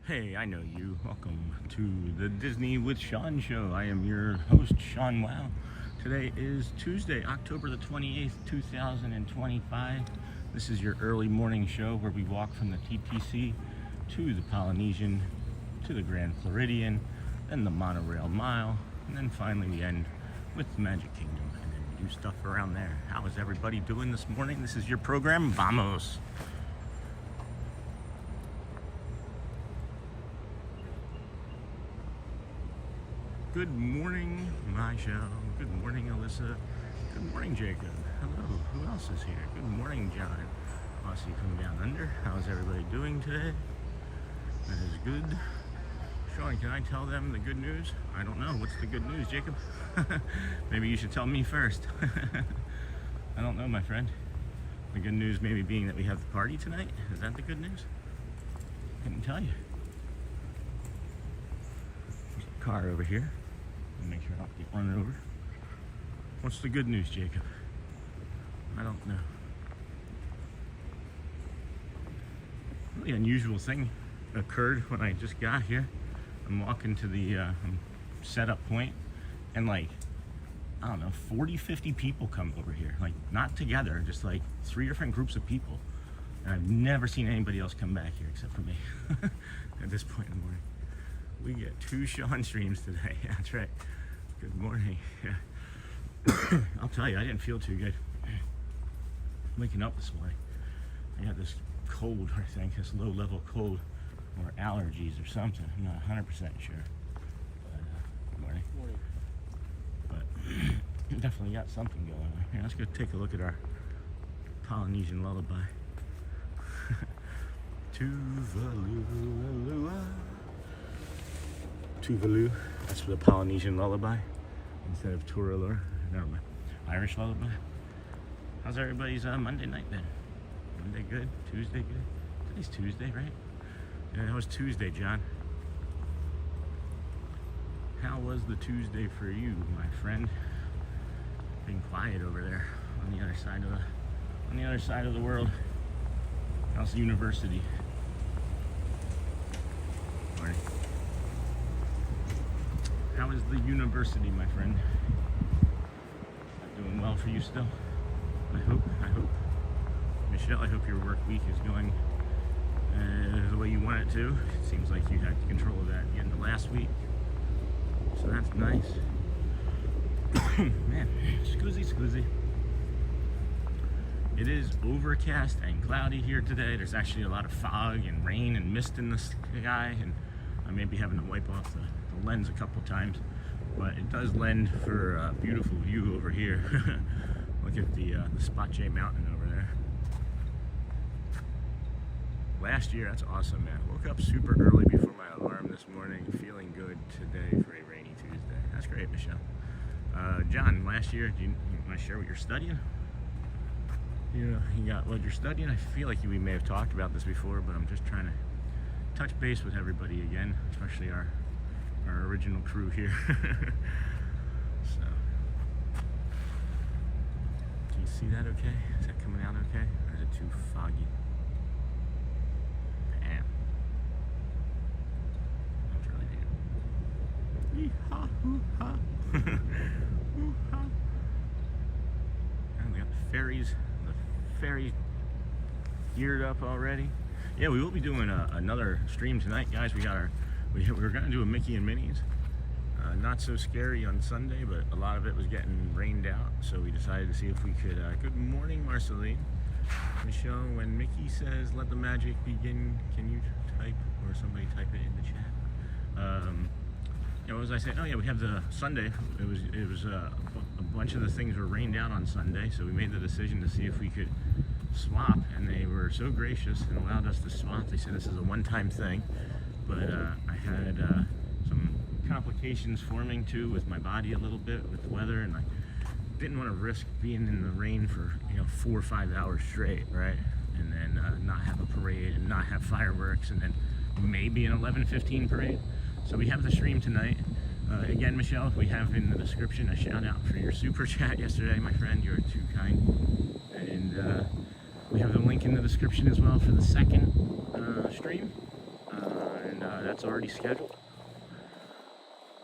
Hey, I know you. Welcome to the Disney with Sean show. I am your host, Sean Wow. Today is Tuesday, October the 28th, 2025. This is your early morning show where we walk from the TTC to the Polynesian, to the Grand Floridian, then the Monorail Mile, and then finally we end with the Magic Kingdom. And then we do stuff around there. How is everybody doing this morning? This is your program. Vamos! Good morning, Myshell. Good morning, Alyssa. Good morning, Jacob. Hello. Who else is here? Good morning, John. Aussie from down under. How's everybody doing today? That is good. Sean, can I tell them the good news? I don't know. What's the good news, Jacob? Maybe you should tell me first. I don't know, my friend. The good news maybe being that we have the party tonight. Is that the good news? Couldn't tell you. There's a car over here. Make sure I don't get run over. What's the good news, Jacob? I don't know. Really unusual thing occurred when I just got here. I'm walking to the setup point, and like, I don't know, 40, 50 people come over here. Like, not together, just like 3 different groups of people. And I've never seen anybody else come back here except for me at this point in the morning. We get 2 Sean streams today. That's right. Good morning. Yeah. I'll tell you, I didn't feel too good waking up this morning. I got this cold, I think, this low-level cold, or allergies or something. I'm not 100% sure. But, good morning. Morning. But definitely got something going on. Here, let's go take a look at our Polynesian lullaby. Tuvalu. That's for the Polynesian lullaby instead of Turalur. Never mind. Irish lullaby. How's everybody's Monday night been? Monday good? Tuesday good? Today's Tuesday, right? Yeah, that was Tuesday, John. How was the Tuesday for you, my friend? Being quiet over there on the other side of the world. How's the university? Morning. How is the university, my friend? Doing well for you still? I hope. Myshell, I hope your work week is going the way you want it to. It seems like you had control of that at the end of last week. So that's nice. Man, scoozy. It is overcast and cloudy here today. There's actually a lot of fog and rain and mist in the sky, and I may be having to wipe off the lens a couple times, but it does lend for a beautiful view over here. Look at the Spot J Mountain over there. Last year, that's awesome, man. Woke up super early before my alarm this morning, feeling good today for a rainy Tuesday. That's great, Myshell. John, last year, do you want to share what you're studying? You got what you're studying? I feel like we may have talked about this before, but I'm just trying to touch base with everybody again, especially our original crew here. So, do you see that okay? Is that coming out okay? Or is it too foggy? Damn. That's really deep. Yee-haw, hoo-ha. Hoo-ha. And we got the ferries geared up already. Yeah, we will be doing another stream tonight, guys. We're gonna do a Mickey and Minnie's. Not so scary on Sunday, but a lot of it was getting rained out, so we decided to see if we could. Good morning, Marceline. Myshell, when Mickey says "Let the magic begin," can you type or somebody type it in the chat? What was I saying? Oh yeah, we have the Sunday. It was a bunch of the things were rained out on Sunday, so we made the decision to see if we could swap, and they were so gracious and allowed us to swap. They said this is a one-time thing, but I had some complications forming too with my body a little bit with the weather, and I didn't want to risk being in the rain for 4 or 5 hours straight, right? And then not have a parade and not have fireworks, and then maybe an 11:15 parade. So we have the stream tonight. Again, Myshell, we have in the description a shout out for your super chat yesterday, my friend. You're too kind. And we have the link in the description as well for the second stream. and that's already scheduled.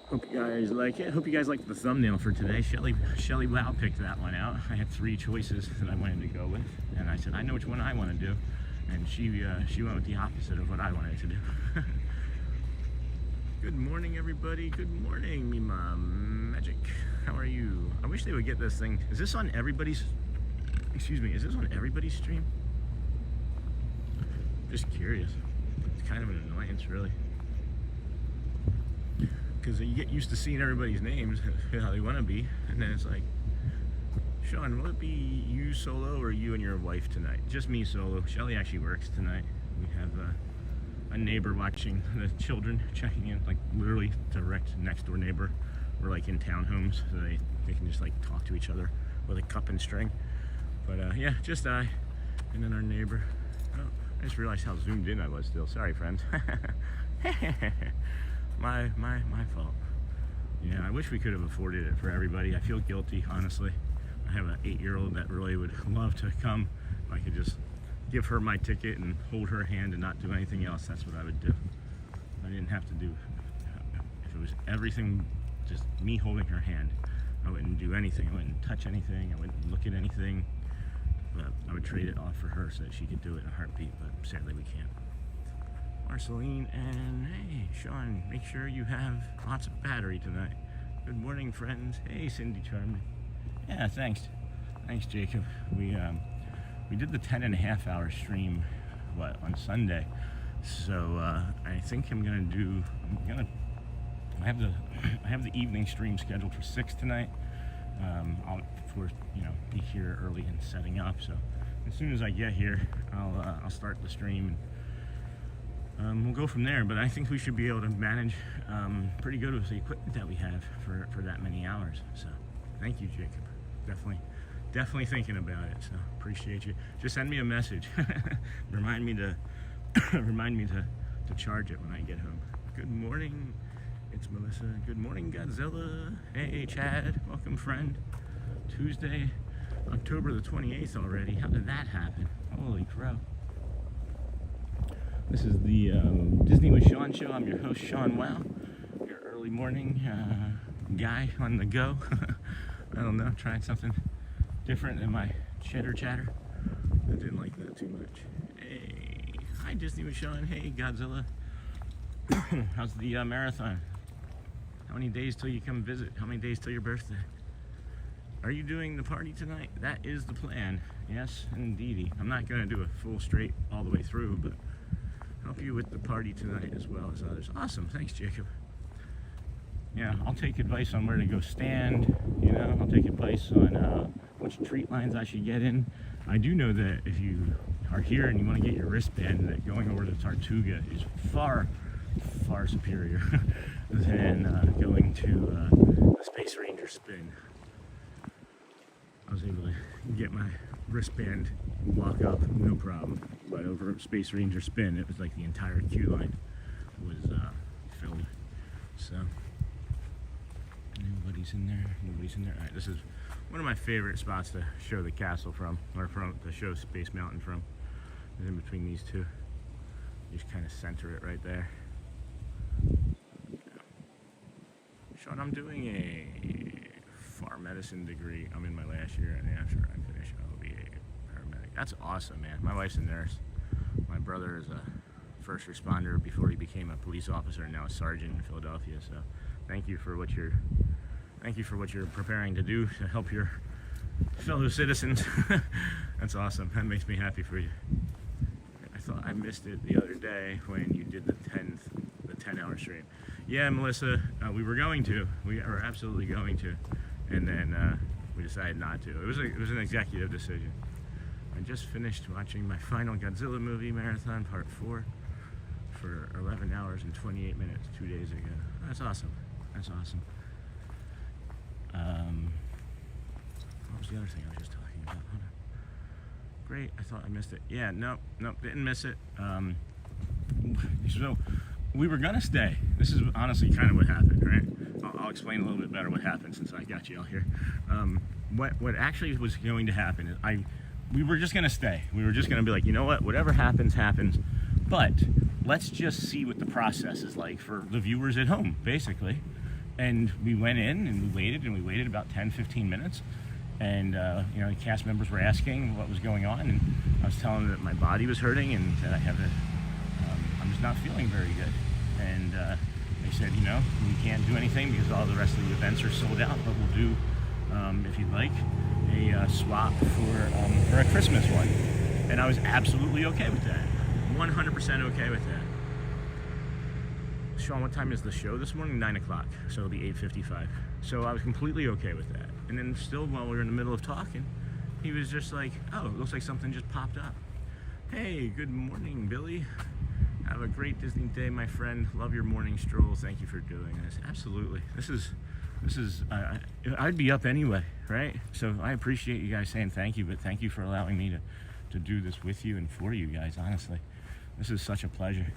Hope you guys like it. Hope you guys liked the thumbnail for today. Shelly Wow picked that one out. I had 3 choices that I wanted to go with, and I said I know which one I want to do, and she went with the opposite of what I wanted to do. Good morning, everybody. Good morning, me mom magic. How are you? I wish they would get this thing. Is this on everybody's? Excuse me. Is this on everybody's stream? Just curious. It's kind of an annoyance, really. Because you get used to seeing everybody's names, how they want to be, and then it's like, Sean, will it be you solo or you and your wife tonight? Just me solo. Shelly actually works tonight. We have a neighbor watching the children, checking in, like literally direct next door neighbor. We're like in townhomes, so they can just like talk to each other with a cup and string. But yeah, just I, and then our neighbor. Oh, I just realized how zoomed in I was still. Sorry, friends. My fault. Yeah, I wish we could have afforded it for everybody. I feel guilty, honestly. I have an 8-year-old that really would love to come. If I could just give her my ticket and hold her hand and not do anything else, that's what I would do. I didn't have to do, if it was everything, just me holding her hand, I wouldn't do anything. I wouldn't touch anything. I wouldn't look at anything. But I would trade it off for her so that she could do it in a heartbeat, but sadly we can't. Marceline, and hey, Sean, make sure you have lots of battery tonight. Good morning, friends. Hey, Cindy Charming. Yeah, thanks. Thanks, Jacob. We did the 10.5-hour stream, on Sunday. So I think I have the evening stream scheduled for 6 tonight. I'll, of course, be here early and setting up. So as soon as I get here, I'll start the stream. We'll go from there, but I think we should be able to manage pretty good with the equipment that we have for that many hours. So thank you, Jacob. Definitely thinking about it. So appreciate you. Just send me a message. remind me to charge it when I get home. Good morning. It's Melissa. Good morning, Godzilla. Hey, Chad. Welcome, friend. Tuesday, October the 28th already. How did that happen? Holy crow. This is the Disney with Sean show. I'm your host, Sean Wow, your early morning guy on the go. I don't know, trying something different than my chitter chatter. I didn't like that too much. Hey, hi Disney with Sean. Hey Godzilla. How's the marathon? How many days till you come visit? How many days till your birthday? Are you doing the party tonight? That is the plan. Yes, indeedy. I'm not gonna do a full straight all the way through, but help you with the party tonight as well as others. Awesome, thanks Jacob. Yeah, I'll take advice on where to go stand, I'll take advice on which treat lines I should get in. I do know that if you are here and you want to get your wristband, that going over to Tortuga is far, far superior than going to the Space Ranger spin. I was able to get my wristband walk up, no problem. But over Space Ranger spin, it was like the entire queue line was filled. So nobody's in there. All right, this is one of my favorite spots to show the castle from, or to show Space Mountain from. It's in between these two. You just kind of center it right there. Sean, I'm doing a farm medicine degree. I'm in my last year, and after I finish, I'll be a paramedic. That's awesome, man. My wife's a nurse. My brother is a first responder before he became a police officer, and now a sergeant in Philadelphia. So, thank you for what you're preparing to do to help your fellow citizens. That's awesome. That makes me happy for you. I thought I missed it the other day when you did the 10-hour stream. Yeah, Melissa, we were absolutely going to, and then we decided not to. It was an executive decision. I just finished watching my final Godzilla movie marathon, part 4, for 11 hours and 28 minutes 2 days ago. That's awesome. What was the other thing I was just talking about? Hold on. Great, I thought I missed it. Yeah, nope, didn't miss it. So we were gonna stay. This is honestly kind of what happened, right? I'll explain a little bit better what happened since I got you all here. What actually was going to happen is we were just gonna stay. We were just gonna be like, you know what, whatever happens, happens. But let's just see what the process is like for the viewers at home, basically. And we went in and we waited about 10-15 minutes. And you know, the cast members were asking what was going on, and I was telling them that my body was hurting and that I'm just not feeling very good. And they said, you know, we can't do anything because all the rest of the events are sold out, but we'll do, if you'd like, a swap for a Christmas one. And I was absolutely okay with that. 100% okay with that. Sean, what time is the show this morning? 9 o'clock, so it'll be 8:55. So I was completely okay with that. And then still, while we were in the middle of talking, he was just like, oh, it looks like something just popped up. Hey, good morning, Billy. Have a great Disney day, my friend. Love your morning stroll. Thank you for doing this. Absolutely. This is I'd be up anyway, right? So I appreciate you guys saying thank you, but thank you for allowing me to do this with you and for you guys, honestly. This is such a pleasure.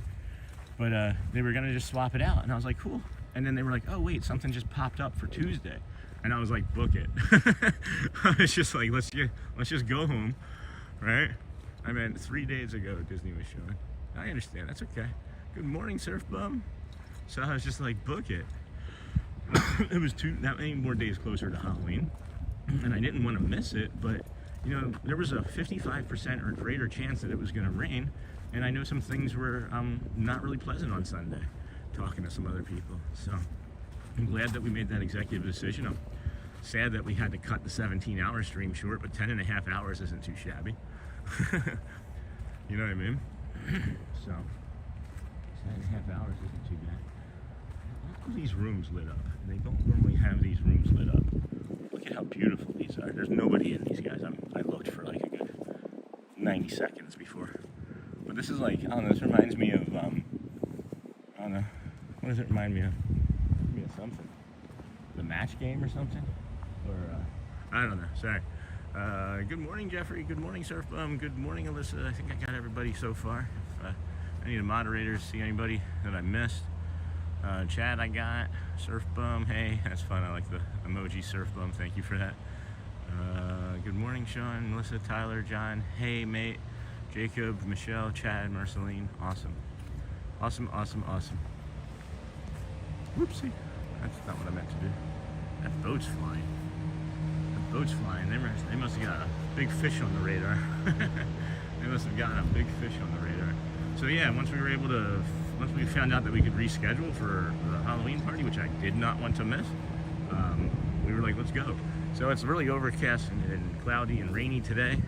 But they were gonna just swap it out, and I was like, cool. And then they were like, oh wait, something just popped up for Tuesday. And I was like, book it. I was just like, let's just go home, right? I mean, 3 days ago Disney was showing. I understand, that's okay. Good morning, Surf Bum. So I was just like, book it. It was that many more days closer to Halloween, and I didn't want to miss it, but you know, there was a 55% or greater chance that it was going to rain, and I know some things were not really pleasant on Sunday, talking to some other people. So I'm glad that we made that executive decision. I'm sad that we had to cut the 17-hour stream short, but 10.5 hours isn't too shabby. You know what I mean? So 10.5 hours isn't too bad. Look at these rooms lit up. They don't normally have these rooms lit up. Look at how beautiful these are. There's nobody in these guys. I looked for like a good 90 seconds before. But this is like, I don't know, this reminds me of, I don't know, what does it remind me of? Remind me of something. The Match Game or something? Or, I don't know, sorry. Good morning, Jeffrey. Good morning, Surf Bum. Good morning, Alyssa. I think I got everybody so far. I need a moderator to see anybody that I missed. Chad, I got. Surf Bum, hey, that's fun. I like the emoji Surf Bum. Thank you for that. Good morning, Sean, Melissa, Tyler, John. Hey, mate. Jacob, Myshell, Chad, Marceline. Awesome. Awesome, awesome, awesome. Whoopsie. That's not what I meant to do. That boat's flying. That boat's flying. They must have got a big fish on the radar. They must have gotten a big fish on the radar. So yeah, once we found out that we could reschedule for the Halloween party, which I did not want to miss, we were like, let's go. So it's really overcast and cloudy and rainy today,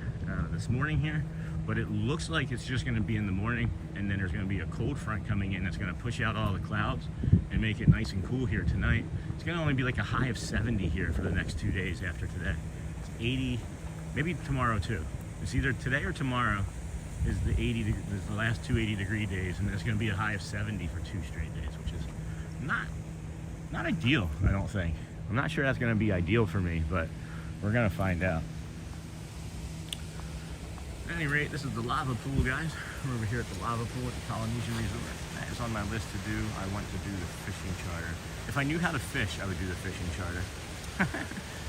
this morning here, but it looks like it's just gonna be in the morning, and then there's gonna be a cold front coming in that's gonna push out all the clouds and make it nice and cool here tonight. It's gonna only be like a high of 70 here for the next 2 days after today. It's 80, maybe tomorrow too. It's either today or tomorrow is the last 2 80-degree days, and there's going to be a high of 70 for 2 straight days, which is not ideal, I don't think. I'm not sure that's going to be ideal for me, but we're going to find out. At any rate, this is the lava pool, guys. We're over here at the lava pool at the Polynesian Resort. That is on my list to do. I want to do the fishing charter. If I knew how to fish, I would do the fishing charter.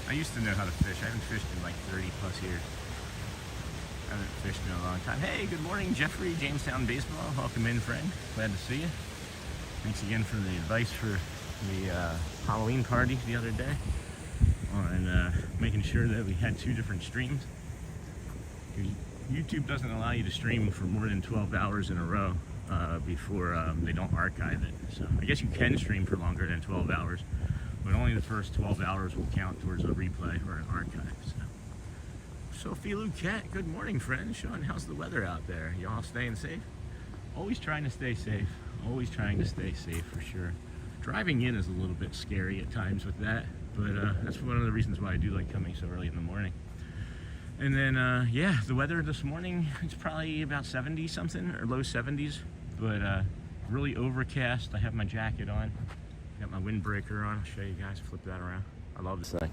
I used to know how to fish. I haven't fished in like 30 plus years. I haven't fished in a long time. Hey, good morning, Jeffrey, Jamestown Baseball. Welcome in, friend. Glad to see you. Thanks again for the advice for the Halloween party the other day on making sure that we had 2 different streams. YouTube doesn't allow you to stream for more than 12 hours in a row before they don't archive it. So I guess you can stream for longer than 12 hours, but only the first 12 hours will count towards a replay or an archive. Sophie Luquette, good morning, friend. Sean, how's the weather out there? Y'all staying safe? Always trying to stay safe. Always trying to stay safe, for sure. Driving in is a little bit scary at times with that, but that's one of the reasons why I do like coming so early in the morning. And then, yeah, the weather this morning, it's probably about 70-something, or low 70s, but really overcast. I have my jacket on. Got my windbreaker on. I'll show you guys, flip that around. I love this thing.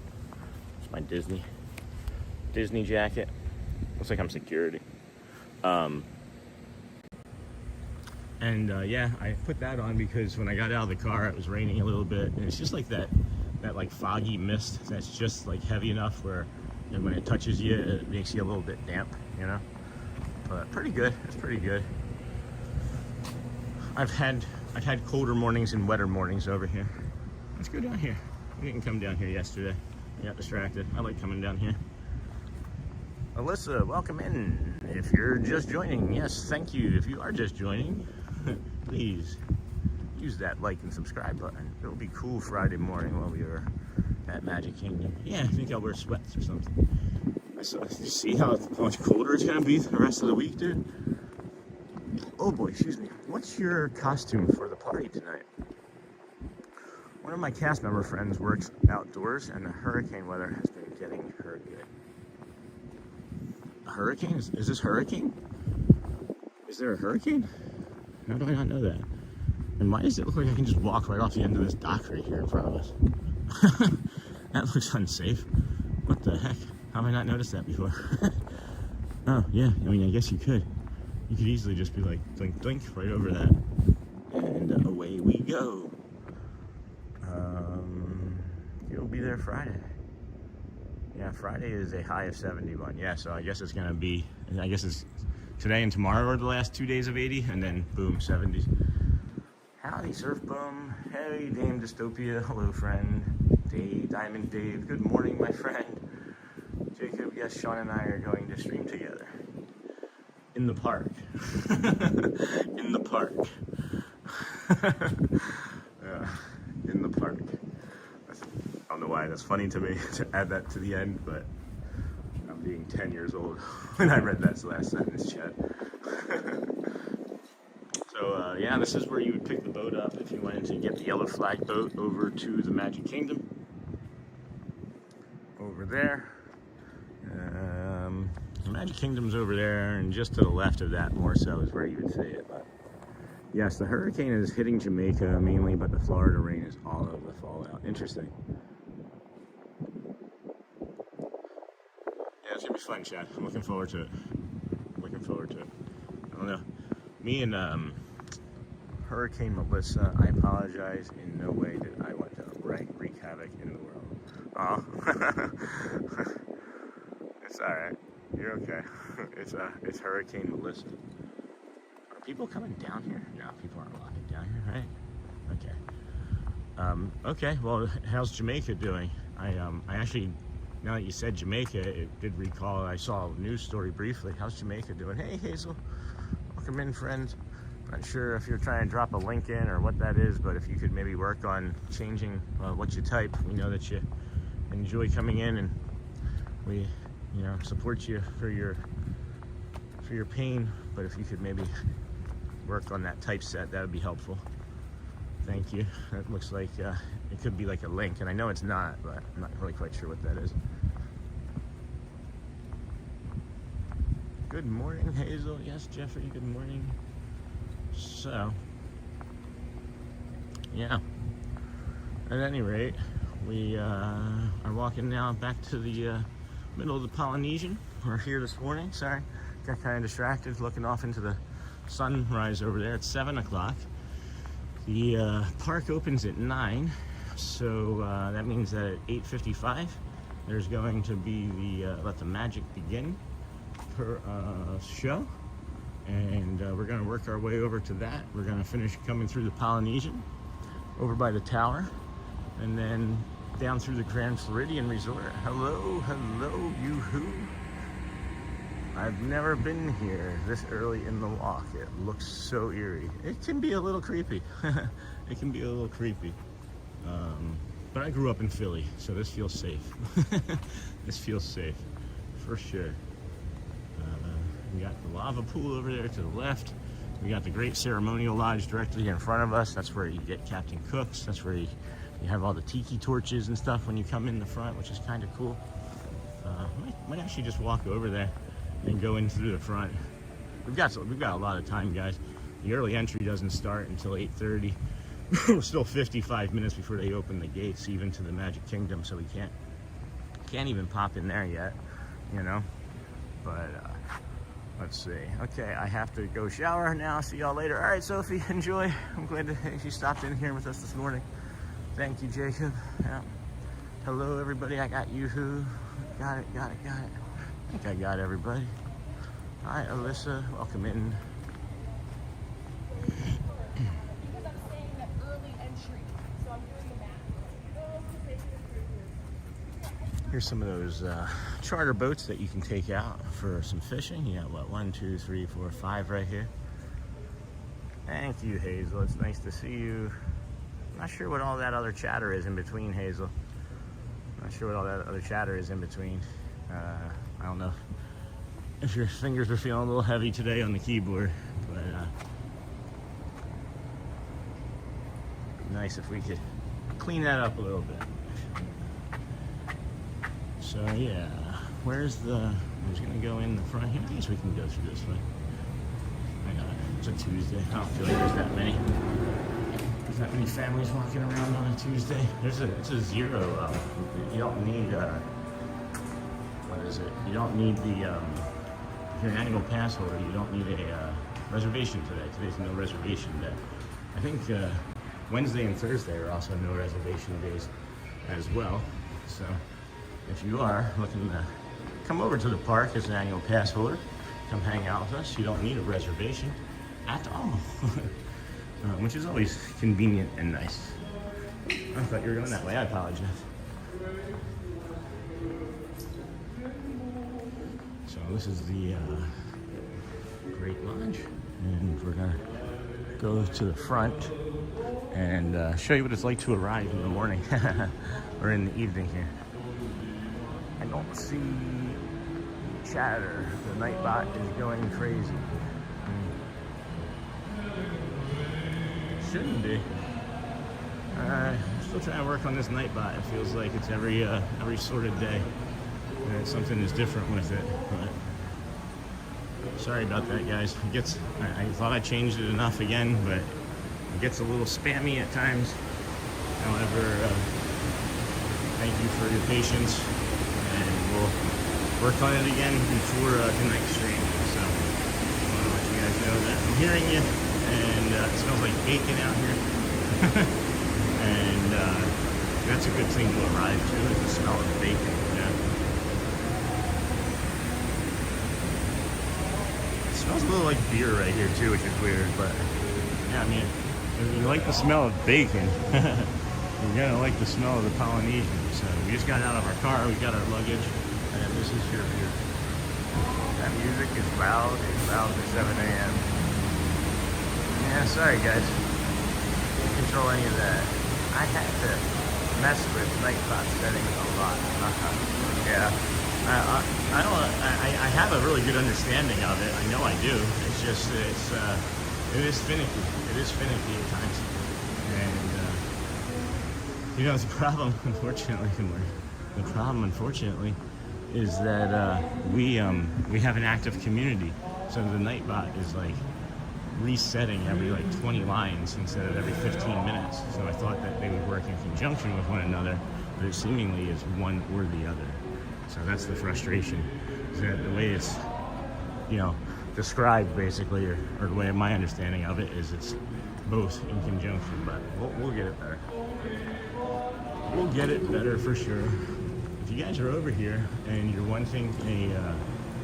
It's my Disney jacket. Looks like I'm security. Yeah, I put that on because when I got out of the car, it was raining a little bit, and it's just like that like foggy mist that's just like heavy enough where, you know, when it touches you, it makes you a little bit damp, you know. But pretty good. It's pretty good. I've had colder mornings and wetter mornings over here. Let's go down here. We didn't come down here yesterday. I got distracted. I like coming down here. Alyssa, welcome in. If you're just joining, yes, thank you. If you are just joining, please use that like and subscribe button. It'll be cool Friday morning while we are at Magic Kingdom. Yeah, I think I'll wear sweats or something. You see how much colder it's gonna be the rest of the week, dude? Oh boy, excuse me. What's your costume for the party tonight? One of my cast member friends works outdoors, and the hurricane weather has been getting her good. A hurricane? Is this hurricane? Is there a hurricane? How do I not know that? And why does it look like I can just walk right off the end of this dock right here in front of us? That looks unsafe. What the heck? How have I not noticed that before? Oh, yeah. I mean, I guess you could. You could easily just be like, blink, blink, right over that. And away we go. You'll be there Friday. Yeah, Friday is a high of 71. Yeah, so I guess it's going to be, I guess it's today and tomorrow are the last 2 days of 80, and then boom, 70s. Howdy, Surf Bum. Hey, Dame Dystopia. Hello, friend. Diamond Dave. Good morning, my friend. Jacob, yes, Sean and I are going to stream together. In the park. In the park. In the park. I don't know why that's funny to me to add that to the end, but I'm being 10 years old when I read that last sentence, Chad. So, yeah, this is where you would pick the boat up if you wanted to get the yellow flag boat over to the Magic Kingdom. Over there. The Magic Kingdom's over there, and just to the left of that more so is where you would see it. But yes, the hurricane is hitting Jamaica mainly, but the Florida rain is all of the fallout. Interesting. Yeah, it's gonna be fun, Chad. I'm looking forward to it. Looking forward to it. I don't know. Me and Hurricane Melissa, I apologize. In no way did I want to wreak havoc in the world. Oh. It's alright. You're okay. It's Hurricane Melissa. Are people coming down here? No, people aren't walking down here, right? Okay. Okay, well, how's Jamaica doing? I actually, now that you said Jamaica, it did recall, I saw a news story briefly. How's Jamaica doing? Hey, Hazel. Welcome in, friends. Not sure if you're trying to drop a link in or what that is, but if you could maybe work on changing what you type. We know that you enjoy coming in, and we, you know, support you for your pain, but if you could maybe work on that typeset, that would be helpful. Thank you. That looks like it could be like a link, and I know it's not, but I'm not really quite sure what that is. Good morning, Hazel. Yes, Jeffrey, good morning. So, yeah. At any rate, we are walking now back to the middle of the Polynesian. We're here this morning. Sorry, got kind of distracted looking off into the sunrise over there. It's 7 o'clock. The park opens at 9, so that means that at 8:55 there's going to be the Let the Magic Begin show, and we're going to work our way over to that. We're going to finish coming through the Polynesian over by the tower, and then down through the Grand Floridian Resort. Hello, hello, yoo-hoo. I've never been here this early in the walk. It looks so eerie. It can be a little creepy. It can be a little creepy. But I grew up in Philly, so this feels safe. This feels safe, for sure. We got the lava pool over there to the left. We got the Great Ceremonial Lodge directly in front of us. That's where you get Captain Cook's. That's where you have all the tiki torches and stuff when you come in the front, which is kind of cool. Might actually just walk over there and go in through the front. We've got a lot of time, guys. The early entry doesn't start until 8:30. We're still 55 minutes before they open the gates, even to the Magic Kingdom, so we can't even pop in there yet, you know. But let's see. Okay, I have to go shower now. See y'all later. All right, Sophie, enjoy. I'm glad that she stopped in here with us this morning. Thank you, Jacob. Yeah. Hello, everybody. I got yoo-hoo. Got it. I think I got everybody. Hi, Alyssa. Welcome in. Here's some of those charter boats that you can take out for some fishing. You got what, 1, 2, 3, 4, 5 right here. Thank you, Hazel. It's nice to see you. Not sure what all that other chatter is in between, Hazel. Not sure what all that other chatter is in between. I don't know if your fingers are feeling a little heavy today on the keyboard, but nice if we could clean that up a little bit. So yeah, where's the, I'm just gonna go in the front here. I guess we can go through this way. It's a Tuesday. I don't feel like there's that many families walking around on a Tuesday. It's a zero. You don't need, what is it? You don't need the, if you're an annual pass holder, you don't need a reservation today. Today's no reservation day. I think Wednesday and Thursday are also no reservation days as well. So if you are looking to come over to the park as an annual pass holder, come hang out with us, you don't need a reservation at all. Which is always convenient and nice. I thought you were going that way. I apologize. So this is the Great Lodge, and we're gonna go to the front and show you what it's like to arrive in the morning or in the evening here. I don't see chatter. The Nightbot is going crazy. Shouldn't be. I'm still trying to work on this Nightbot. It feels like it's every sort of day. And something is different with it. But sorry about that, guys. It gets. I thought I changed it enough again, but it gets a little spammy at times. However, thank you for your patience, and we'll work on it again before tonight's stream. So I want to let you guys know that I'm hearing you. And it smells like bacon out here. And that's a good thing to arrive to, is the smell of bacon. Yeah. It smells a little like beer right here too, which is weird, but yeah, I mean, if you like the smell of bacon, you're gonna like the smell of the Polynesian. So we just got out of our car, we got our luggage, and this is your view. That music is loud, it's loud for 7 a.m. Yeah, sorry guys. Can't control any of that. I had to mess with Nightbot settings a lot. Yeah. I have a really good understanding of it. I know I do. It's just it is finicky. It is finicky at times. And you know, the problem, unfortunately, is that we have an active community. So the Nightbot is like resetting every like 20 lines instead of every 15 minutes. So I thought that they would work in conjunction with one another, but it seemingly is one or the other. So that's the frustration. Is that the way it's, you know, described basically, or the way my understanding of it is it's both in conjunction, but we'll get it better. We'll get it better for sure. If you guys are over here and you're wanting a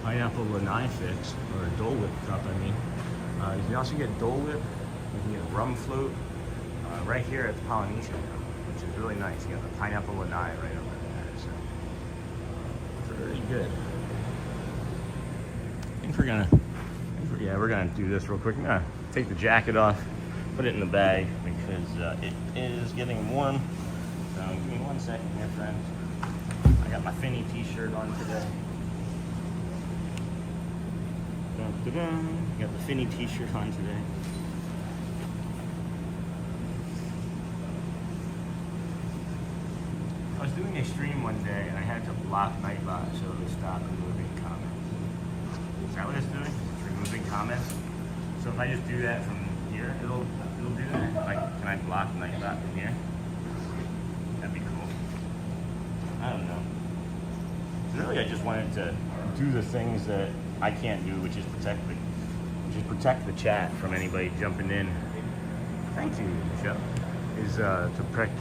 pineapple lanai fix, or a Dole Whip cup, I mean, you can also get Dole Whip, you can get rum float right here at the Polynesian, which is really nice. You got the pineapple lanai right over there, so it's really good. We're gonna do this real quick. I'm gonna take the jacket off, put it in the bag because it is getting warm. So give me 1 second here, friends. I got my Finny t-shirt on today. Got the Finny t-shirt on today. I was doing a stream one day and I had to block Nightbot so it would stop removing comments. Is that what it's doing? It's removing comments? So if I just do that from here, it'll do that? Like, can I block Nightbot from here? That'd be cool. I don't know. Really, I just wanted to do the things that I can't do, which is protect the chat from anybody jumping in. Thank you, Myshell. Is to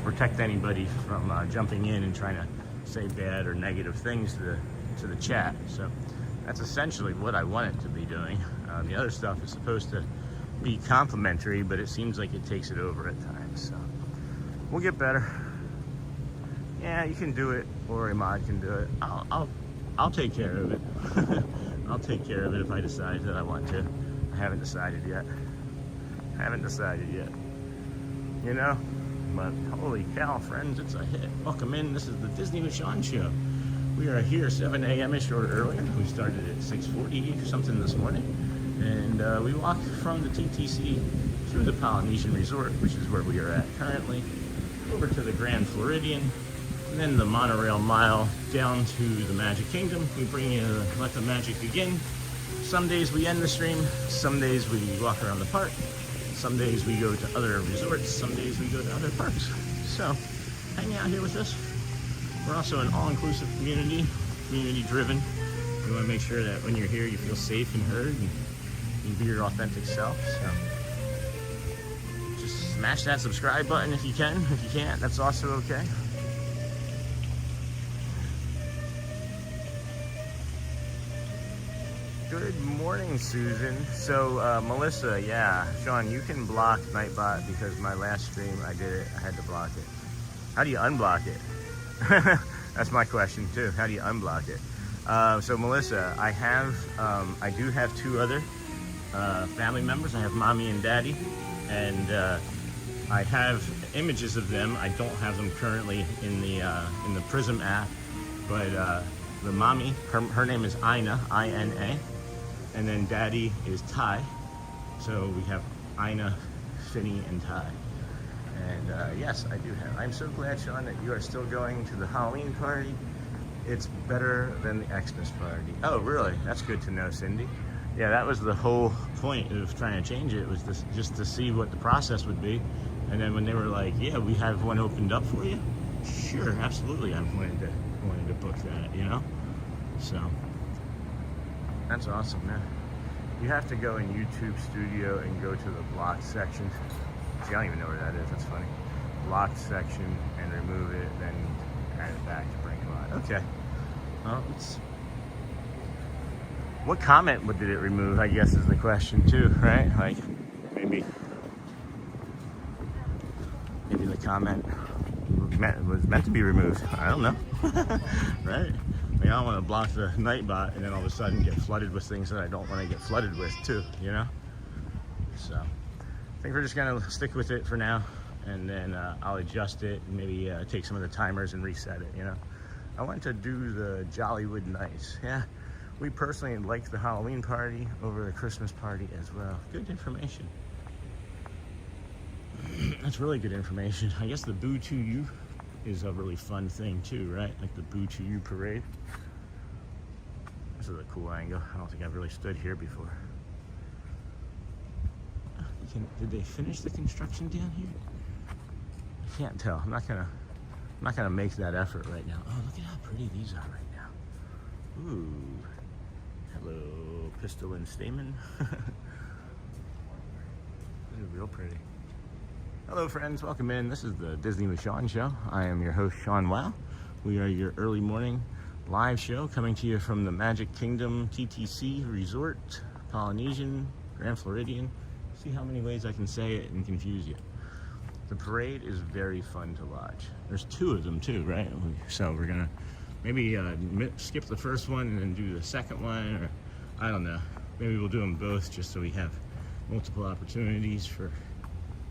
protect anybody from jumping in and trying to say bad or negative things to the chat. So that's essentially what I want it to be doing. The other stuff is supposed to be complimentary, but it seems like it takes it over at times. So we'll get better. Yeah, you can do it, or a mod can do it. I'll take care of it. I'll take care of it if I decide that I want to. I haven't decided yet. You know? But holy cow, friends, it's a hit. Welcome in. This is the Disney with Sean show. We are here 7 a.m.-ish or earlier. We started at 6:40 or something this morning. And we walked from the TTC through the Polynesian Resort, which is where we are at currently, over to the Grand Floridian, and then the Monorail Mile down to the Magic Kingdom. We bring you Let the Magic Begin. Some days we end the stream, some days we walk around the park, some days we go to other resorts, some days we go to other parks. So, hang out here with us. We're also an all-inclusive community driven. We want to make sure that when you're here you feel safe and heard and you be your authentic self. So, just smash that subscribe button if you can. If you can't, that's also okay. Good morning, Susan. So, Melissa, yeah, Sean, you can block Nightbot because my last stream I did it, I had to block it. How do you unblock it? That's my question too. How do you unblock it? So, Melissa, I do have two other family members. I have mommy and daddy, and I have images of them. I don't have them currently in the Prism app, but the mommy, her name is Ina, I-N-A. And then daddy is Ty. So we have Ina, Finny, and Ty. And yes, I do have. I'm so glad, Sean, that you are still going to the Halloween party. It's better than the Xmas party. Oh, really? That's good to know, Cindy. Yeah, that was the whole point of trying to change it, was just to see what the process would be. And then when they were like, yeah, we have one opened up for you. Sure, absolutely. I wanted to book that, you know? So. That's awesome, man. You have to go in YouTube Studio and go to the blocked section. See, I don't even know where that is. That's funny. Blocked section and remove it, then add it back to bring it on. Okay. Well, what comment did it remove, I guess, is the question too, right? Like, maybe the comment was meant to be removed. I don't know. Right? Like, I don't want to block the Nightbot and then all of a sudden get flooded with things that I don't want to get flooded with too, you know? So, I think we're just going to stick with it for now, and then I'll adjust it and maybe take some of the timers and reset it, you know? I went to do the Jollywood Nights. Yeah, we personally liked the Halloween party over the Christmas party as well. Good information. That's really good information. I guess the Boo to You is a really fun thing too, right? Like the Boo to You parade. This is a cool angle. I don't think I've really stood here before. Did they finish the construction down here? I can't tell. I'm not gonna make that effort right now. Oh, look at how pretty these are right now. Ooh. Hello, pistil and stamen. These are real pretty. Hello friends, welcome in. This is the Disney with Sean show. I am your host, Sean Wow. We are your early morning live show coming to you from the Magic Kingdom TTC Resort, Polynesian, Grand Floridian. See how many ways I can say it and confuse you. The parade is very fun to watch. There's two of them too, right? So we're gonna maybe skip the first one and then do the second one, or I don't know. Maybe we'll do them both just so we have multiple opportunities for,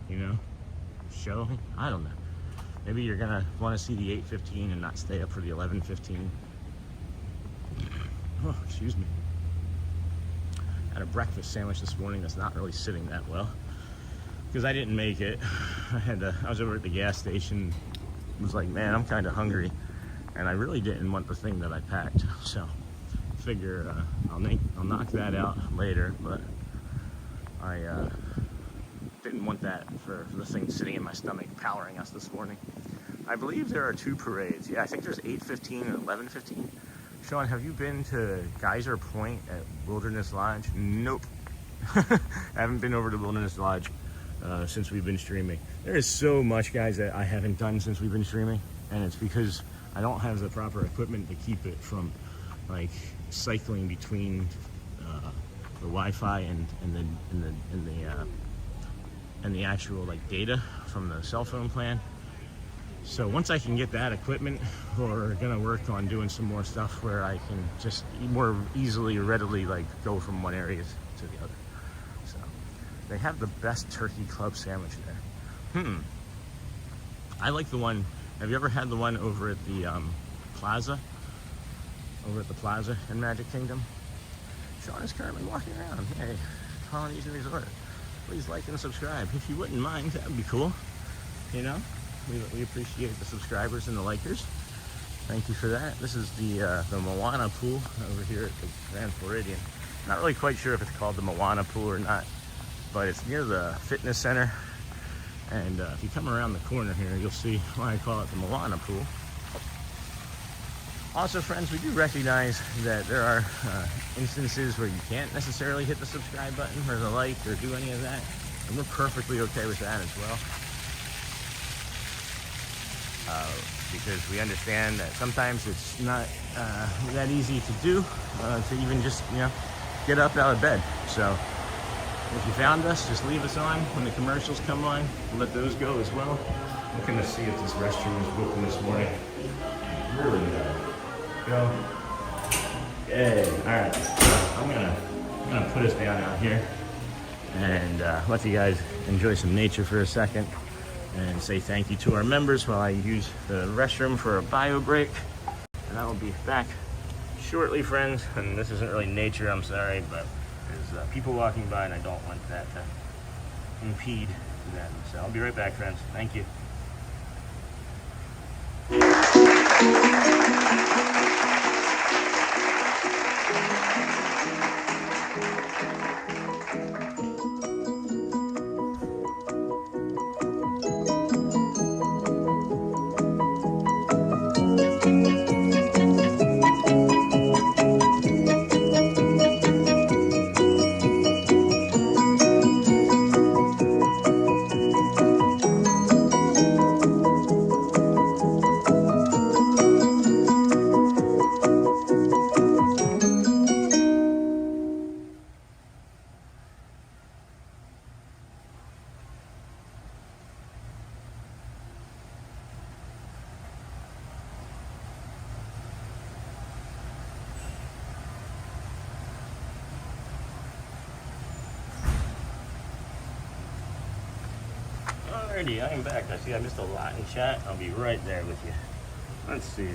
you know, showing. I don't know. Maybe you're gonna want to see the 8:15 and not stay up for the 11:15. Oh, excuse me. Had a breakfast sandwich this morning that's not really sitting that well because I didn't make it. I was over at the gas station. Was like, man, I'm kind of hungry, and I really didn't want the thing that I packed. So, figure I'll knock that out later. But I didn't want that for the thing sitting in my stomach powering us this morning. I believe there are two parades. Yeah, I think there's 8:15 and 11:15. Sean, have you been to Geyser Point at Wilderness Lodge? Nope. I haven't been over to Wilderness Lodge since we've been streaming. There is so much, guys, that I haven't done since we've been streaming, and it's because I don't have the proper equipment to keep it from like cycling between the Wi-Fi and the actual like data from the cell phone plan. So once I can get that equipment, we're gonna work on doing some more stuff where I can just more easily, readily like go from one area to the other. So they have the best turkey club sandwich there. I like the one. Have you ever had the one over at the plaza? Over at the plaza in Magic Kingdom? Sean is currently walking around. Hey, Polynesian Resort. Please like and subscribe. If you wouldn't mind, that would be cool. You know, we appreciate the subscribers and the likers. Thank you for that. This is the Moana pool over here at the Grand Floridian. Not really quite sure if it's called the Moana pool or not, but it's near the fitness center. And if you come around the corner here, you'll see why I call it the Moana pool. Also, friends, we do recognize that there are instances where you can't necessarily hit the subscribe button or the like or do any of that, and we're perfectly okay with that as well. Because we understand that sometimes it's not that easy to do, to even just, you know, get up out of bed. So if you found us, just leave us on when the commercials come on. We'll let those go as well. Looking to see if this restroom is open this morning. Really go. Yay. Alright. I'm gonna put us down out here and let you guys enjoy some nature for a second and say thank you to our members while I use the restroom for a bio break. And I will be back shortly, friends. And this isn't really nature, I'm sorry, but there's people walking by and I don't want that to impede them. So I'll be right back, friends. Thank you. Alrighty, I am back. I see I missed a lot in chat. I'll be right there with you. Let's see.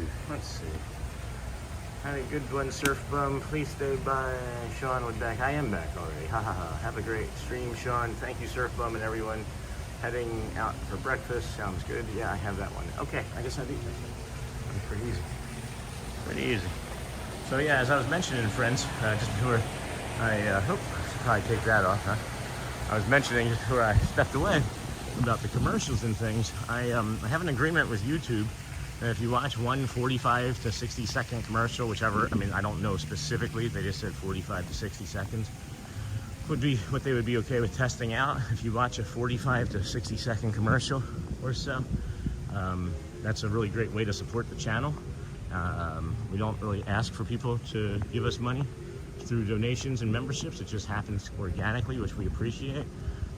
Had a good one, Surf Bum. Please stay by. Sean would back. I am back already. Ha ha ha. Have a great stream, Sean. Thank you, Surf Bum, and everyone heading out for breakfast. Sounds good. Yeah, I have that one. Okay, I guess I beat that. Pretty easy. Pretty easy. So yeah, as I was mentioning, friends, just before I hope probably take that off, huh? I was mentioning just before I stepped away about the commercials and things. I have an agreement with YouTube that if you watch one 45 to 60 second commercial, whichever, I mean, I don't know specifically, they just said 45 to 60 seconds, would be what they would be okay with testing out. If you watch a 45 to 60 second commercial or so, that's a really great way to support the channel. We don't really ask for people to give us money through donations and memberships. It just happens organically, which we appreciate.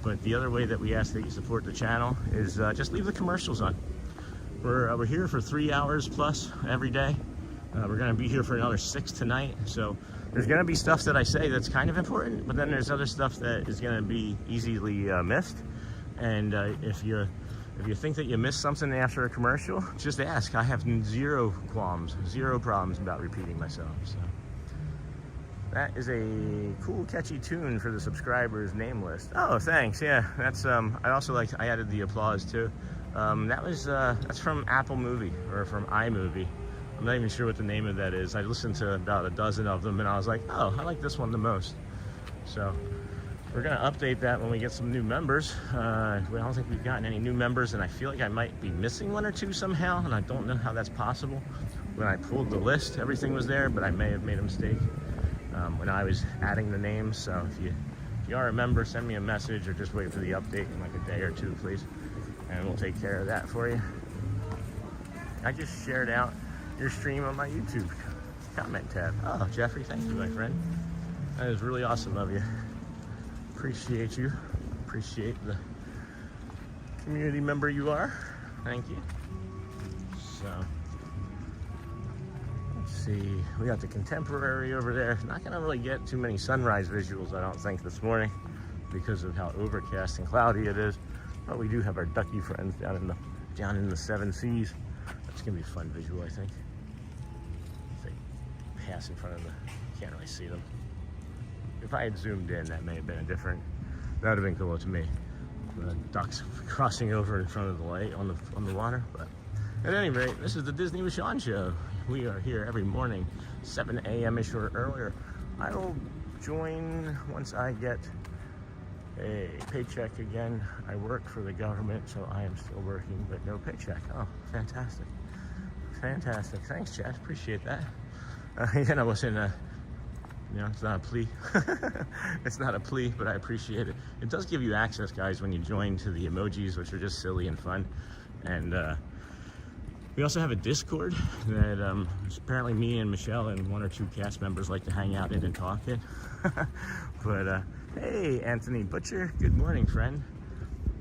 But the other way that we ask that you support the channel is just leave the commercials on. We're here for 3 hours plus every day. We're gonna be here for another 6 tonight. So there's gonna be stuff that I say that's kind of important, but then there's other stuff that is gonna be easily missed. And if you think that you missed something after a commercial, just ask. I have zero qualms, zero problems about repeating myself. So that is a cool, catchy tune for the subscribers name list. Oh, thanks. Yeah, that's I also like. I added the applause too. That's from Apple Movie or from iMovie. I'm not even sure what the name of that is. I listened to about a dozen of them, and I was like, oh, I like this one the most. So we're gonna update that when we get some new members. I don't think we've gotten any new members, and I feel like I might be missing one or two somehow, and I don't know how that's possible. When I pulled the list, everything was there, but I may have made a mistake when I was adding the names. So if you are a member, send me a message or just wait for the update in like a day or two, please, and we'll take care of that for you. I just shared out your stream on my YouTube comment tab. Oh, Jeffrey, thank you, my friend. That is really awesome of you. Appreciate you. Appreciate the community member you are. Thank you. So let's see, we got the Contemporary over there. Not gonna really get too many sunrise visuals, I don't think, this morning because of how overcast and cloudy it is. But we do have our ducky friends down in the Seven Seas. That's gonna be a fun visual, I think. If they pass in front of can't really see them. If I had zoomed in, that may have been that would have been cool to me. The ducks crossing over in front of the light on the water. But at any rate, this is the Disney with Sean show. We are here every morning, 7 a.m.-ish or earlier. I will join once I get a paycheck again. I work for the government, so I am still working, but no paycheck. Oh, fantastic. Fantastic. Thanks, Chad. Appreciate that. Again, I wasn't it's not a plea. It's not a plea, but I appreciate it. It does give you access, guys, when you join, to the emojis, which are just silly and fun. And we also have a Discord that apparently me and Myshell and 1 or 2 cast members like to hang out in and talk in. But hey, Anthony Butcher, good morning, friend.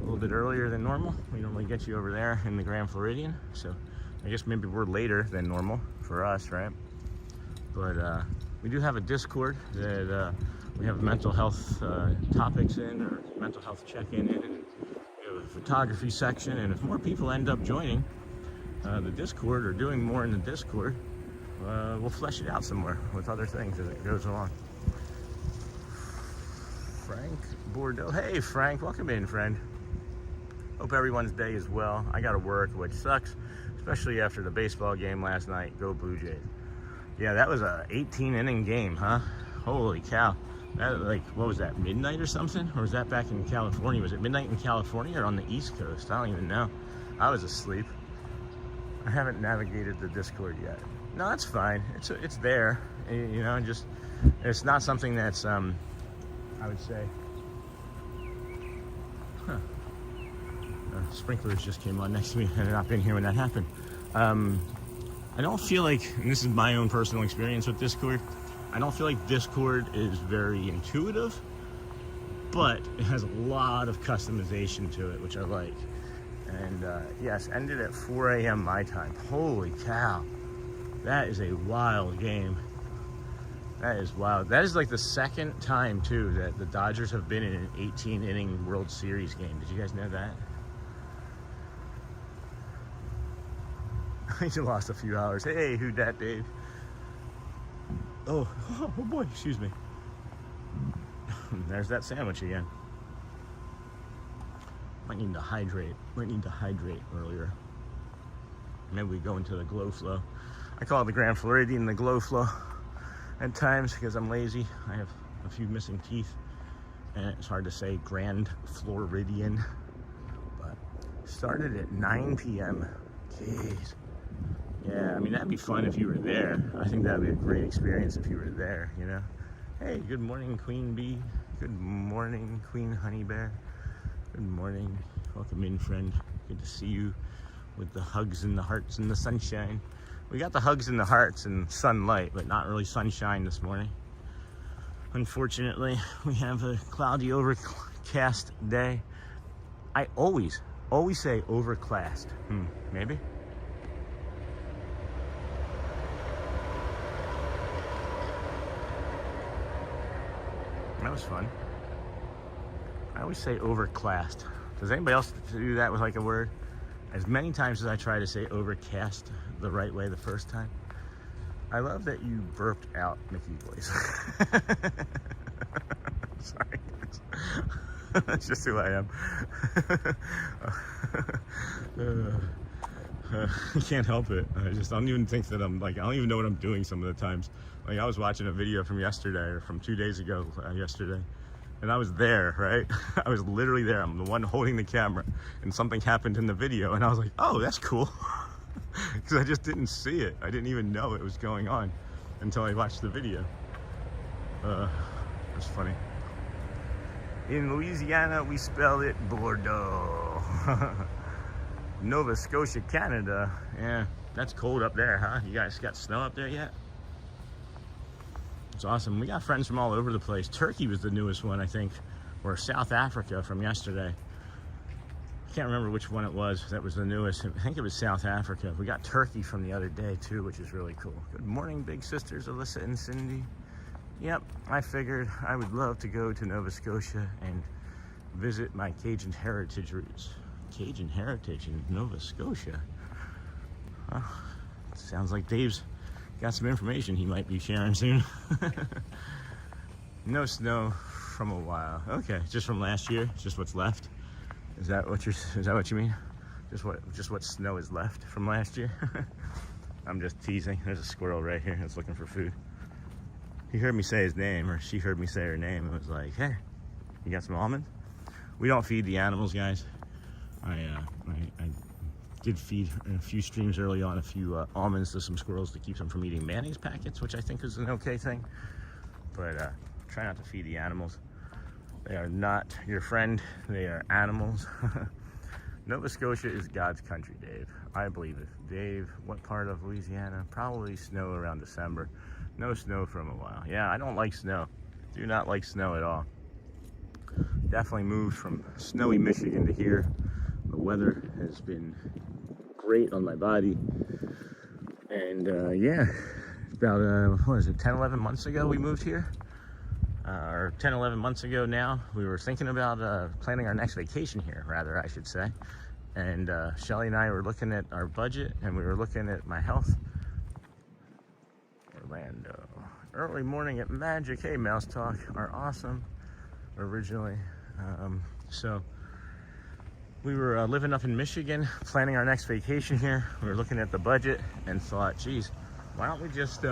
A little bit earlier than normal. We normally get you over there in the Grand Floridian, so I guess maybe we're later than normal for us, right? But we do have a Discord that we have mental health topics in, or mental health check-in in, and we have a photography section. And if more people end up joining the Discord or doing more in the Discord, we'll flesh it out some more with other things as it goes along. Frank Bordeaux. Hey, Frank. Welcome in, friend. Hope everyone's day is well. I got to work, which sucks, especially after the baseball game last night. Go Blue Jays. Yeah, that was a 18-inning game, huh? Holy cow. That, like, what was that, midnight or something? Or was that back in California? Was it midnight in California or on the East Coast? I don't even know. I was asleep. I haven't navigated the Discord yet. No, that's fine. It's there. You know, just, it's not something that's, I would say, sprinklers just came on next to me. I had not been here when that happened. I don't feel like, and this is my own personal experience with Discord, I don't feel like Discord is very intuitive, but it has a lot of customization to it, which I like. And yes, ended at 4 a.m. my time. Holy cow. That is a wild game. That is wild. That is like the second time, too, that the Dodgers have been in an 18-inning World Series game. Did you guys know that? You lost a few hours. Hey, who dat, Dave? Oh boy, excuse me. There's that sandwich again. Might need to hydrate earlier. Maybe we go into the glow flow. I call it the Grand Floridian the glow flow at times because I'm lazy. I have a few missing teeth and it's hard to say Grand Floridian. But started at 9 p.m. Jeez. Yeah, I mean, that'd be fun if you were there. I think that'd be a great experience if you were there, you know? Hey, good morning, Queen Bee. Good morning, Queen Honey Bear. Good morning. Welcome in, friend. Good to see you with the hugs and the hearts and the sunshine. We got the hugs and the hearts and sunlight, but not really sunshine this morning. Unfortunately, we have a cloudy, overcast day. I always say overcast. Maybe? That was fun. I always say overclassed. Does anybody else do that with like a word? As many times as I try to say overcast the right way the first time. I love that you burped out Mickey voice. Sorry. That's just who I am. I can't help it. I don't even think that I don't even know what I'm doing some of the times. Like, I was watching a video from yesterday, or from 2 days ago, yesterday, and I was there, right? I was literally there. I'm the one holding the camera, and something happened in the video, and I was like, oh, that's cool. Because I just didn't see it. I didn't even know it was going on until I watched the video. It's funny. In Louisiana, we spell it Bordeaux. Nova Scotia, Canada. Yeah, that's cold up there, huh? You guys got snow up there yet? It's awesome. We got friends from all over the place. Turkey was the newest one, I think, or South Africa from yesterday. can't remember which one it was. That was the newest. I think it was South Africa. We got turkey from the other day too, which is really cool. Good morning, big sisters Alyssa and Cindy. Yep, I figured I would love to go to Nova Scotia and visit my Cajun heritage roots. Cajun heritage in Nova Scotia. Sounds like Dave's got some information he might be sharing soon. No snow from a while. Okay, just from last year. Just what's left. Is that what you mean? Just what snow is left from last year? I'm just teasing. There's a squirrel right here that's looking for food. He heard me say his name, or she heard me say her name. It was like, hey, you got some almonds? We don't feed the animals, guys. I did feed in a few streams early on a few almonds to some squirrels to keep them from eating mayonnaise packets, which I think is an okay thing. But try not to feed the animals. They are not your friend. They are animals. Nova Scotia is God's country, Dave. I believe it. Dave, what part of Louisiana? Probably snow around December. No snow from a while. Yeah, I don't like snow. Do not like snow at all. Definitely moved from snowy Michigan to here. The weather has been great on my body. And yeah, about, what is it, 10, 11 months ago we moved here. Or 10, 11 months ago now, we were thinking about planning our next vacation here, rather, I should say. And Shelly and I were looking at our budget, and we were looking at my health. Orlando. Early morning at Magic. Hey, Mouse Talk are awesome originally. So we were living up in Michigan, planning our next vacation here. We were looking at the budget and thought, geez, why don't we just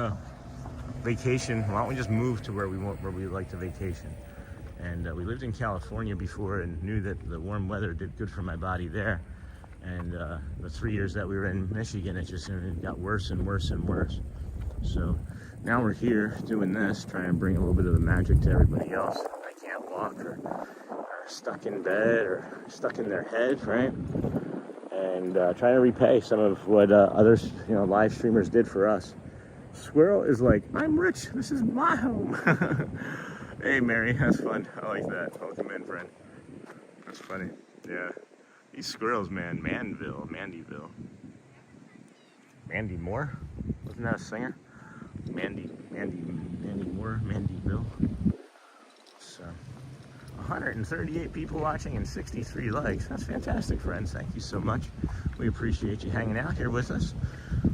vacation? Why don't we just move to where we like to vacation? And we lived in California before and knew that the warm weather did good for my body there. And the 3 years that we were in Michigan, it just got worse and worse and worse. So now we're here doing this, trying to bring a little bit of the magic to everybody else. I can't walk or stuck in bed or stuck in their head, right? And trying to repay some of what others, live streamers did for us. Squirrel is like, I'm rich. This is my home. Hey, Mary, that's fun. I like that. Welcome in, friend. That's funny. Yeah. These squirrels, man. Mandyville. Mandy Moore? Wasn't that a singer? Mandy Moore, Mandyville. So, 138 people watching and 63 likes. That's fantastic, friends. Thank you so much. We appreciate you hanging out here with us.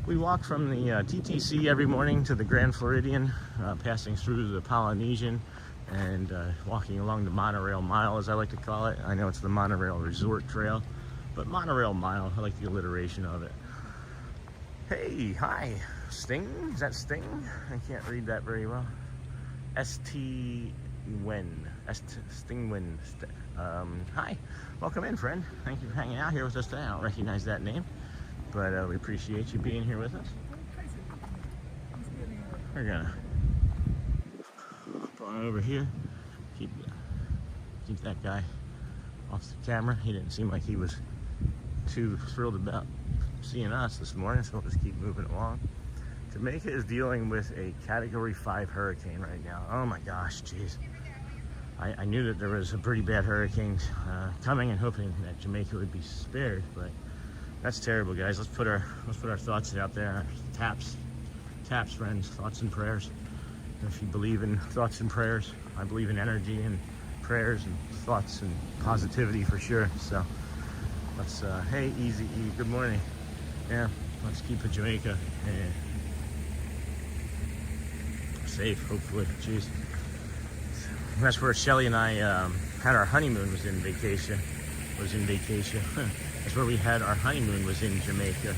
We walk from the TTC every morning to the Grand Floridian, passing through the Polynesian, and walking along the Monorail Mile, as I like to call it. I know it's the Monorail Resort Trail, but Monorail Mile, I like the alliteration of it. Hey, hi, Sting? Is that Sting? I can't read that very well. Stingwen. Hi, welcome in, friend. Thank you for hanging out here with us today. I don't recognize that name, but we appreciate you being here with us. We're gonna hop on over here. Keep that guy off the camera. He didn't seem like he was too thrilled about seeing us this morning, so we'll just keep moving along. Jamaica is dealing with a Category 5 hurricane right now. Oh my gosh, jeez. I knew that there was a pretty bad hurricane coming and hoping that Jamaica would be spared, but that's terrible, guys. Let's put our thoughts out there. Taps, friends. Thoughts and prayers. If you believe in thoughts and prayers, I believe in energy and prayers and thoughts and positivity for sure. So let's. Hey, Easy E. Good morning. Yeah, let's keep it Jamaica safe, hopefully. Jeez. That's where Shelly and I had our honeymoon. Was in vacation. That's where we had our honeymoon. Was in Jamaica.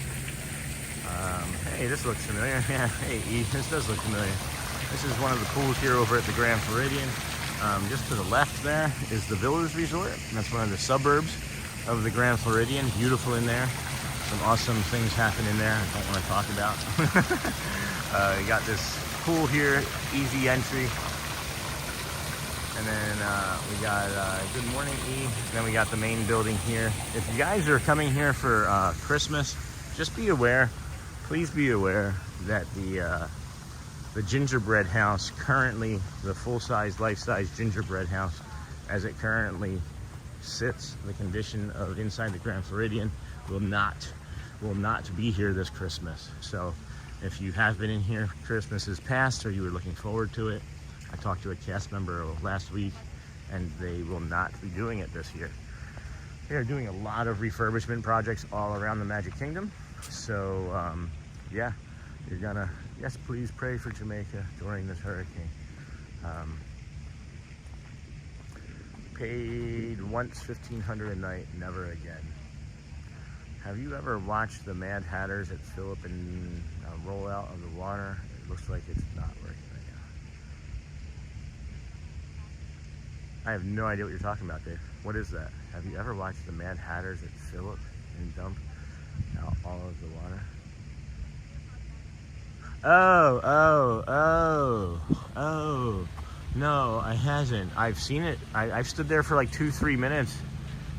Hey, this looks familiar. Yeah. Hey, E. This does look familiar. This is one of the pools here over at the Grand Floridian. Just to the left there is the Villas Resort. That's one of the suburbs of the Grand Floridian. Beautiful in there. Some awesome things happen in there I don't want to talk about. You got this pool here, easy entry. And then we got good morning, E. And then we got the main building here. If you guys are coming here for Christmas, just be aware, please be aware that the gingerbread house currently, the full-size, life-size gingerbread house, as it currently sits, the condition of inside the Grand Floridian will not be here this Christmas. So if you have been in here, Christmas is past, or you were looking forward to it, I talked to a cast member last week, and they will not be doing it this year. They are doing a lot of refurbishment projects all around the Magic Kingdom. So yeah, you're gonna, yes, please pray for Jamaica during this hurricane. Paid once $1,500 a night, never again. Have you ever watched the Mad Hatters at Philip and roll out of the water? It looks like it's not working right now. I have no idea what you're talking about, Dave. What is that? Have you ever watched the Mad Hatters at Philip and dump out all of the water? Oh. No, I hasn't. I've seen it. I've stood there for like 2-3 minutes,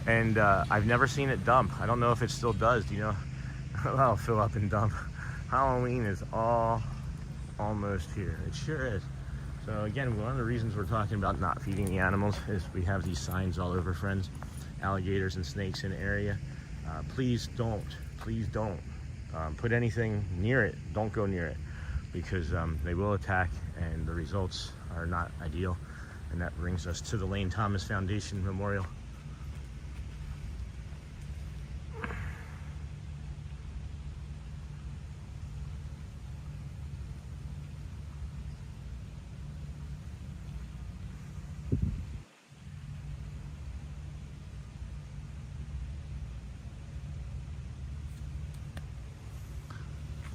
and I've never seen it dump. I don't know if it still does. Do you know? I'll fill up and dump. Halloween is almost here. It sure is. So again, one of the reasons we're talking about not feeding the animals is we have these signs all over, friends. Alligators and snakes in the area. Please don't put anything near it. Don't go near it, because they will attack, and the results are not ideal. And that brings us to the Lane Thomas Foundation Memorial.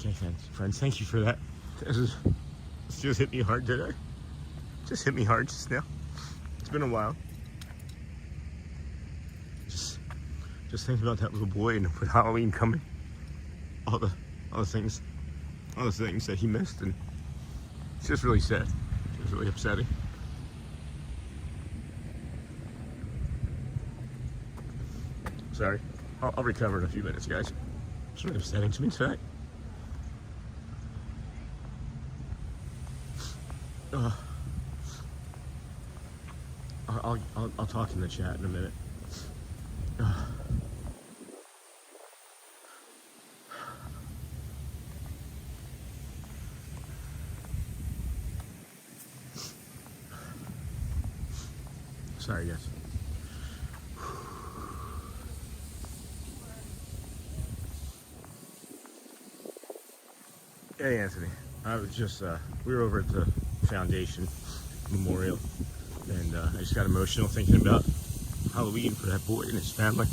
Okay, friends, thank you for that. This just hit me hard, did I? Just hit me hard just now. It's been a while. Just think about that little boy, and with Halloween coming, all the things that he missed, and it's just really sad. It's really upsetting. Sorry, I'll recover in a few minutes, guys. It's really upsetting to me tonight. I'll talk in the chat in a minute. Sorry, guys. Hey, Anthony. I was just, we were over at the Foundation Memorial, and I just got emotional thinking about Halloween for that boy and his family.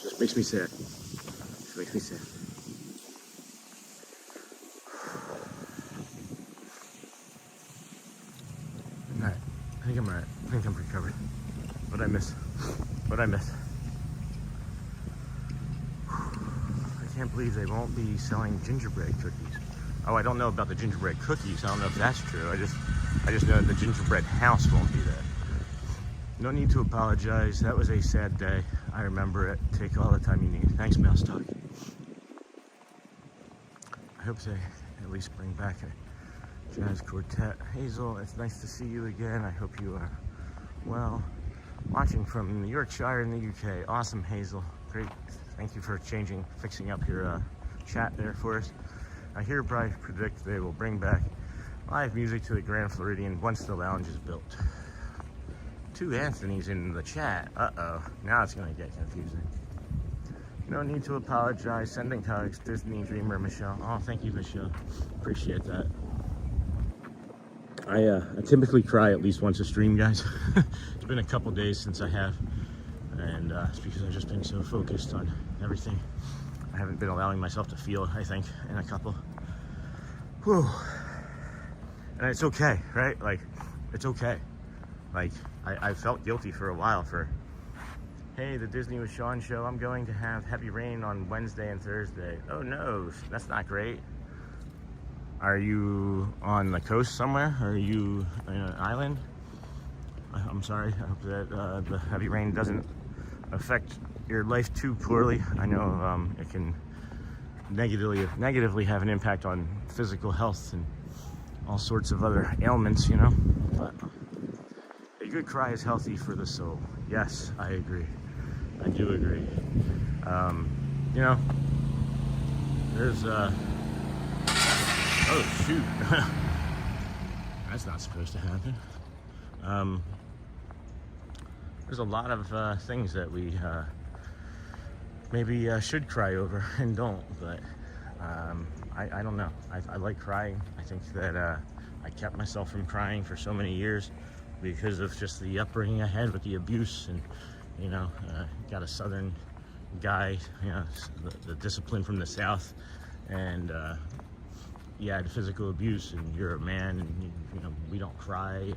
Just makes me sad. Just makes me sad. Alright, I think I'm alright. I think I'm recovered. What'd I miss? What'd I miss? I can't believe they won't be selling gingerbread cookies. Oh, I don't know about the gingerbread cookies. I don't know if that's true. I just know that the gingerbread house won't be there. No need to apologize. That was a sad day. I remember it. Take all the time you need. Thanks, Mouse Talk. I hope they at least bring back a jazz quartet. Hazel, it's nice to see you again. I hope you are well. Watching from Yorkshire in the UK. Awesome, Hazel. Great. Thank you for fixing up your chat there for us. I hereby predict they will bring back live music to the Grand Floridian once the lounge is built. 2 Anthony's in the chat. Uh-oh. Now it's going to get confusing. No need to apologize. Sending hugs. Disney Dreamer, Myshell. Oh, thank you, Myshell. Appreciate that. I typically cry at least once a stream, guys. It's been a couple days since I have, and it's because I've just been so focused on everything. I haven't been allowing myself to feel, I think, in a couple. Whew. And it's okay, right? Like, it's okay. Like, I felt guilty for a while for, hey, the Disney with Sean show, I'm going to have heavy rain on Wednesday and Thursday. Oh no, that's not great. Are you on the coast somewhere? Are you in an island? I'm sorry. I hope that the heavy rain doesn't affect your life too poorly. I know it can negatively have an impact on physical health and all sorts of other ailments, you know. But a good cry is healthy for the soul. Yes, I agree. I do agree. You know, there's oh shoot, that's not supposed to happen. There's a lot of things that we maybe should cry over and don't, but I don't know. I like crying. I think that I kept myself from crying for so many years because of just the upbringing I had with the abuse, and you know, got a southern guy, you know, the discipline from the South, and you had physical abuse, and you're a man, and you know, we don't cry, and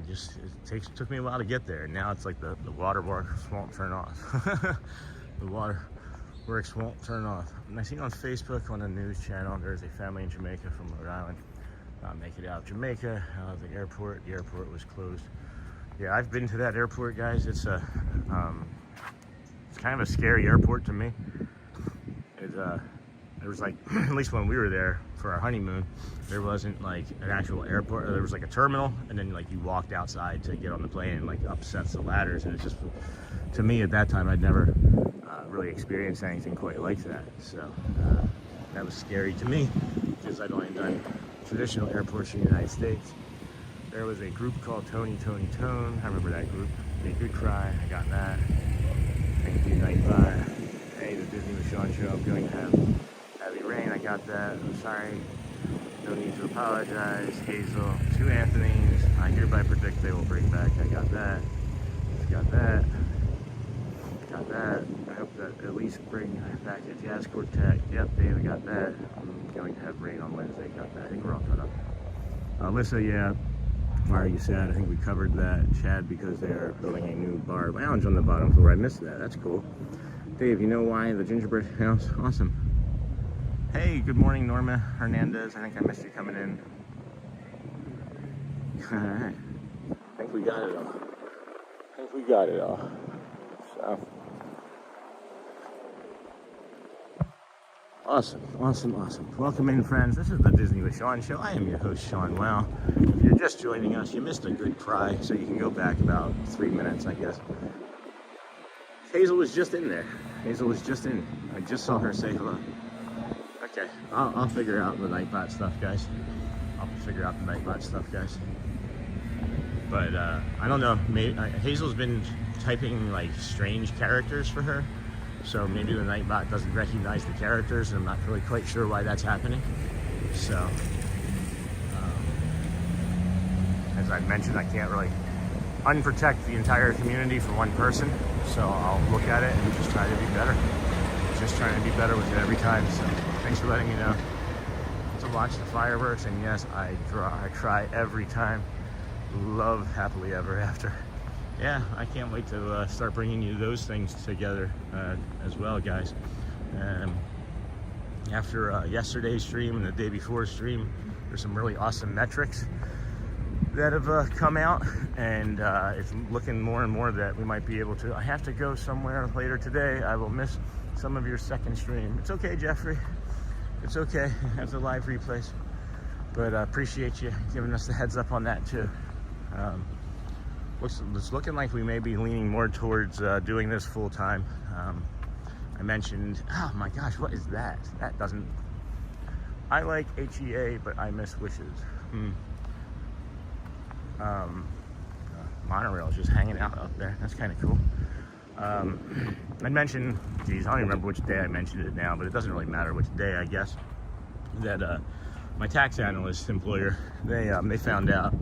it took me a while to get there. And now it's like the waterworks won't turn off. The waterworks won't turn off. And I seen on Facebook on a news channel, there's a family in Jamaica from Rhode Island. Make it out of Jamaica, out of the airport. The airport was closed. Yeah, I've been to that airport, guys. It's kind of a scary airport to me. There was like, at least when we were there for our honeymoon, there wasn't like an actual airport. There was like a terminal, and then like you walked outside to get on the plane, and like upsets the ladders. And it's just, to me at that time, I'd never really experienced anything quite like that. So that was scary to me because I'd only done traditional airports in the United States. There was a group called Tony Tone. I remember that group. A good cry. I got that. Thank you, Night Bye. Hey, the Disney with Sean show. I'm going to have heavy rain. I got that. I'm sorry. No need to apologize. Hazel. 2 Anthony's. I hereby predict they will bring back. I got that. Got that. Got that. I hope that at least bring back a jazz quartet. Yep, Dave, I got that. I'm going to have rain on Wednesday. Got that. I think we're all caught up. Alyssa, yeah. Why are you sad? I think we covered that. Chad, because they are building a new bar lounge on the bottom floor. I missed that. That's cool. Dave, you know why the gingerbread house? Awesome. Hey, good morning, Norma Hernandez. I think I missed you coming in. Alright. I think we got it all. So. Awesome. Welcome in, friends. This is the Disney with Sean show. I am your host, Sean Wow. If you're just joining us, you missed a good cry, so you can go back about 3 minutes, I guess. Hazel was just in there. I just saw her say hello. Okay, I'll figure out the Nightbot stuff, guys. But I don't know. Maybe Hazel's been typing like strange characters for her. So maybe the Nightbot doesn't recognize the characters, and I'm not really quite sure why that's happening. So, as I mentioned, I can't really unprotect the entire community for one person. So I'll look at it and just try to be better. Just trying to be better with it every time. So thanks for letting me know. To watch the fireworks, and yes, I cry every time. Love Happily Ever After. Yeah, I can't wait to start bringing you those things together as well, guys. After yesterday's stream and the day before stream, there's some really awesome metrics that have come out, and it's looking more and more that we might be able to. I have to go somewhere later today. I will miss some of your second stream. It's okay, Jeffrey. It's okay. I have the live replays. But I appreciate you giving us the heads up on that too. It's looking like we may be leaning more towards doing this full time. I mentioned, oh my gosh, what is that? That doesn't, I like HEA, but I miss wishes. Monorail is just hanging out up there. That's kind of cool. I mentioned, geez, I don't even remember which day I mentioned it now, but it doesn't really matter which day, I guess, that my tax analyst employer, they found out.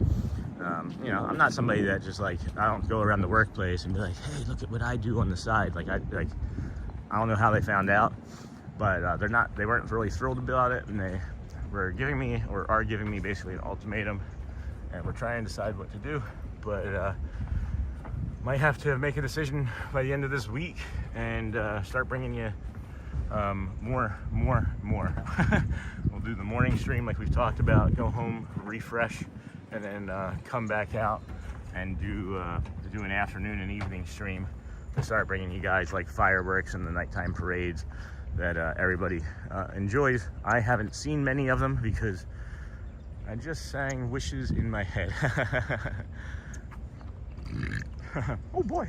You know, I'm not somebody that just like, I don't go around the workplace and be like, hey, look at what I do on the side. I don't know how they found out, but they weren't really thrilled about it, and they were giving me, or are giving me, basically an ultimatum, and we're trying to decide what to do, but might have to make a decision by the end of this week and start bringing you more. We'll do the morning stream like we've talked about, go home, refresh, and then come back out and do an afternoon and evening stream to start bringing you guys like fireworks and the nighttime parades that everybody enjoys. I haven't seen many of them because I just sang wishes in my head. Oh boy.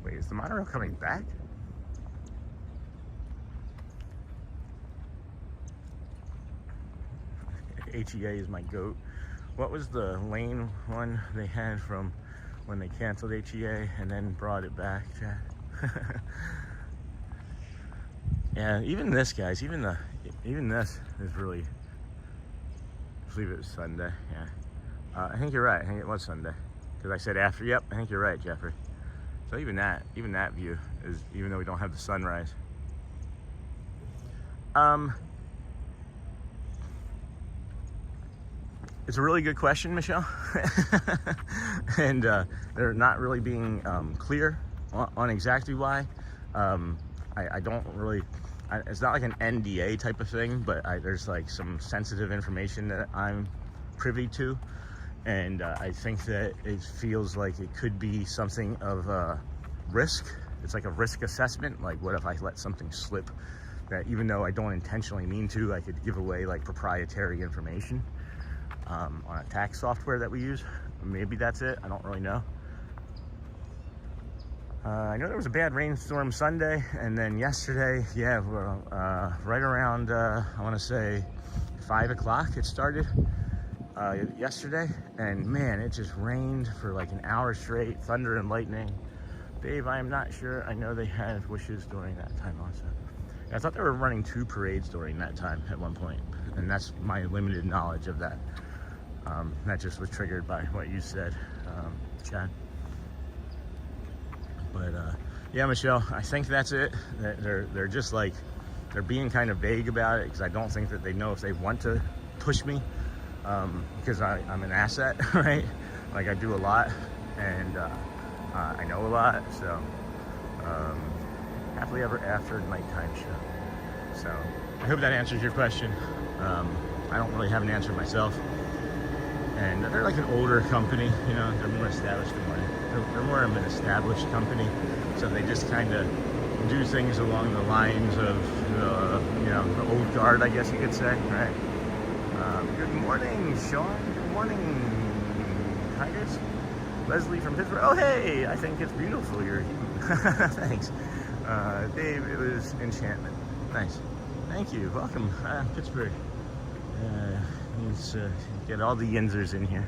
Wait, is the monorail coming back? HEA is my goat. What was the lane one they had from when they canceled HEA and then brought it back, Chad? Yeah, even this, guys, even this is really, I believe it was Sunday, yeah. I think you're right, I think it was Sunday. Because I said after, yep, I think you're right, Jeffrey. So even that view is, even though we don't have the sunrise. It's a really good question, Myshell. And they're not really being clear on exactly why. I don't really, it's not like an NDA type of thing, but there's like some sensitive information that I'm privy to. And I think that it feels like it could be something of a risk. It's like a risk assessment. Like, what if I let something slip that, even though I don't intentionally mean to, I could give away like proprietary information on a tax software that we use. Maybe that's it. I don't really know. I know there was a bad rainstorm Sunday, and then yesterday, yeah, right around, I want to say 5 o'clock it started yesterday, and man, it just rained for like an hour straight, thunder and lightning. Babe, I am not sure. I know they had wishes during that time also. I thought they were running 2 parades during that time at one point, and that's my limited knowledge of that. That just was triggered by what you said, Chad. But yeah, Myshell, I think that's it. They're just like, they're being kind of vague about it, because I don't think that they know if they want to push me, because I'm an asset, right? Like, I do a lot, and I know a lot, so happily ever after nighttime show. So I hope that answers your question. I don't really have an answer myself. And they're like an older company, you know, they're more established than mine. They're more of an established company, so they just kind of do things along the lines of, you know, the old guard, I guess you could say, right? Good morning, Sean. Good morning, Tigers. Leslie from Pittsburgh. Oh, hey, I think it's beautiful. You're thanks. Dave, it was enchantment. Nice. Thank you. Welcome, Pittsburgh. Let's get all the Yinzers in here.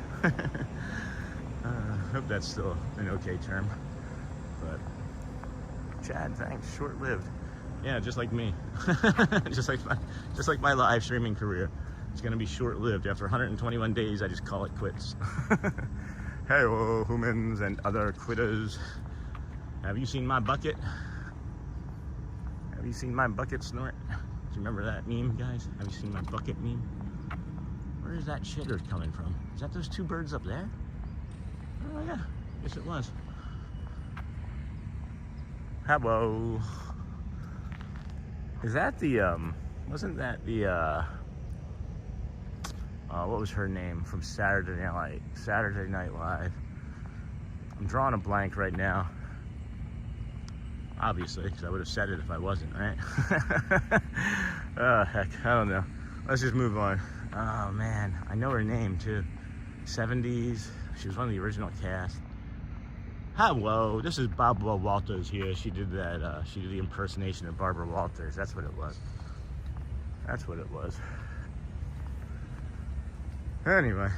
Hope that's still an okay term. But Chad, thanks. Short-lived. Yeah, just like me. just like my live streaming career. It's gonna be short-lived. After 121 days, I just call it quits. Hello, humans and other quitters. Have you seen my bucket? Have you seen my bucket snort? Do you remember that meme, guys? Have you seen my bucket meme? Where is that chitter coming from? Is that those 2 birds up there? Oh yeah, yes it was. Hello. Is that the, wasn't that the, what was her name from Saturday Night Live? I'm drawing a blank right now. Obviously, because I would have said it if I wasn't, right? Oh, heck, I don't know. Let's just move on. Oh, man, I know her name, too. 70s. She was one of the original cast. Hello, this is Barbara Walters here. She did that, she did the impersonation of Barbara Walters. That's what it was. That's what it was. Anyway,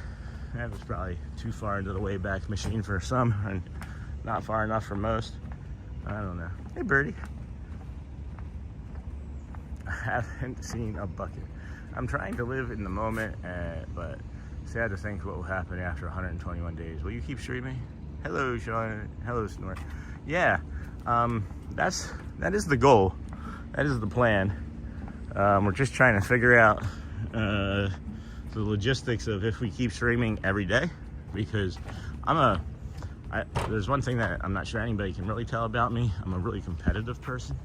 that was probably too far into the Wayback Machine for some, and not far enough for most. I don't know. Hey, Birdie. I haven't seen a bucket. I'm trying to live in the moment, but sad to think what will happen after 121 days. Will you keep streaming? Hello, Sean. Hello, Snort. Yeah, that is the goal. That is the plan. We're just trying to figure out the logistics of if we keep streaming every day, because there's one thing that I'm not sure anybody can really tell about me. I'm a really competitive person.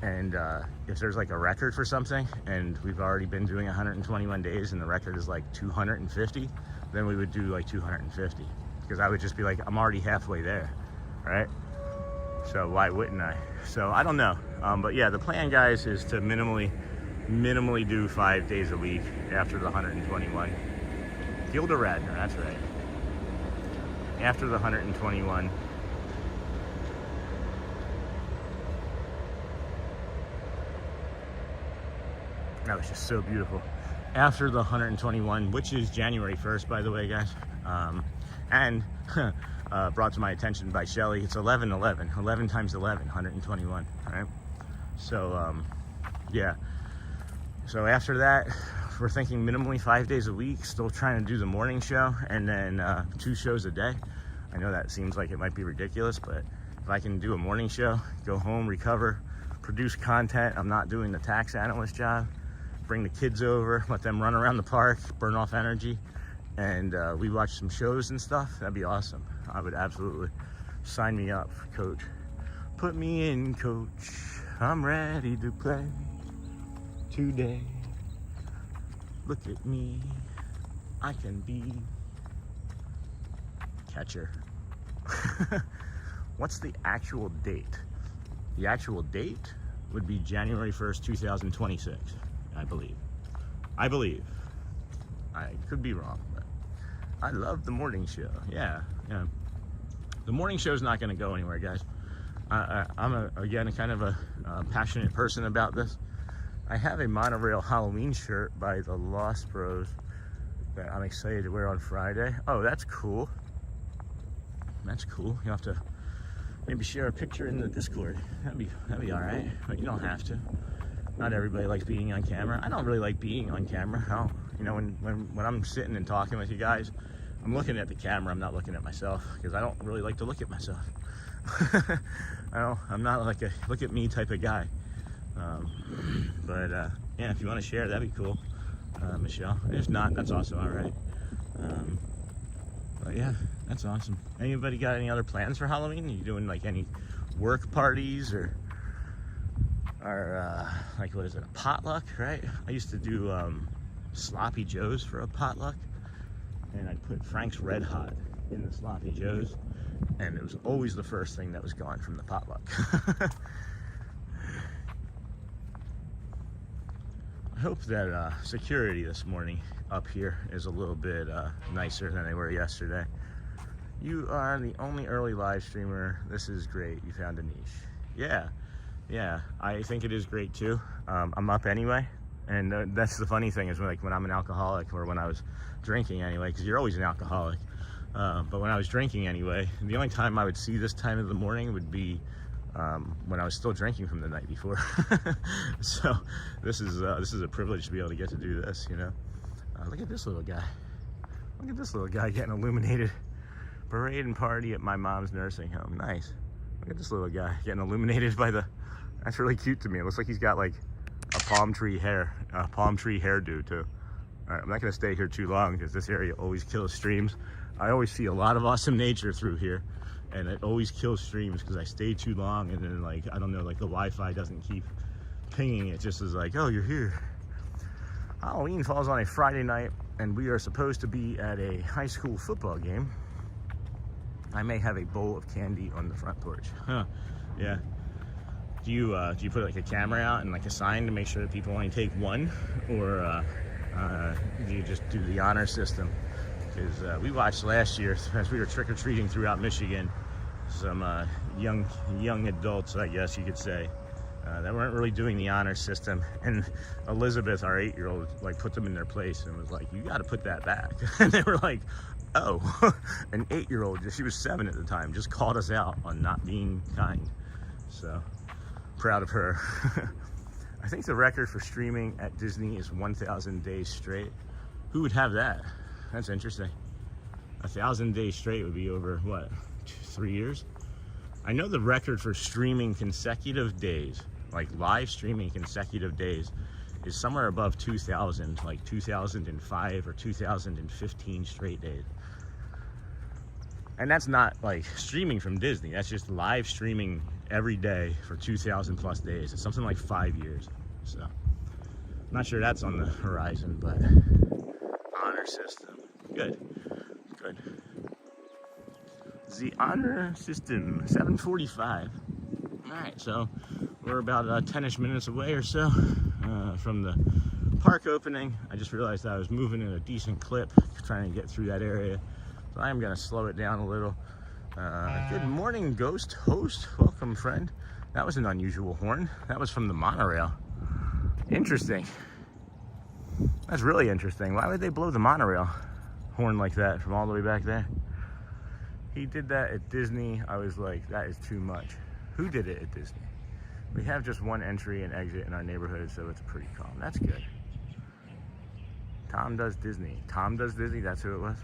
And if there's like a record for something and we've already been doing 121 days and the record is like 250, then we would do like 250, because I would just be like, I'm already halfway there, right? So why wouldn't I? So I don't know. But yeah, the plan, guys, is to minimally do 5 days a week after the 121. Gilda Radner, that's right. After the 121. That was just so beautiful. After the 121, which is January 1st, by the way, guys. And brought to my attention by Shelly, it's 11/11. 11 times 11, 121, right? So, yeah. So after that, we're thinking minimally 5 days a week, still trying to do the morning show, and then 2 shows a day. I know that seems like it might be ridiculous, but if I can do a morning show, go home, recover, produce content, I'm not doing the tax analyst job, bring the kids over, let them run around the park, burn off energy, and we watch some shows and stuff, that'd be awesome. I would absolutely sign me up, coach. Put me in, coach. I'm ready to play today. Look at me. I can be catcher. What's the actual date? The actual date would be January 1st, 2026, I believe. I could be wrong, but I love the morning show. Yeah. The morning show's not going to go anywhere, guys. I'm again kind of a passionate person about this. I have a Monorail Halloween shirt by the Lost Bros that I'm excited to wear on Friday. Oh, that's cool. That's cool. You'll have to maybe share a picture in the Discord. That'd be all right, but you don't have to. Not everybody likes being on camera. I don't really like being on camera. When I'm sitting and talking with you guys, I'm looking at the camera. I'm not looking at myself because I don't really like to look at myself. I'm not like a look at me type of guy. Yeah, if you want to share, that'd be cool, Myshell. If not, that's also all right. But yeah, that's awesome. Anybody got any other plans for Halloween? Are you doing like any work parties or like, what is it, a potluck, right? I used to do sloppy joes for a potluck, and I'd put Frank's Red Hot in the sloppy joes, and it was always the first thing that was gone from the potluck. I hope that security this morning up here is a little bit nicer than they were yesterday. You are the only early live streamer. This is great. You found a niche. Yeah, I think it is great too. I'm up anyway, and that's the funny thing is when I'm an alcoholic, or when I was drinking anyway, because you're always an alcoholic. But when I was drinking anyway, the only time I would see this time of the morning would be when I was still drinking from the night before. So this is a privilege to be able to get to do this, you know. Look at this little guy. Look at this little guy getting illuminated. Parade and party at my mom's nursing home. Nice. Look at this little guy getting illuminated by the... That's really cute to me. It looks like he's got like a palm tree hairdo too. All right, I'm not gonna stay here too long because this area always kills streams. I always see a lot of awesome nature through here, and it always kills streams because I stay too long, and then like, I don't know, like the Wi-Fi doesn't keep pinging. It just is like, oh, you're here. Halloween falls on a Friday night, and we are supposed to be at a high school football game. I may have a bowl of candy on the front porch. Huh, yeah. Do you put like a camera out and like a sign to make sure that people only take one, or do you just do the honor system? Because we watched last year as we were trick-or-treating throughout Michigan, some young adults, I guess you could say, that weren't really doing the honor system, and Elizabeth, our 8-year-old, like put them in their place and was like, you got to put that back. And they were like, oh. An 8-year-old, she was 7 at the time, just called us out on not being kind. So proud of her. I think the record for streaming at Disney is 1,000 days straight. Who would have that? That's interesting. 1,000 days straight would be over, what, 3 years? I know the record for streaming consecutive days, like live streaming consecutive days, is somewhere above 2,000, like 2005 or 2015 straight days. And that's not like streaming from Disney, that's just live streaming every day for 2,000 plus days. It's something like 5 years. So, I'm not sure that's on the horizon, but honor system. Good. the honor system, 7:45. All right, so we're about 10-ish minutes away or so from the park opening. I just realized I was moving at a decent clip, trying to get through that area. So I am gonna slow it down a little. Good morning, ghost host. Welcome, friend. That was an unusual horn. That was from the monorail. Interesting. That's really interesting. Why would they blow the monorail horn like that from all the way back there? He did that at Disney. I was like, that is too much. Who did it at Disney? We have just one entry and exit in our neighborhood, so it's pretty calm. That's good. Tom does Disney. Tom does Disney, that's who it was?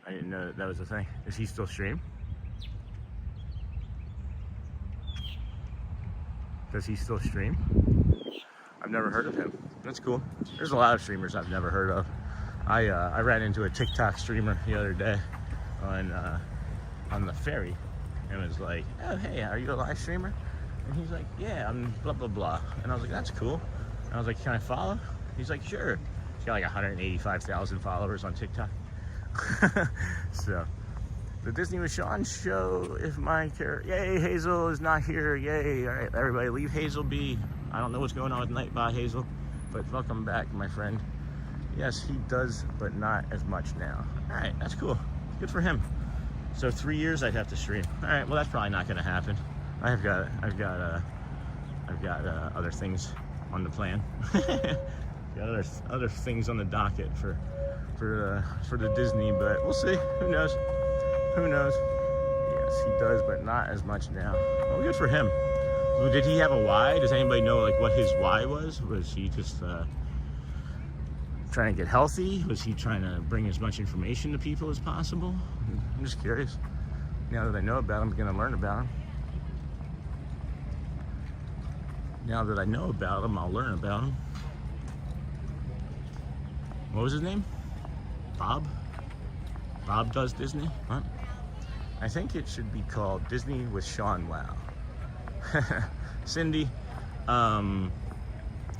I didn't know that was a thing. Is he still stream? Does he still stream? I've never heard of him. That's cool. There's a lot of streamers I've never heard of. I ran into a TikTok streamer the other day on the ferry and was like, oh, hey, are you a live streamer? And he's like, yeah, I'm blah, blah, blah. And I was like, that's cool. And I was like, can I follow? He's like, sure. He's got like 185,000 followers on TikTok. So, the Disney with Sean show, if my character, yay, Hazel is not here, yay. All right, everybody leave Hazel be. I don't know what's going on with Night by Hazel, but welcome back, my friend. Yes, he does, but not as much now. All right, that's cool. Good for him. So 3 years I'd have to stream. All right, well that's probably not going to happen. I've got other things on the plan. Got other things on the docket for the Disney, but we'll see. Who knows? Who knows? Yes, he does, but not as much now. Well, good for him. Did he have a why? Does anybody know like what his why was? Was he just trying to get healthy? Was he trying to bring as much information to people as possible? I'm just curious. Now that I know about him, I'm gonna learn about him. Now that I know about him, I'll learn about him. What was his name? Bob? Bob does Disney? What? I think it should be called Disney with Sean Wow. Cindy, I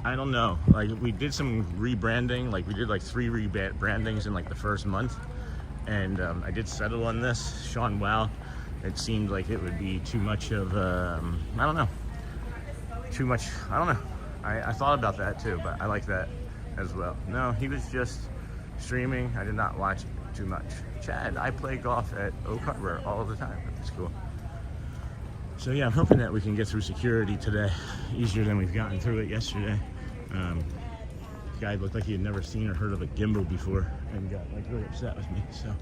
don't know. Like, we did some rebranding. Like, we did like 3 rebrandings in like the first month. And I did settle on this, Sean Wow. It seemed like it would be too much of, I don't know. Too much, I don't know. I thought about that too, but I like that as well. No, he was just streaming. I did not watch too much. Chad, I play golf at Oak Harbor all the time. That's cool. So yeah, I'm hoping that we can get through security today. Easier than we've gotten through it yesterday. The guy looked like he had never seen or heard of a gimbal before and got like really upset with me. So,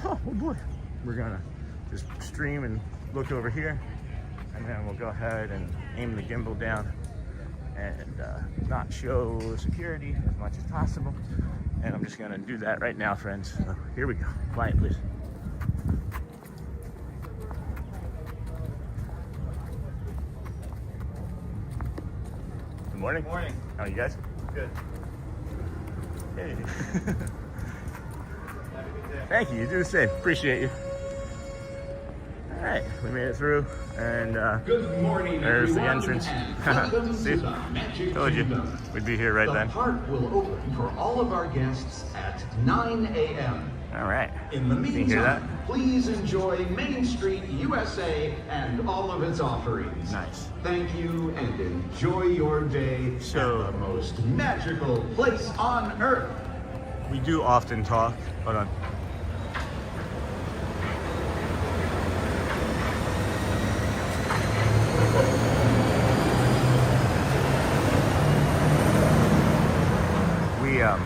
oh boy, we're gonna just stream and look over here, and then we'll go ahead and aim the gimbal down and not show security as much as possible. And I'm just gonna do that right now, friends. So here we go. Quiet, please. Good morning. Good morning. How are you guys? Good. Hey. Have a good day. Thank you. You do the same. Appreciate you. All right, we made it through, and good morning, there's everyone, the entrance. See? Told you. We'd be here right then. The park will open for all of our guests at 9 a.m. All right. In the Can you hear that? meantime, please enjoy Main Street, USA, and all of its offerings. Nice. Thank you, and enjoy your day So- at the most magical place on earth. We do often talk, hold on.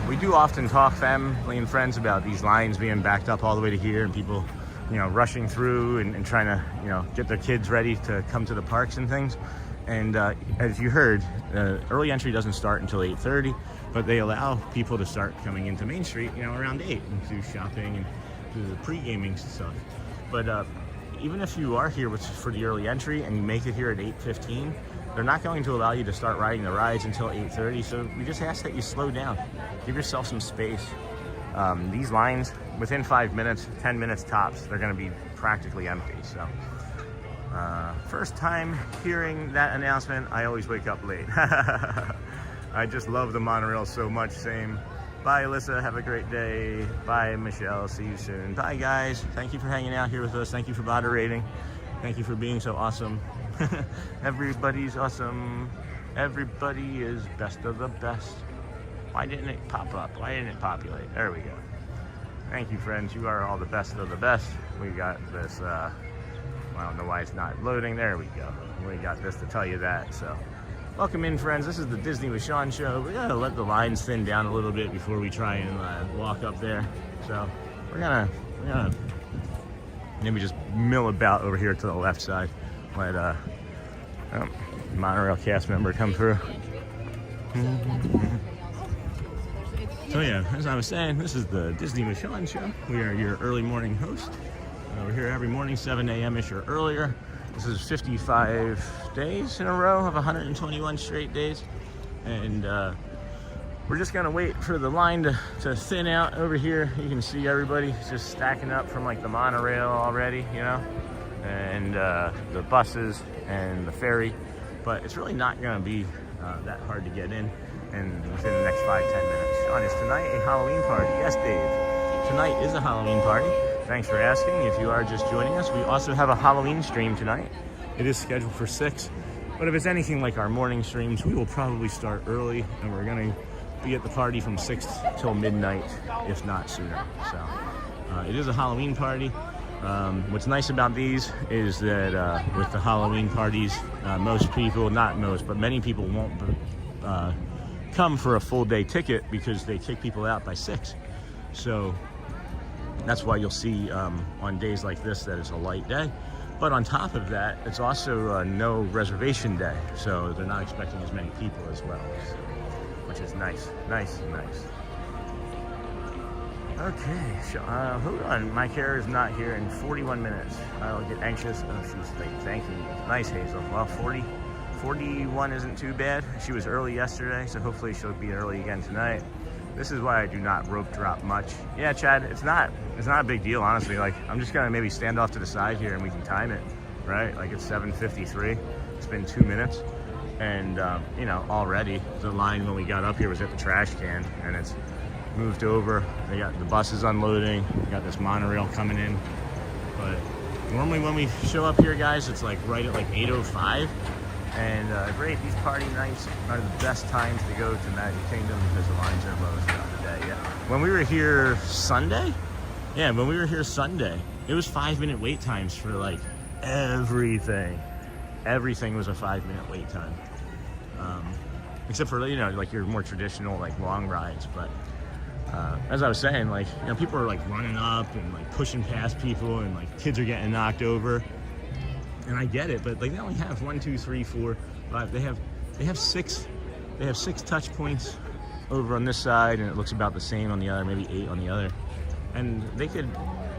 We do often talk, family and friends, about these lines being backed up all the way to here and people, you know, rushing through and trying to, you know, get their kids ready to come to the parks and things. And as you heard, early entry doesn't start until 8:30, but they allow people to start coming into Main Street, you know, around 8 and do shopping and do the pre-gaming stuff. But even if you are here for the early entry and you make it here at 8:15, they're not going to allow you to start riding the rides until 8:30. So we just ask that you slow down, give yourself some space. These lines, within 5 minutes, 10 minutes tops, they're going to be practically empty. So first time hearing that announcement, I always wake up late. I just love the monorail so much. Same. Bye, Alyssa. Have a great day. Bye, Myshell. See you soon. Bye, guys. Thank you for hanging out here with us. Thank you for moderating. Thank you for being so awesome. Everybody's awesome. Everybody is best of the best. Why didn't it pop up? Why didn't it populate? There we go. Thank you, friends. You are all the best of the best. We got this, well, I don't know why it's not loading. There we go. We got this to tell you that. So, welcome in, friends. This is the Disney with Sean show. We gotta let the lines thin down a little bit before we try and walk up there. So, we're gonna maybe just mill about over here to the left side. Let Monorail cast member come through. So yeah, as I was saying, this is the Disney with Sean show. We are your early morning host. We're here every morning, 7 a.m.-ish or earlier. This is 55 days in a row of 121 straight days. And we're just gonna wait for the line to thin out over here. You can see everybody just stacking up from like the monorail already, you know, and the buses and the ferry. But it's really not gonna be that hard to get in. And within the next 5-10 minutes. Sean, is tonight a Halloween party? Yes, Dave. Tonight is a Halloween party. Thanks for asking. If you are just joining us, we also have a Halloween stream tonight. It is scheduled for 6. But if it's anything like our morning streams, we will probably start early, and we're going to be at the party from 6 till midnight, if not sooner. So it is a Halloween party. What's nice about these is that with the Halloween parties, most people, not most, but many people won't come for a full day ticket because they kick people out by 6. So that's why you'll see on days like this that it's a light day. But on top of that, it's also no reservation day. So they're not expecting as many people as well, so, which is nice. Okay, so, hold on. My care is not here in 41 minutes. I'll get anxious. Oh, she's late. Thank you. Nice, Hazel. Well, 41 isn't too bad. She was early yesterday, so hopefully she'll be early again tonight. This is why I do not rope drop much. Yeah, Chad, it's not a big deal, honestly. Like, I'm just gonna maybe stand off to the side here and we can time it, right? Like, it's 7:53. It's been 2 minutes. And, you know, already the line when we got up here was at the trash can, and it's moved over. They got the buses unloading. We got this monorail coming in. But normally when we show up here, guys, it's like right at like 8:05. And great, these party nights are the best times to go to Magic Kingdom because the lines are lowest throughout the day. Yeah. When we were here Sunday, it was 5-minute wait times for like everything. Everything was a 5-minute wait time. Except for, you know, like your more traditional like long rides. But as I was saying, like, you know, people are like running up and like pushing past people, and like kids are getting knocked over. And I get it, but like they only have 1, 2, 3, 4, 5. They have 6 touch points over on this side, and it looks about the same on the other, maybe 8 on the other. And they could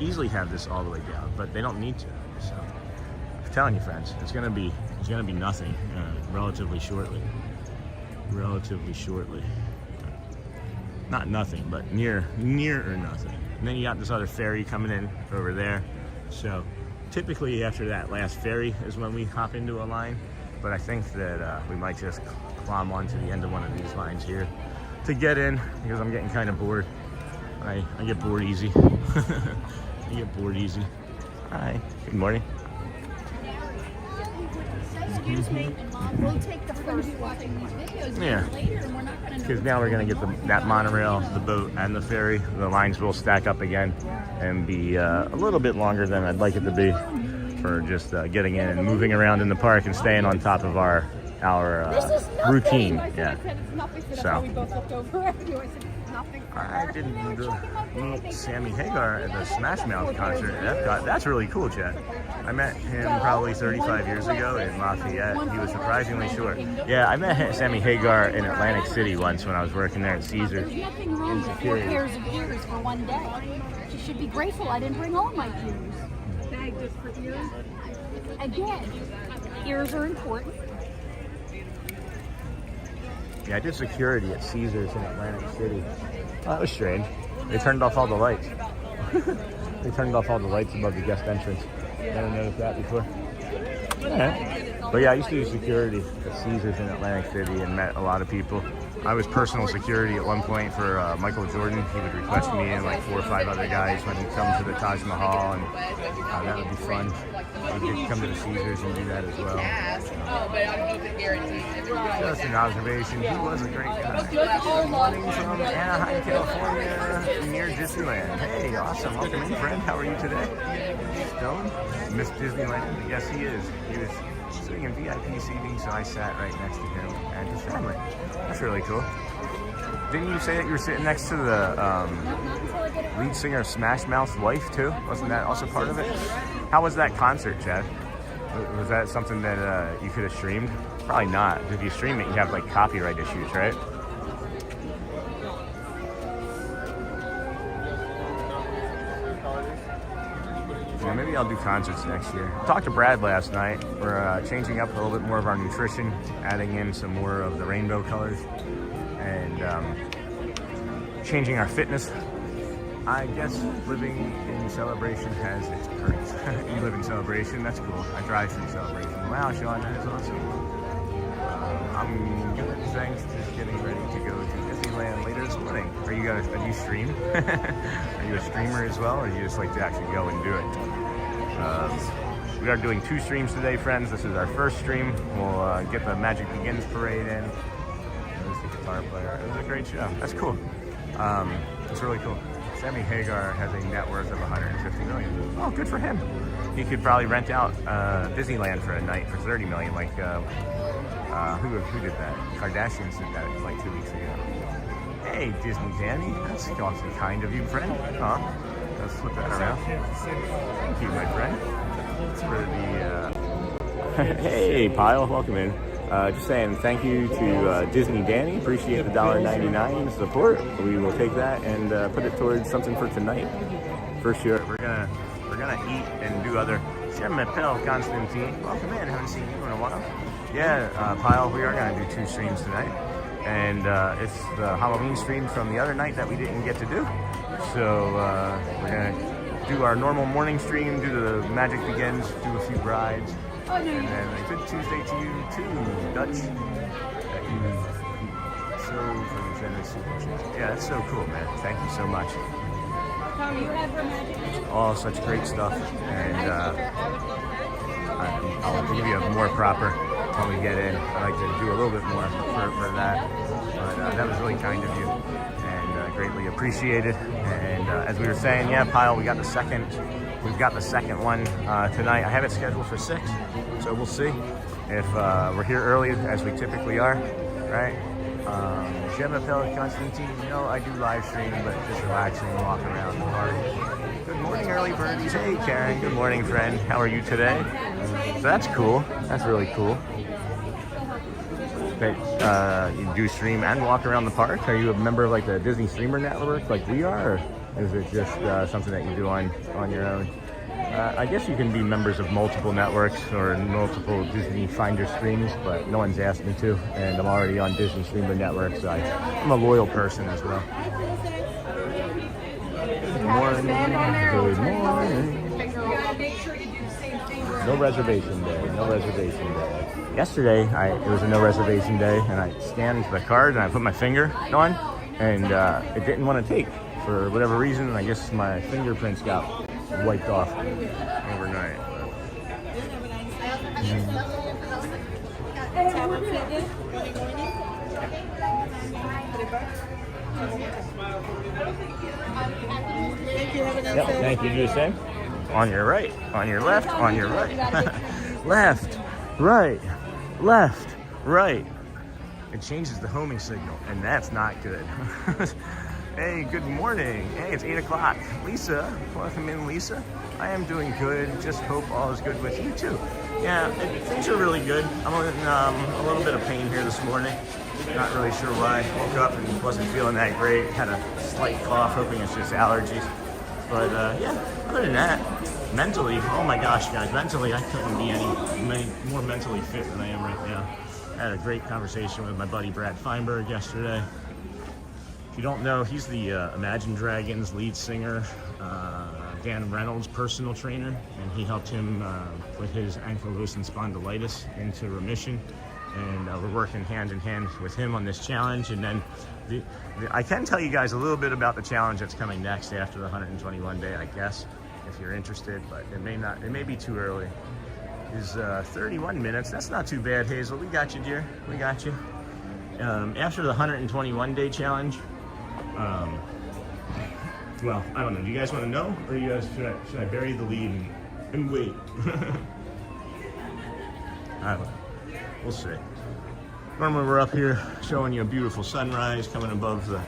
easily have this all the way down, but they don't need to. So I'm telling you, friends, it's gonna be nothing relatively shortly. Not nothing, but near or nothing. And then you got this other ferry coming in over there. So typically after that last ferry is when we hop into a line, but I think that we might just climb onto the end of one of these lines here to get in, because I'm getting kind of bored. I get bored easy. Hi, good morning. Excuse me, we'll take the first watching these videos later, and we're not going to know. Because now we're going to get that monorail, the boat, and the ferry. The lines will stack up again and be a little bit longer than I'd like it to be for just getting in and moving around in the park and staying on top of our routine. Yeah. So I didn't meet Sammy Hagar at the Smash Mouth concert at Epcot. That's really cool, Chad. I met him probably 35 years ago in Lafayette. He was surprisingly short. Yeah, I met Sammy Hagar in Atlantic City once when I was working there at Caesars. There's nothing wrong with 4 pairs of ears for one day. You should be grateful I didn't bring all my ears. Bag just for ears? Again, ears are important. Yeah, I did security at Caesars in Atlantic City. Oh, that was strange. They turned off all the lights. They turned off all the lights above the guest entrance. Never noticed that before. Yeah. But yeah, I used to do security at Caesars in Atlantic City and met a lot of people. I was personal security at one point for Michael Jordan. He would request me and like 4 or 5 other guys when he'd come to the Taj Mahal, and that would be fun. We could come to the Caesars and do that as well. Just an observation. He was a great guy. Good morning from Anaheim, California, near Disneyland. Hey, awesome. Welcome in, friend. How are you today? Stone? Miss Disneyland? Yes, he is. He was sitting in VIP seating, so I sat right next to him and his family. That's really cool. Didn't you say that you were sitting next to the lead singer of Smash Mouth's wife too? Wasn't that also part of it? How was that concert, Chad? Was that something that you could have streamed? Probably not. If you stream it, you have like copyright issues, right? Yeah, maybe I'll do concerts next year. Talked to Brad last night. We're changing up a little bit more of our nutrition, adding in some more of the rainbow colors, and changing our fitness. I guess living in Celebration has its perks. You live in Celebration, that's cool. I drive through Celebration. Wow, Sean, that is awesome. I'm good, thanks. Just getting ready to go to Disneyland later this morning. Are you stream? Are you a streamer as well, or do you just like to actually go and do it? We are doing 2 streams today, friends. This is our first stream. We'll get the Magic Begins parade in. There's the guitar player. It was a great show. That's cool. It's really cool. Sammy Hagar has a net worth of $150 million. Oh, good for him. He could probably rent out Disneyland for a night for $30 million. Like who did that? Kardashians did that like 2 weeks ago. Hey, Disney Danny, that's awfully kind of you, friend. Let's flip that around. Thank you, my friend. For the hey, Pyle, welcome in. Just saying thank you to Disney Danny. Appreciate the $1.99 support. We will take that and put it towards something for tonight, for sure. We're gonna eat and do other. Jem Mepel Constantine, welcome in. Haven't seen you in a while. Yeah, Pyle, we are gonna do 2 streams tonight, and it's the Halloween stream from the other night that we didn't get to do. So we're gonna do our normal morning stream, do the Magic Begins, do a few rides. And then a good Tuesday to you too, Dutch. That you so for the generous super chat. Yeah, that's so cool, man. Thank you so much. Oh, such great stuff. And I'll give you a more proper when we get in. I like to do a little bit more for that. But that was really kind of you, and greatly appreciated. And as we were saying, yeah, Pyle, we've got the second one tonight. I have it scheduled for 6, so we'll see if we're here early as we typically are, right? Gemma Pellet Constantine, you know, I do live stream, but just relaxing and walk around the park. Good morning, early birdies. Hey, Karen. Good morning, friend. How are you today? So that's cool. That's really cool. That you do stream and walk around the park. Are you a member of like the Disney Streamer Network like we are, or is it just something that you do on your own? I guess you can be members of multiple networks or multiple Disney Finder streams, but no one's asked me to, and I'm already on Disney Streamer Network, so I'm a loyal person as well. Good morning. Good morning. No reservation day. No reservation day. Yesterday, it was a no reservation day, and I scanned the card and I put my finger on, and it didn't want to take for whatever reason. I guess my fingerprints got wiped off overnight. Yep, thank you. Do the same. On your right, on your left, on your right. Left, right, left, right. It changes the homing signal, and that's not good. Hey, good morning. Hey, it's 8 o'clock. Lisa, welcome in, Lisa. I am doing good. Just hope all is good with you too. Yeah, things are really good. I'm in a little bit of pain here this morning. Not really sure why. Woke up and wasn't feeling that great. Had a slight cough, hoping it's just allergies. But yeah, other than that, mentally, oh my gosh, guys, mentally, I couldn't be any more mentally fit than I am right now. I had a great conversation with my buddy Brad Feinberg yesterday. If you don't know, he's the Imagine Dragons lead singer, Dan Reynolds' personal trainer, and he helped him with his ankylosing spondylitis into remission. And we're working hand in hand with him on this challenge. And then I can tell you guys a little bit about the challenge that's coming next after the 121 day, I guess, if you're interested, but it may be too early. Is 31 minutes. That's not too bad, Hazel. We got you, dear. We got you. After the 121 day challenge, well, I don't know. Do you guys want to know, or you guys should I bury the lead and wait? I don't know. We'll see. Normally we're up here showing you a beautiful sunrise coming above the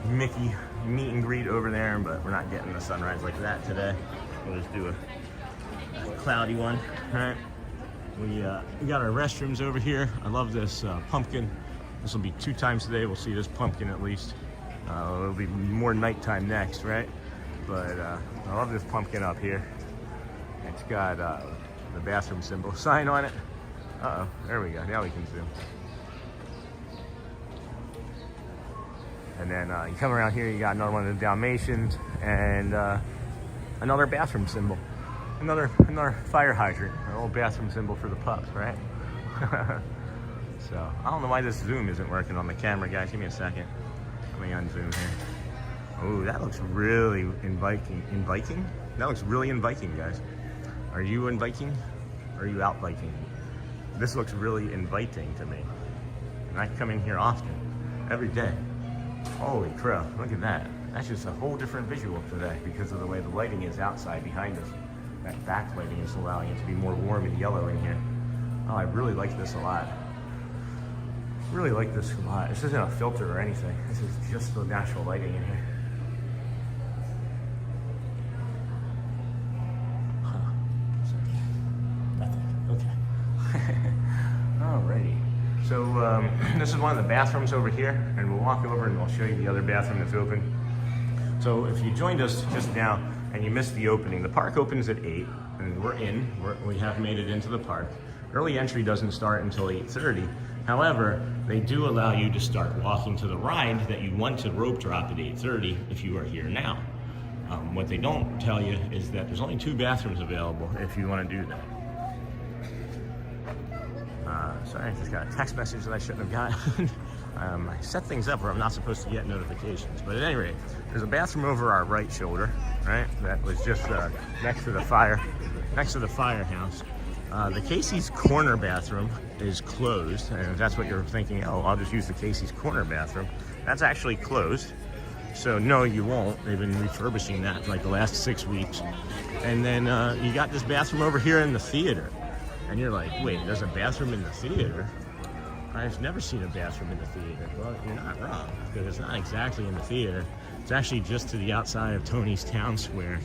Mickey meet and greet over there, but we're not getting the sunrise like that today. We'll just do a cloudy one. All right. We got our restrooms over here. I love this pumpkin. This will be 2 times today. We'll see this pumpkin at least. It'll be more nighttime next, right? But I love this pumpkin up here. It's got the bathroom symbol sign on it. Uh-oh, there we go. Now we can zoom. And then you come around here, you got another one of the Dalmatians and another bathroom symbol. Another fire hydrant, an old bathroom symbol for the pups, right? So, I don't know why this zoom isn't working on the camera, guys. Give me a second. Let me unzoom here. Oh, that looks really inviting. Inviting? That looks really inviting, guys. Are you inviting? Or are you out biking? This looks really inviting to me. And I come in here often, every day. Holy crap, look at that. That's just a whole different visual today because of the way the lighting is outside behind us. That backlighting is allowing it to be more warm and yellow in here. Oh, I really like this a lot. Really like this a lot. This isn't a filter or anything. This is just the natural lighting in here. Alrighty. So this is one of the bathrooms over here, and we'll walk over and I'll show you the other bathroom that's open. So if you joined us just now and you missed the opening, the park opens at 8, and we have made it into the park. Early entry doesn't start until 8:30. However, they do allow you to start walking to the ride that you want to rope drop at 8:30 if you are here now. What they don't tell you is that there's only 2 bathrooms available if you want to do that. Sorry, I just got a text message that I shouldn't have gotten. I set things up where I'm not supposed to get notifications. But at any rate, there's a bathroom over our right shoulder, right? That was just next to the firehouse. The Casey's Corner bathroom is closed, and if that's what you're thinking, oh, I'll just use the Casey's Corner bathroom. That's actually closed. So no, you won't. They've been refurbishing that for like the last 6 weeks. And then you got this bathroom over here in the theater. And you're like, wait, there's a bathroom in the theater? I've never seen a bathroom in the theater. Well, you're not wrong, because it's not exactly in the theater. It's actually just to the outside of Tony's Town Square.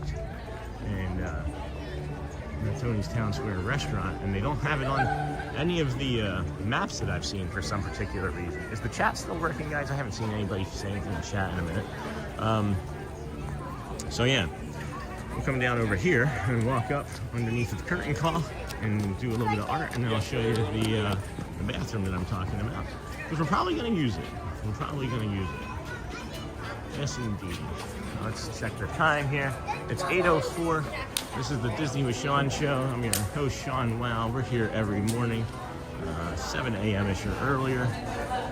And the Tony's Town Square restaurant. And they don't have it on any of the maps that I've seen for some particular reason. Is the chat still working, guys? I haven't seen anybody say anything in the chat in a minute. So yeah, we'll come down over here and walk up underneath the curtain call and do a little bit of art, and then I'll show you the bathroom that I'm talking about. Because we're probably going to use it. Yes, indeed. Let's check the time here. It's 8:04. This is the Disney with Sean show. I'm your host, Sean Wow. We're here every morning, 7 a.m.-ish or earlier.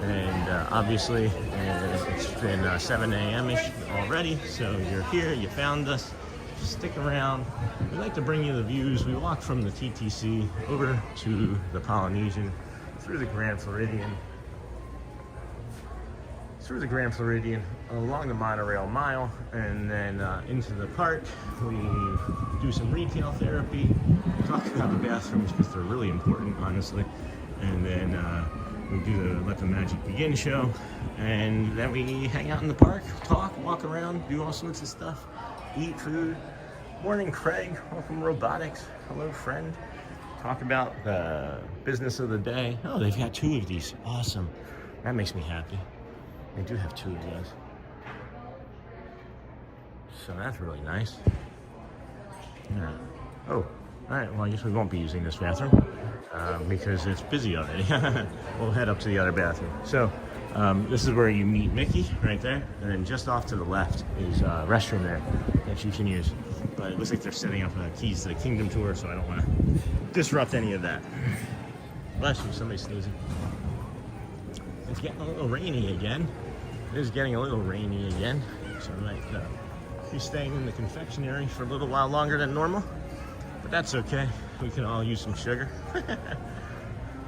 And obviously, it's been 7 a.m.-ish already. So you're here, you found us. Stick around. We like to bring you the views. We walk from the TTC over to the Polynesian, through the Grand Floridian, along the Monorail Mile, and then into the park. We do some retail therapy, talk about the bathrooms because they're really important, honestly, and then we do the Let the Magic Begin show, and then we hang out in the park, talk, walk around, do all sorts of stuff, eat food. Morning, Craig. Welcome, Robotics. Hello, friend. Talk about the business of the day. Oh, they've got 2 of these. Awesome. That makes me happy. They do have 2 of those. So that's really nice. All right. Oh, all right. Well, I guess we won't be using this bathroom because it's busy already. We'll head up to the other bathroom. So This is where you meet Mickey, right there, and then just off to the left is a restroom there that you can use. But it looks like they're setting up keys to the Kingdom tour, so I don't want to disrupt any of that. Bless you, somebody's sneezing. It's getting a little rainy again. It is getting a little rainy again, so I might be staying in the confectionery for a little while longer than normal, but that's okay. We can all use some sugar.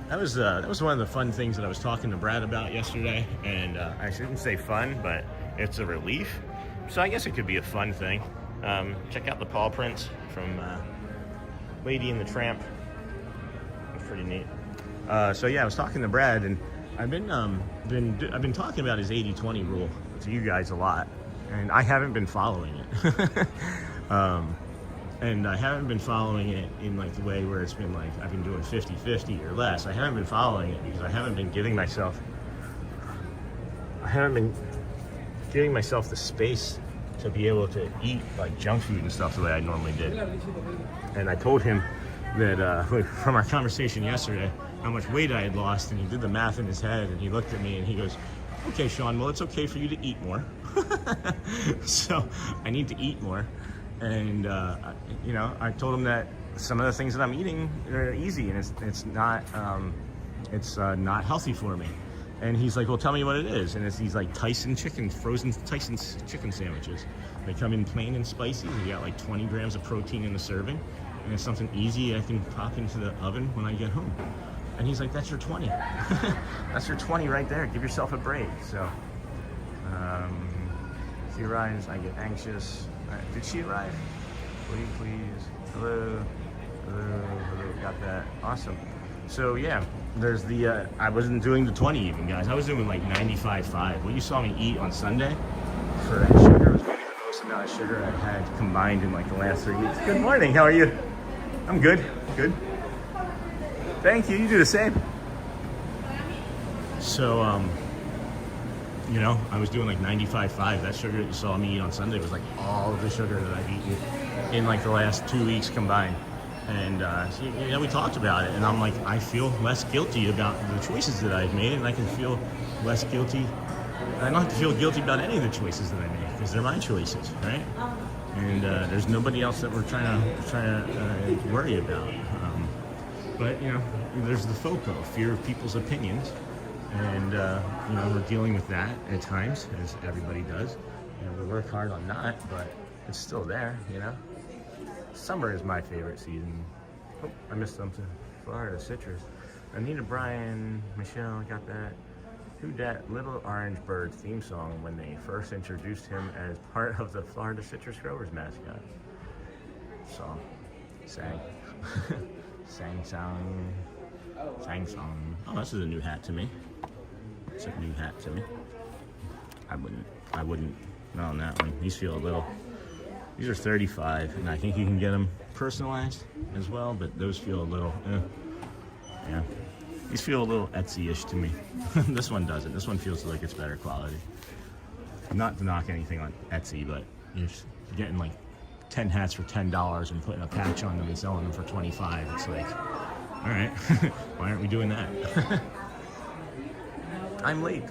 That was one of the fun things that I was talking to Brad about yesterday, and I shouldn't say fun, but it's a relief. So I guess it could be a fun thing. Check out the paw prints from Lady and the Tramp. It's pretty neat. So yeah, I was talking to Brad, and I've been talking about his 80-20 rule to you guys a lot, and I haven't been following it. And I haven't been following it in like the way where it's been like I've been doing 50-50 or less. I haven't been following it because I haven't been giving myself the space to be able to eat like junk food and stuff the way I normally did. And I told him that from our conversation yesterday how much weight I had lost, and he did the math in his head, and he looked at me and he goes, "Okay, Sean, well, it's okay for you to eat more." So I need to eat more. And you know, I told him that some of the things that I'm eating are easy, and it's not healthy for me. And he's like, "Well, tell me what it is." And it's these like frozen Tyson chicken sandwiches. They come in plain and spicy. You got like 20 grams of protein in the serving, and it's something easy I can pop into the oven when I get home. And he's like, "That's your 20. That's your 20 right there. Give yourself a break." So she arrives, I get anxious. Did she arrive? Please. Hello. Got that. Awesome. So yeah, there's the, I wasn't doing the 20 even, guys. I was doing like 95.5. What you saw me eat on Sunday for that sugar was maybe the most amount of sugar I had combined in like the last 3 weeks. Good morning. How are you? I'm good. Good. Thank you. You do the same. So, you know, I was doing like 95.5. That sugar that you saw me eat on Sunday was like all of the sugar that I've eaten in like the last 2 weeks combined. And so, you know, we talked about it, and I'm like, I feel less guilty about the choices that I've made, and I can feel less guilty. I don't have to feel guilty about any of the choices that I make because they're my choices, right? And there's nobody else that we're trying to worry about. But you know, there's the FOPO, fear of people's opinions. And, you know, we're dealing with that at times, as everybody does. You know, we work hard on that, but it's still there, you know. Summer is my favorite season. Oh, I missed something. Florida Citrus. Anita Bryan, Myshell, got that. Who dat Little Orange Bird theme song when they first introduced him as part of the Florida Citrus Growers mascot. Song. Sang. Sang song. Sang song. Oh, this is a new hat to me. It's a new hat to me. I wouldn't. Not on that one. These feel a little. These are 35, and I think you can get them personalized as well, but those feel a little. Yeah. These feel a little Etsy-ish to me. This one doesn't. This one feels like it's better quality. Not to knock anything on Etsy, but you're getting like 10 hats for $10 and putting a patch on them and selling them for $25. It's like, all right, why aren't we doing that? I'm late.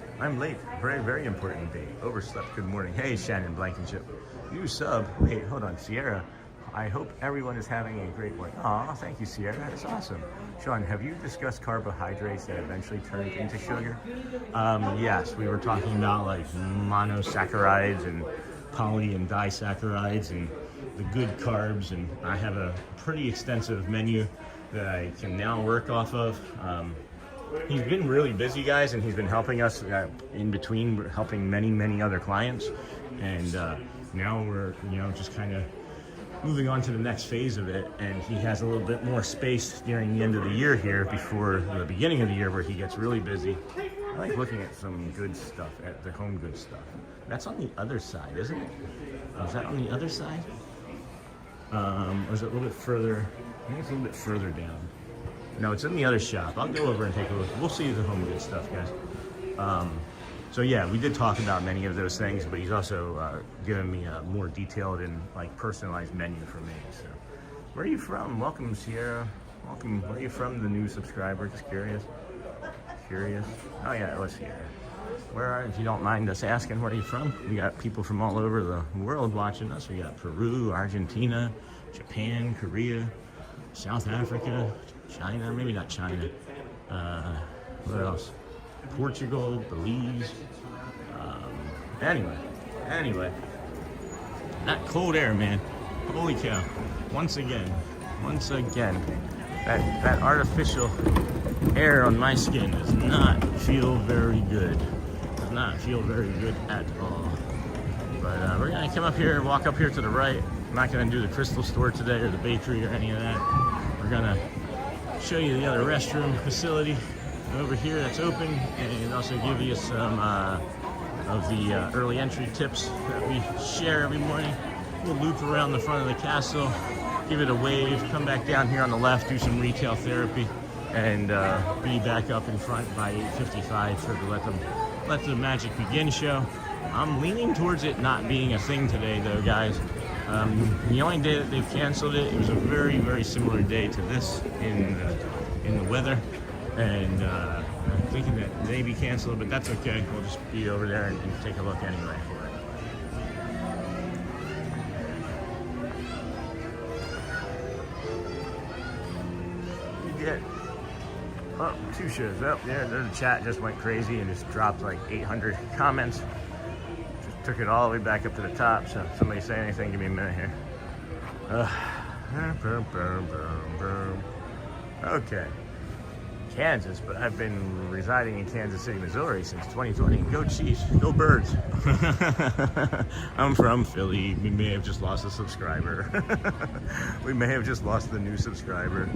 Very, very important date. Overslept. Good morning. Hey, Shannon Blankenship. New sub. Wait, hold on. Sierra. I hope everyone is having a great one. Aw, thank you, Sierra. That's awesome. Sean, have you discussed carbohydrates that eventually turned into sugar? Yes, we were talking about like monosaccharides and poly and disaccharides and the good carbs, and I have a pretty extensive menu that I can now work off of. He's been really busy, guys, and he's been helping us in between, helping many other clients, and now we're, you know, just kind of moving on to the next phase of it, and he has a little bit more space during the end of the year here before the beginning of the year where he gets really busy. I like looking at some good stuff, at the home good stuff. That's on the other side, isn't it? Oh, is that on the other side? Or is it a little bit further? I think it's a little bit further down. No, it's in the other shop. I'll go over and take a look. We'll see the home good stuff, guys. So yeah, we did talk about many of those things, but he's also given me a more detailed and like personalized menu for me. So, where are you from? Welcome, Sierra. Welcome. Where are you from? The new subscriber. Just curious. curious. Oh yeah, let's hear. If you don't mind us asking, where are you from? We got people from all over the world watching us. We got Peru, Argentina, Japan, Korea, South Africa, China, maybe not China. What else? Portugal, Belize. Anyway. That cold air, man. Holy cow. Once again, that artificial air on my skin does not feel very good. Does not feel very good at all. But we're gonna come up here, walk up here to the right. I'm not gonna do the crystal store today or the bakery or any of that. We're gonna show you the other restroom facility over here that's open, and also give you some of the early entry tips that we share every morning. We'll loop around the front of the castle, give it a wave, come back down here on the left, do some retail therapy, and be back up in front by 8:55 for the Let the Magic Begin show. I'm leaning towards it not being a thing today, though, guys. The only day that they've canceled it, it was a very, very similar day to this in the weather, and I'm thinking that they may be canceled, but that's okay. We'll just be over there and take a look anyway for it. Oh, 2 shows up there. The chat just went crazy and just dropped like 800 comments. Just took it all the way back up to the top. So if somebody say anything, give me a minute here. Okay. Kansas, but I've been residing in Kansas City, Missouri since 2020. Go Chiefs, go Birds. I'm from Philly. We may have just lost a subscriber. We may have just lost the new subscriber.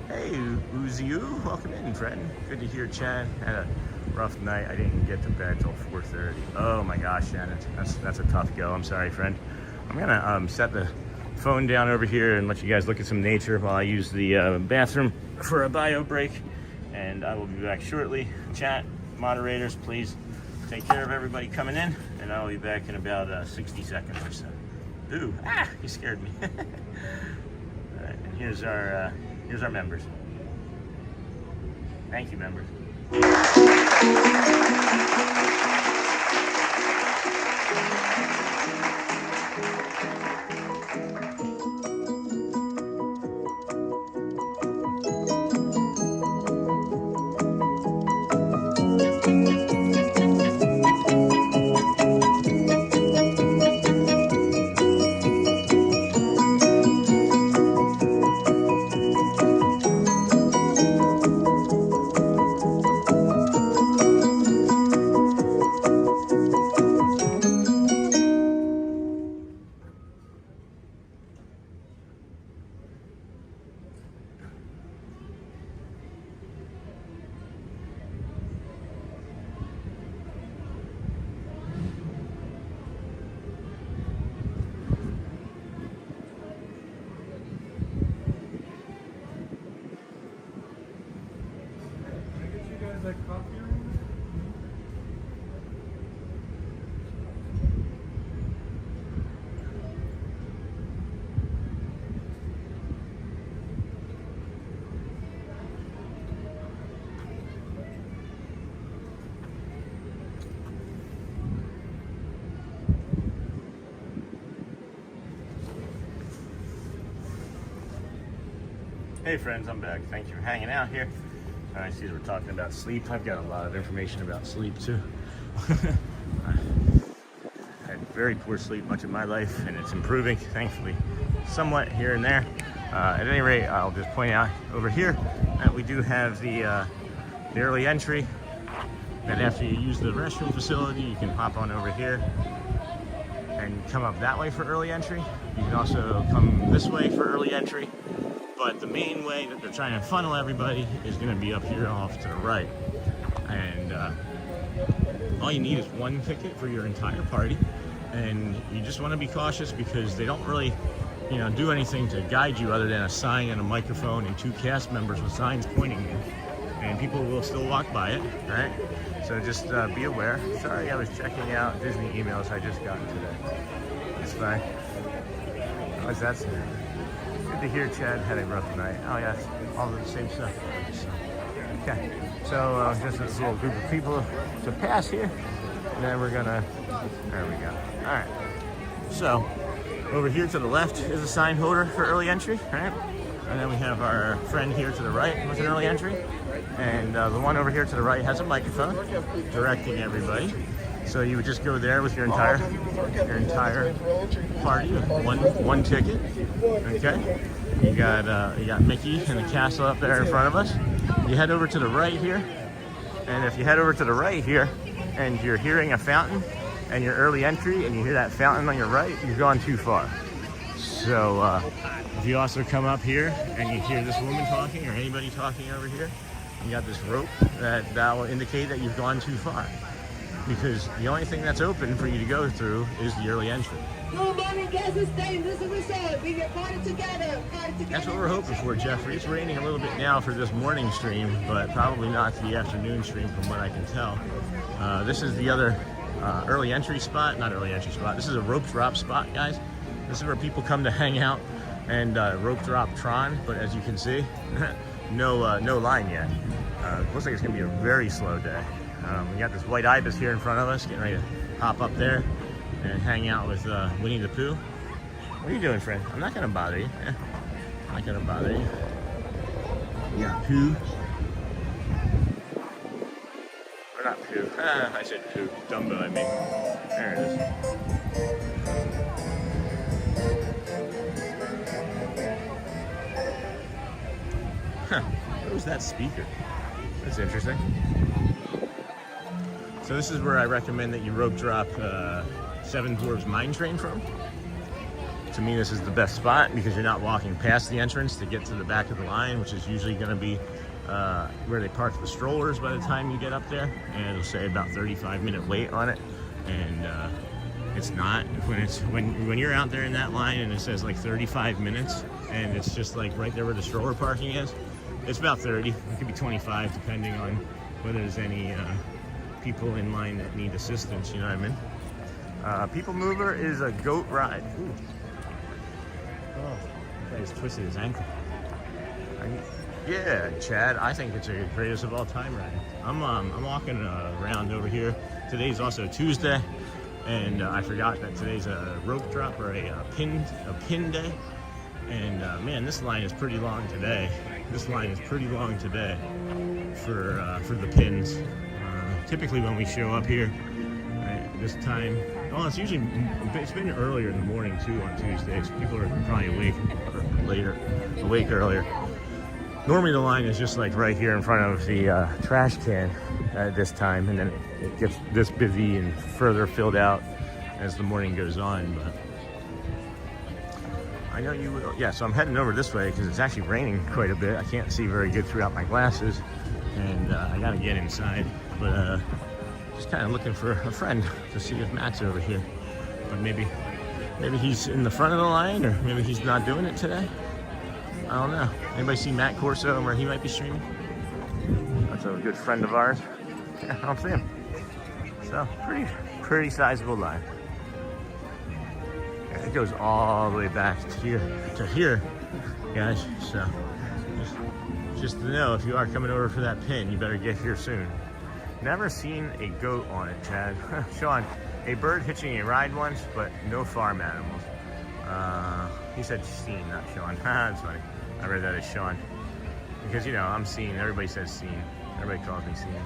Hey, Uziu, welcome in, friend. Good to hear Chad. Had a rough night. I didn't get to bed till 4:30. Oh my gosh, Shannon, that's a tough go. I'm sorry, friend. I'm gonna set the phone down over here and let you guys look at some nature while I use the bathroom for a bio break. And I will be back shortly. Chat, moderators, please take care of everybody coming in, and I'll be back in about 60 seconds or so. Ooh, you scared me. All right, and here's our members. Thank you, members. Hey friends, I'm back. Thank you for hanging out here. I see we're talking about sleep. I've got a lot of information about sleep too. I had very poor sleep much of my life, and it's improving, thankfully, somewhat here and there. At any rate, I'll just point out over here that we do have the early entry. That after you use the restroom facility, you can hop on over here and come up that way for early entry. You can also come this way for early entry. But the main way that they're trying to funnel everybody is going to be up here off to the right. And all you need is one ticket for your entire party. And you just want to be cautious because they don't really, do anything to guide you other than a sign and a microphone and 2 cast members with signs pointing you. And people will still walk by it, right? So just be aware. Sorry, I was checking out Disney emails I just got today. It's fine. How's that sound? Good to hear Chad had a rough night. Oh yeah, all the same stuff. So, Okay, so just this little group of people to pass here, and then we're gonna, there we go. All right, so over here to the left is a sign holder for early entry, right? And then we have our friend here to the right with an early entry, and the one over here to the right has a microphone directing everybody. So you would just go there with your entire party with one ticket. Okay, you got Mickey and the castle up there in front of us. You head over to the right here, and if you head over to the right here, and you're hearing a fountain, and you're early entry, and you hear that fountain on your right, you've gone too far. So if you also come up here and you hear this woman talking or anybody talking over here, you got this rope that will indicate that you've gone too far. Because the only thing that's open for you to go through is the early entry. That's what we're hoping for, Jeffrey. It's raining a little bit now for this morning stream, but probably not the afternoon stream from what I can tell. This is the other early entry spot, not early entry spot. This is a rope drop spot, guys. This is where people come to hang out and rope drop Tron, but as you can see, no line yet. Looks like it's gonna be a very slow day. We got this white ibis here in front of us, getting ready to hop up there and hang out with Winnie the Pooh. What are you doing, friend? I'm not gonna bother you. I'm not gonna bother you. We got Pooh. Or not Pooh. I said Pooh. Dumbo, I mean. There it is. Huh. What was that speaker? That's interesting. So this is where I recommend that you rope drop Seven Dwarfs Mine Train from. To me, this is the best spot because you're not walking past the entrance to get to the back of the line, which is usually going to be where they park the strollers by the time you get up there. And it'll say about 35-minute wait on it. And it's not. When you're out there in that line and it says like 35 minutes and it's just like right there where the stroller parking is, it's about 30. It could be 25 depending on whether there's any people in line that need assistance, you know what I mean? PeopleMover is a goat ride. Ooh. Oh, that guy's twisted his ankle. Yeah, Chad, I think it's a greatest of all time ride. I'm walking around over here. Today's also Tuesday, and I forgot that today's a rope drop or a pin day. And man, this line is pretty long today. This line is pretty long today for the pins. Typically when we show up here this time, well, it's been earlier in the morning too on Tuesdays. People are probably awake earlier. Normally the line is just like right here in front of the trash can at this time, and then it gets this busy and further filled out as the morning goes on. But I know you will. Yeah, so I'm heading over this way because it's actually raining quite a bit. I can't see very good throughout my glasses, and I gotta get inside. But just kind of looking for a friend to see if Matt's over here. But maybe he's in the front of the line, or maybe he's not doing it today. I don't know. Anybody see Matt Corso and where he might be streaming? That's a good friend of ours. Yeah, I don't see him. So pretty sizable line. Yeah, it goes all the way back to here, guys. So just to know, if you are coming over for that pin, you better get here soon. Never seen a goat on it, Chad. Sean, a bird hitching a ride once, but no farm animals. He said seen, not Sean. That's funny. I read that as Sean. Because, you know, I'm seen. Everybody says seen. Everybody calls me seen.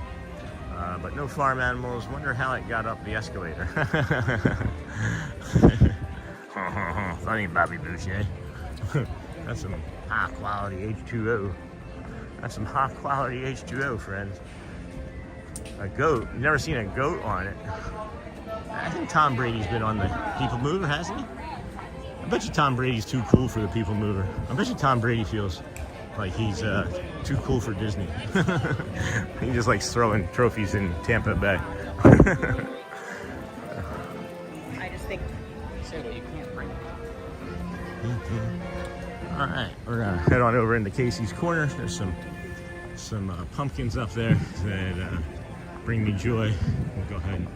But no farm animals. Wonder how it got up the escalator. Funny, Bobby Boucher. That's some high quality H2O. That's some high quality H2O, friends. A goat. You've never seen a goat on it. I think Tom Brady's been on the PeopleMover, hasn't he? I bet you Tom Brady's too cool for the PeopleMover. I bet you Tom Brady feels like he's too cool for Disney. He just likes throwing trophies in Tampa Bay. I just think so that you can't bring it. All right, we're gonna head on over into Casey's Corner. There's some pumpkins up there that bring me joy. We'll go ahead and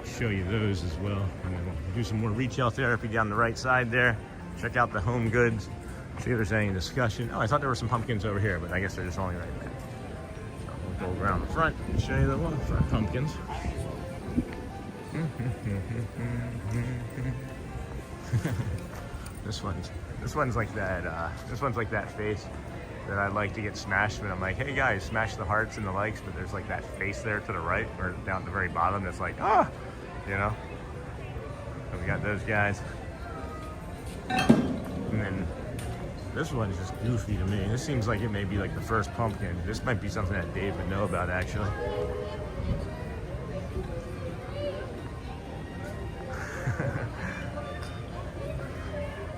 show you those as well. And then we'll do some more retail therapy down the right side there. Check out the home goods. See if there's any discussion. Oh, I thought there were some pumpkins over here, but I guess they're just only right there. So Go around the front and show you the front pumpkins. This one's like that. This one's like that face that I'd like to get smashed when I'm like, hey guys, smash the hearts and the likes, but there's like that face there to the right or down at the very bottom that's like, ah, you know. So we got those guys, and then this one's just goofy to me. This seems like it may be like the first pumpkin. This might be something that Dave would know about actually.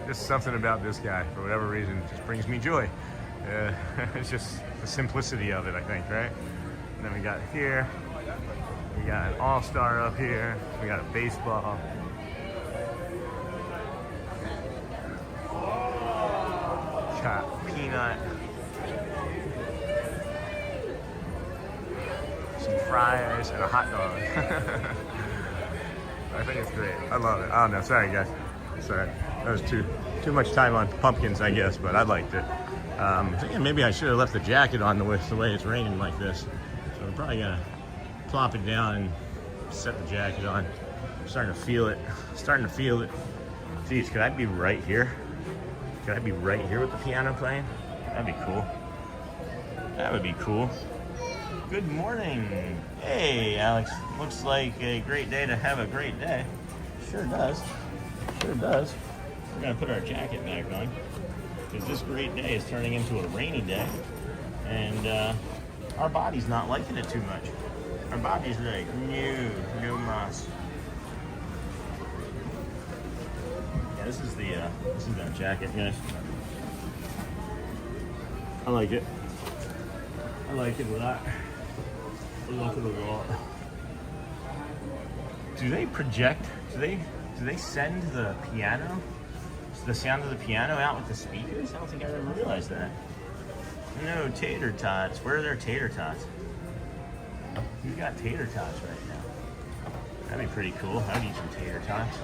Just something about this guy, for whatever reason, just brings me joy. It's just the simplicity of it, I think, right? And then we got here, we got an all-star up here, we got a baseball. Got peanut. Some fries and a hot dog. I think it's great. I love it. I don't know. Sorry, guys. Sorry. That was too much time on pumpkins, I guess, but I liked it. Thinking maybe I should have left the jacket on the way it's raining like this. So I'm probably gonna plop it down and set the jacket on. I'm starting to feel it. Geez, could I be right here? Could I be right here with the piano playing? That'd be cool. That would be cool. Good morning. Hey, Alex. Looks like a great day to have a great day. Sure does. Sure does. We're gonna put our jacket back on because this great day is turning into a rainy day, and our body's not liking it too much. Our body's like, no mas. Yeah, this is that jacket, guys. I like it. I like it a lot. I like it a lot. Do they project? Do they send the piano, the sound of the piano out with the speakers? I don't think I ever realized that. No tater tots. Where are their tater tots? Who's got tater tots right now? That'd be pretty cool. I'd eat some tater tots.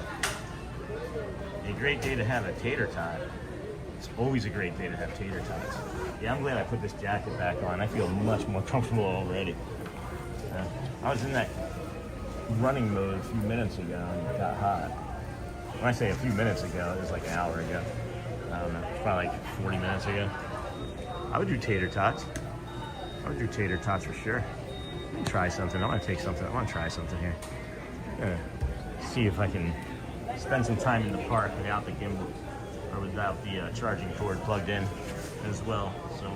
A great day to have a tater tot. It's always a great day to have tater tots. Yeah, I'm glad I put this jacket back on. I feel much more comfortable already. I was in that running mode a few minutes ago and it got hot. When I say a few minutes ago, it was like an hour ago. I don't know, it's probably like 40 minutes ago. I would do tater tots. I would do tater tots for sure. Let me try something. I want to take something. I want to try something here. I'm gonna see if I can spend some time in the park without the gimbal or without the charging cord plugged in as well. So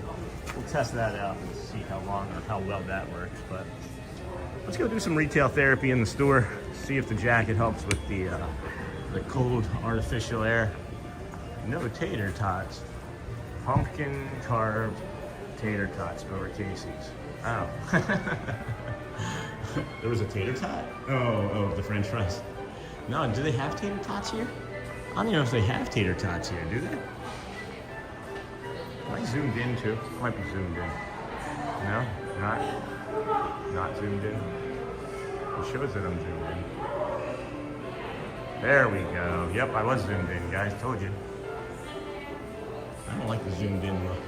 we'll test that out and see how long or how well that works. But let's go do some retail therapy in the store. See if the jacket helps with the cold artificial air. No tater tots. Pumpkin carved tater tots, lowercase. Oh. There was a tater tot? Oh, the French fries. No, do they have tater tots here? I don't even know if they have tater tots here, do they? Am I zoomed in too? Might be zoomed in. No? Not zoomed in. It shows that I'm zoomed in. There we go. Yep, I was zoomed in, guys. Told you. I don't like the zoomed in look.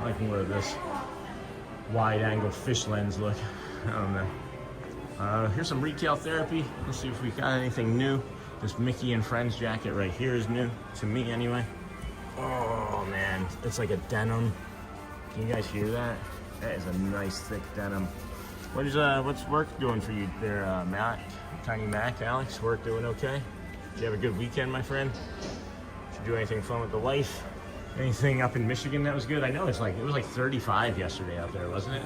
I like more of this wide angle fish lens look. I don't know. Here's some retail therapy. Let's see if we got anything new. This Mickey and Friends jacket right here is new, to me anyway. Oh man, it's like a denim. Can you guys hear that? That is a nice thick denim. What's work doing for you there, Matt? Tiny Mac, Alex? Work doing okay? Did you have a good weekend, my friend? Did you do anything fun with the wife? Anything up in Michigan that was good? I know it was like 35 yesterday out there, wasn't it?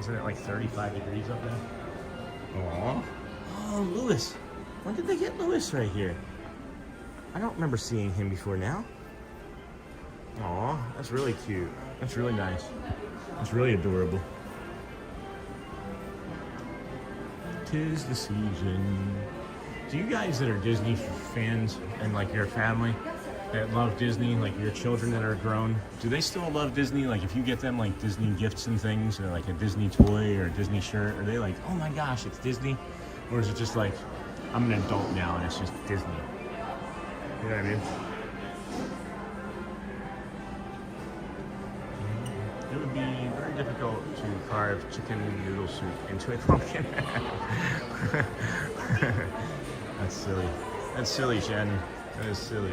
Isn't it like 35 degrees up there? Aww. Oh, Lewis. When did they get Lewis right here? I don't remember seeing him before now. Aw, that's really cute. That's really nice. That's really adorable. 'Tis the season. Do you guys that are Disney fans and like your family that love Disney, like your children that are grown, do they still love Disney? Like if you get them like Disney gifts and things, or like a Disney toy or a Disney shirt, are they like, oh my gosh, it's Disney? Or is it just like, I'm an adult now and it's just Disney? You know what I mean? it would be very difficult to carve chicken noodle soup into a pumpkin. That's silly. That's silly, Shannon. That is silly.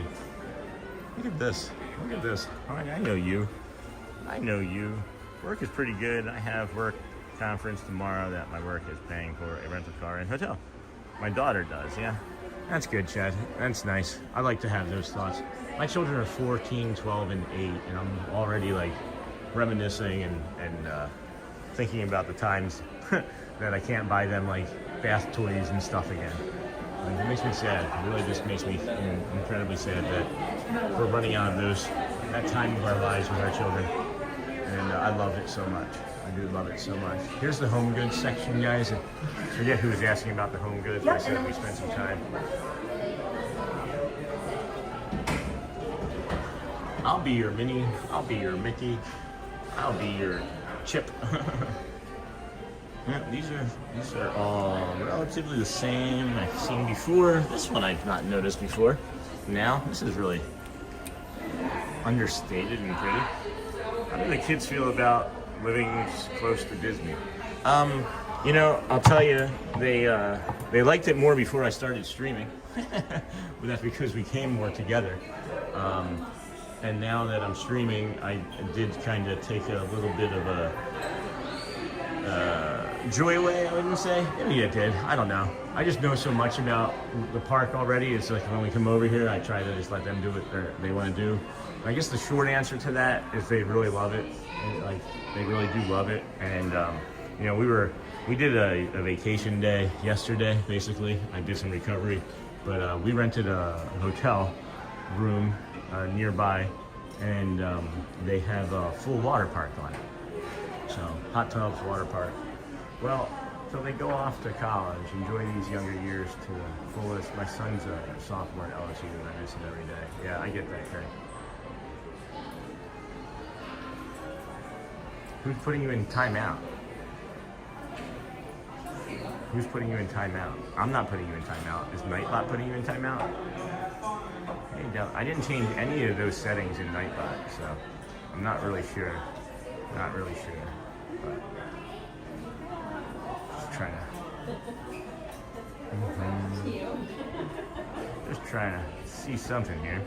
Look at this. Look at this. Oh, I know you. I know you. Work is pretty good. I have work conference tomorrow that my work is paying for a rental car and hotel. My daughter does, yeah. That's good, Chad. That's nice. I like to have those thoughts. My children are 14, 12, and 8, and I'm already like reminiscing and thinking about the times that I can't buy them like bath toys and stuff again. It makes me sad. It really just makes me incredibly sad that we're running out of that time of our lives with our children. And I love it so much. I do love it so much. Here's the home goods section, guys. And I forget who was asking about the home goods. I said we spent some time. I'll be your Minnie. I'll be your Mickey. I'll be your Chip. Yeah, these are all relatively the same I've seen before. This one I've not noticed before. Now, this is really understated and pretty. How do the kids feel about living close to Disney? You know, I'll tell you, they liked it more before I started streaming. But that's because we came more together. And now that I'm streaming, I did kind of take a little bit of a joy away, I wouldn't say. Maybe it did. I don't know. I just know so much about the park already. It's like when we come over here, I try to just let them do what they want to do. I guess the short answer to that is they really love it. Like, they really do love it. And you know, we did a vacation day yesterday. Basically, I did some recovery, but we rented a hotel room nearby, and they have a full water park on it. So, hot tubs, water park. Well, so they go off to college, enjoy these younger years to the fullest. My son's a sophomore at LSU, and I miss him every day. Yeah, I get that, Craig. Who's putting you in timeout? Who's putting you in timeout? I'm not putting you in timeout. Is Nightbot putting you in timeout? Hey, I didn't change any of those settings in Nightbot, so I'm not really sure. Not really sure, but just trying to just trying to see something here.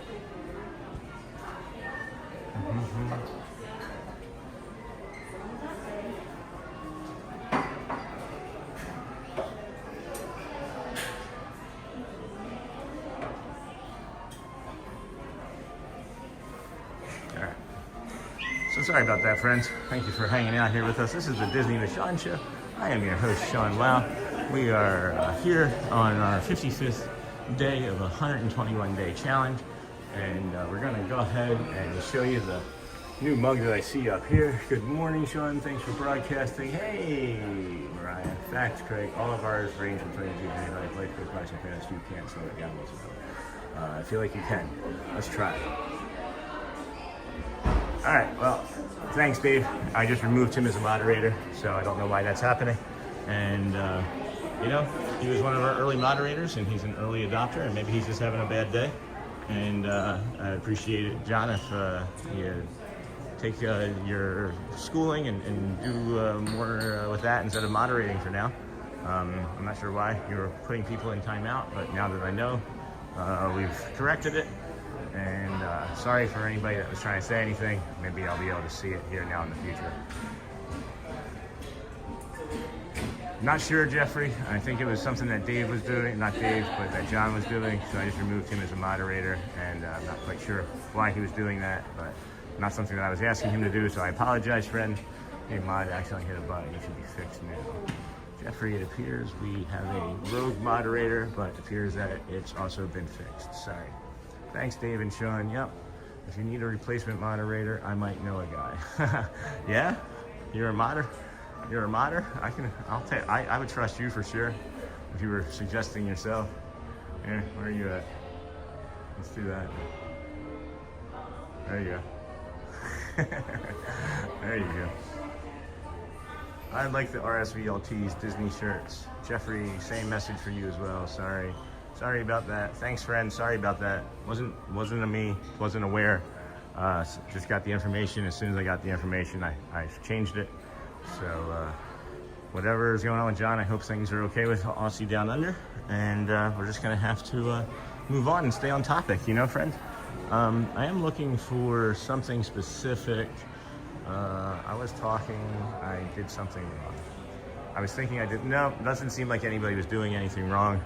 So sorry about that, friends. Thank you for hanging out here with us. This is the Disney with Sean Show. I am your host, Sean Lau. We are here on our 55th day of a 121-day challenge, and we're going to go ahead and show you the new mug that I see up here. Good morning, Sean. Thanks for broadcasting. Hey, Mariah. Facts, Craig. All of ours range from 22 to 25. Life goes by so fast you can't slow it down whatsoever. I feel like you can. Let's try it. All right, well, thanks, Dave. I just removed him as a moderator, so I don't know why that's happening. And, you know, he was one of our early moderators, and he's an early adopter, and maybe he's just having a bad day. And I appreciate it, John, if you take your schooling and do more with that instead of moderating for now. I'm not sure why you were putting people in timeout, but now that I know, we've corrected it. And sorry for anybody that was trying to say anything. Maybe I'll be able to see it here now in the future. Not sure, Jeffrey. I think it was something that Dave was doing. Not Dave, but that John was doing. So I just removed him as a moderator. And I'm not quite sure why he was doing that. But not something that I was asking him to do. So I apologize, friend. Hey, mod, accidentally hit a button. You should be fixed now. Jeffrey, it appears we have a rogue moderator, but it appears that it's also been fixed. Sorry. Thanks, Dave and Sean. Yep. If you need a replacement moderator, I might know a guy. Yeah? You're a modder? You're a modder? I would trust you for sure if you were suggesting yourself. Here, where are you at? Let's do that. There you go. There you go. I like the RSVLT's Disney shirts. Jeffrey, same message for you as well. Sorry about that. Thanks, friend. Sorry about that. Wasn't a me. Wasn't aware Just got the information. As soon as I got the information, I changed it. So whatever is going on with John, I hope things are okay with Aussie Down Under. And we're just going to have to move on and stay on topic, you know, friends? I am looking for something specific. I did something wrong. I was thinking no, it doesn't seem like anybody was doing anything wrong.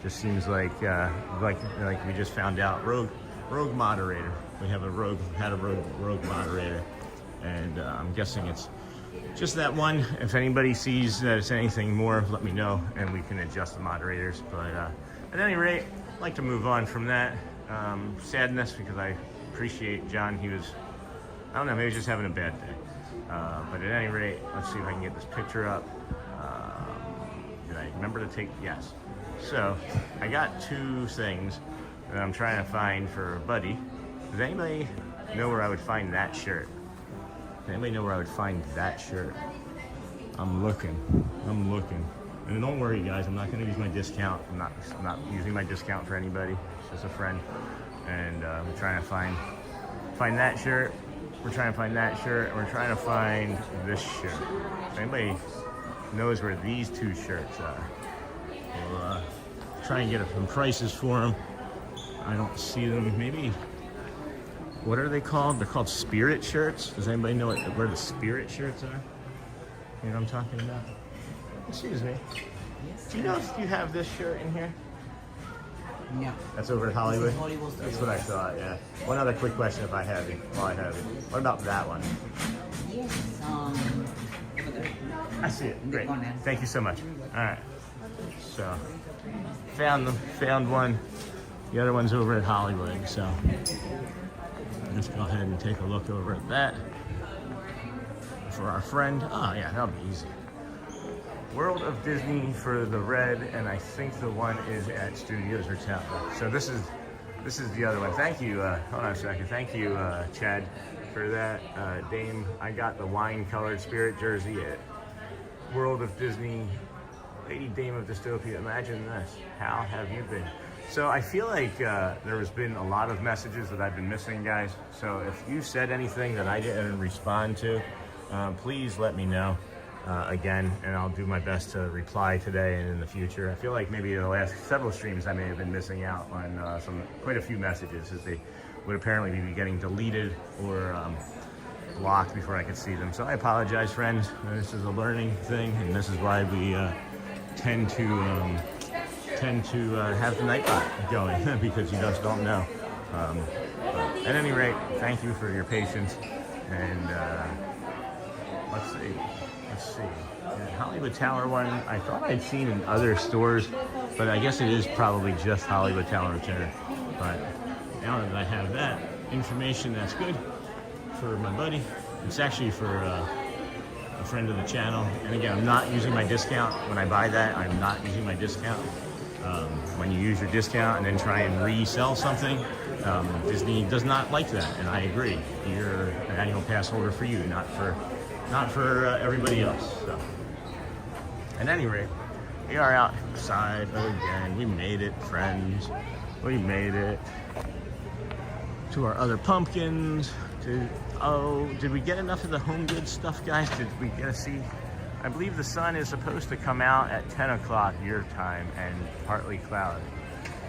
Just seems like we just found out rogue moderator. We have a rogue moderator, and I'm guessing it's just that one. If anybody sees that it's anything more, let me know and we can adjust the moderators. But at any rate, I'd like to move on from that. Sadness, because I appreciate John. I don't know, maybe he's just having a bad day. But at any rate, let's see if I can get this picture up. Did I remember to take? Yes. So I got two things that I'm trying to find for a buddy. Does anybody know where I would find that shirt? Does anybody know where I would find that shirt? I'm looking. And don't worry, guys, I'm not going to use my discount. I'm not using my discount for anybody. It's just a friend. And we're trying to find that shirt. We're trying to find that shirt. And we're trying to find this shirt. If anybody knows where these two shirts are, we'll try and get some prices for them. I don't see them. Maybe, what are they called? They're called spirit shirts. Does anybody know where the spirit shirts are? You know what I'm talking about? Excuse me. Do you know if you have this shirt in here? No. That's over at Hollywood? That's what I thought, yeah. One other quick question if I have you, while I have you. What about that one? Yes, I see it. Great. Thank you so much. All right. So, found one. The other one's over at Hollywood, so let's go ahead and take a look over at that for our friend. Oh, yeah, that'll be easy. World of Disney for the red, and I think the one is at Studios or Town. So this is the other one. Thank you. Hold on a second. Thank you, Chad, for that. Dame, I got the wine-colored spirit jersey at World of Disney. Lady Dame of Dystopia. Imagine this. How have you been? So I feel like there has been a lot of messages that I've been missing, guys. So if you said anything that I didn't respond to, please let me know. Again, and I'll do my best to reply today and in the future. I feel like maybe the last several streams I may have been missing out on quite a few messages, as they would apparently be getting deleted or blocked before I could see them. So I apologize, friends. This is a learning thing, and this is why we tend to have the Nightbot going because you just don't know. But at any rate, thank you for your patience, and let's see. The Hollywood Tower one, I thought I'd seen in other stores, but I guess it is probably just Hollywood Tower Return. But now that I have that information, that's good for my buddy. It's actually for a friend of the channel. And again, I'm not using my discount. When I buy that, I'm not using my discount. When you use your discount and then try and resell something, Disney does not like that, and I agree. You're an annual pass holder for you, not for everybody else. So, at any rate, we are outside again. We made it, friends. We made it to our other pumpkins. Did we get enough of the home goods stuff, guys? Did we get to see? I believe the sun is supposed to come out at 10 o'clock your time and partly cloudy.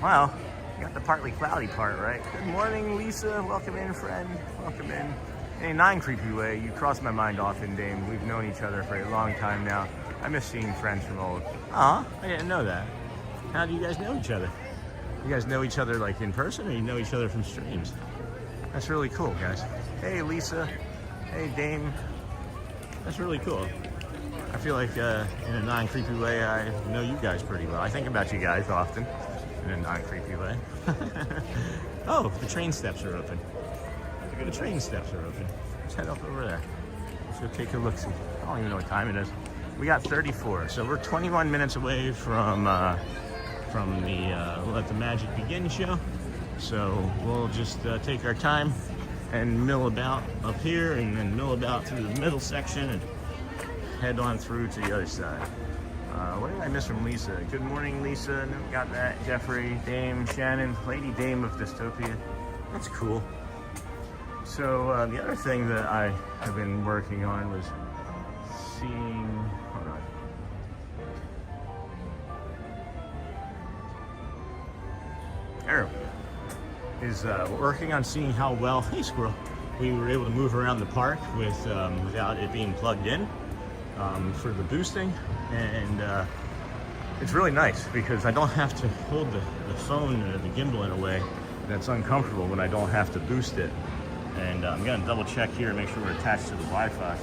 Well, you got the partly cloudy part, right? Good morning, Lisa. Welcome in, friend. Welcome in. In a non-creepy way, you cross my mind often, Dame. We've known each other for a long time now. I miss seeing friends from old. I didn't know that. How do you guys know each other? You guys know each other like in person, or you know each other from streams? That's really cool, guys. Hey, Lisa. Hey, Dame. That's really cool. I feel like in a non-creepy way, I know you guys pretty well. I think about you guys often in a non-creepy way. Oh, the train steps are open. The train steps are open. Let's head up over there. Let's go take a look-see. I don't even know what time it is. We got 34, so we're 21 minutes away from the Let the Magic Begin show. So we'll just take our time and mill about up here and then mill about through the middle section and head on through to the other side. What did I miss from Lisa? Good morning, Lisa. Got that. Jeffrey, Dame, Shannon, Lady Dame of Dystopia. That's cool. So the other thing that I have been working on was seeing, hold on. There is working on seeing how well, hey squirrel, we were able to move around the park with without it being plugged in for the boosting, and it's really nice because I don't have to hold the phone or the gimbal in a way that's uncomfortable when I don't have to boost it. And I'm gonna double check here and make sure we're attached to the Wi-Fi.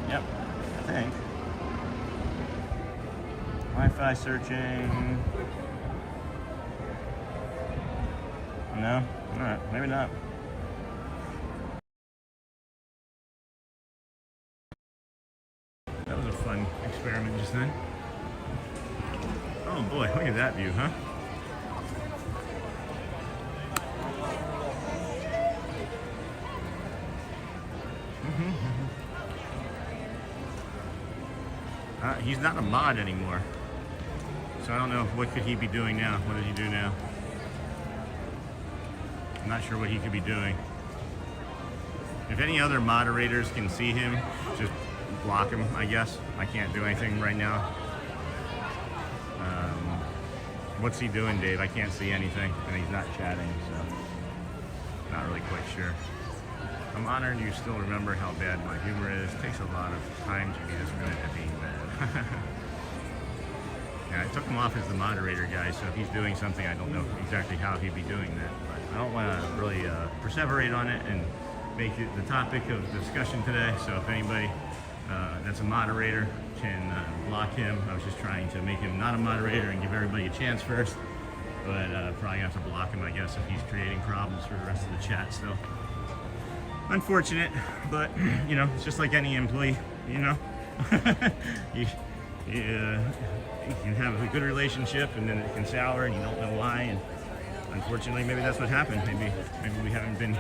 Yep, I think. Wi-Fi searching. No? Alright, maybe not. That was a fun experiment just then. Oh boy, look at that view, huh? He's not a mod anymore. So I don't know, what could he be doing now? What does he do now? I'm not sure what he could be doing. If any other moderators can see him, just block him, I guess. I can't do anything right now. What's he doing, Dave? I can't see anything, and he's not chatting, so not really quite sure. I'm honored you still remember how bad my humor is. It takes a lot of time to be this good at being bad. Yeah, I took him off as the moderator, guys, so if he's doing something, I don't know exactly how he'd be doing that. But I don't want to really perseverate on it and make it the topic of discussion today. So if anybody that's a moderator can block him. I was just trying to make him not a moderator and give everybody a chance first. But probably have to block him, I guess, if he's creating problems for the rest of the chat still. Unfortunate, but you know, it's just like any employee, you know. you can have a good relationship and then it can sour and you don't know why, and unfortunately maybe that's what happened. Maybe we haven't been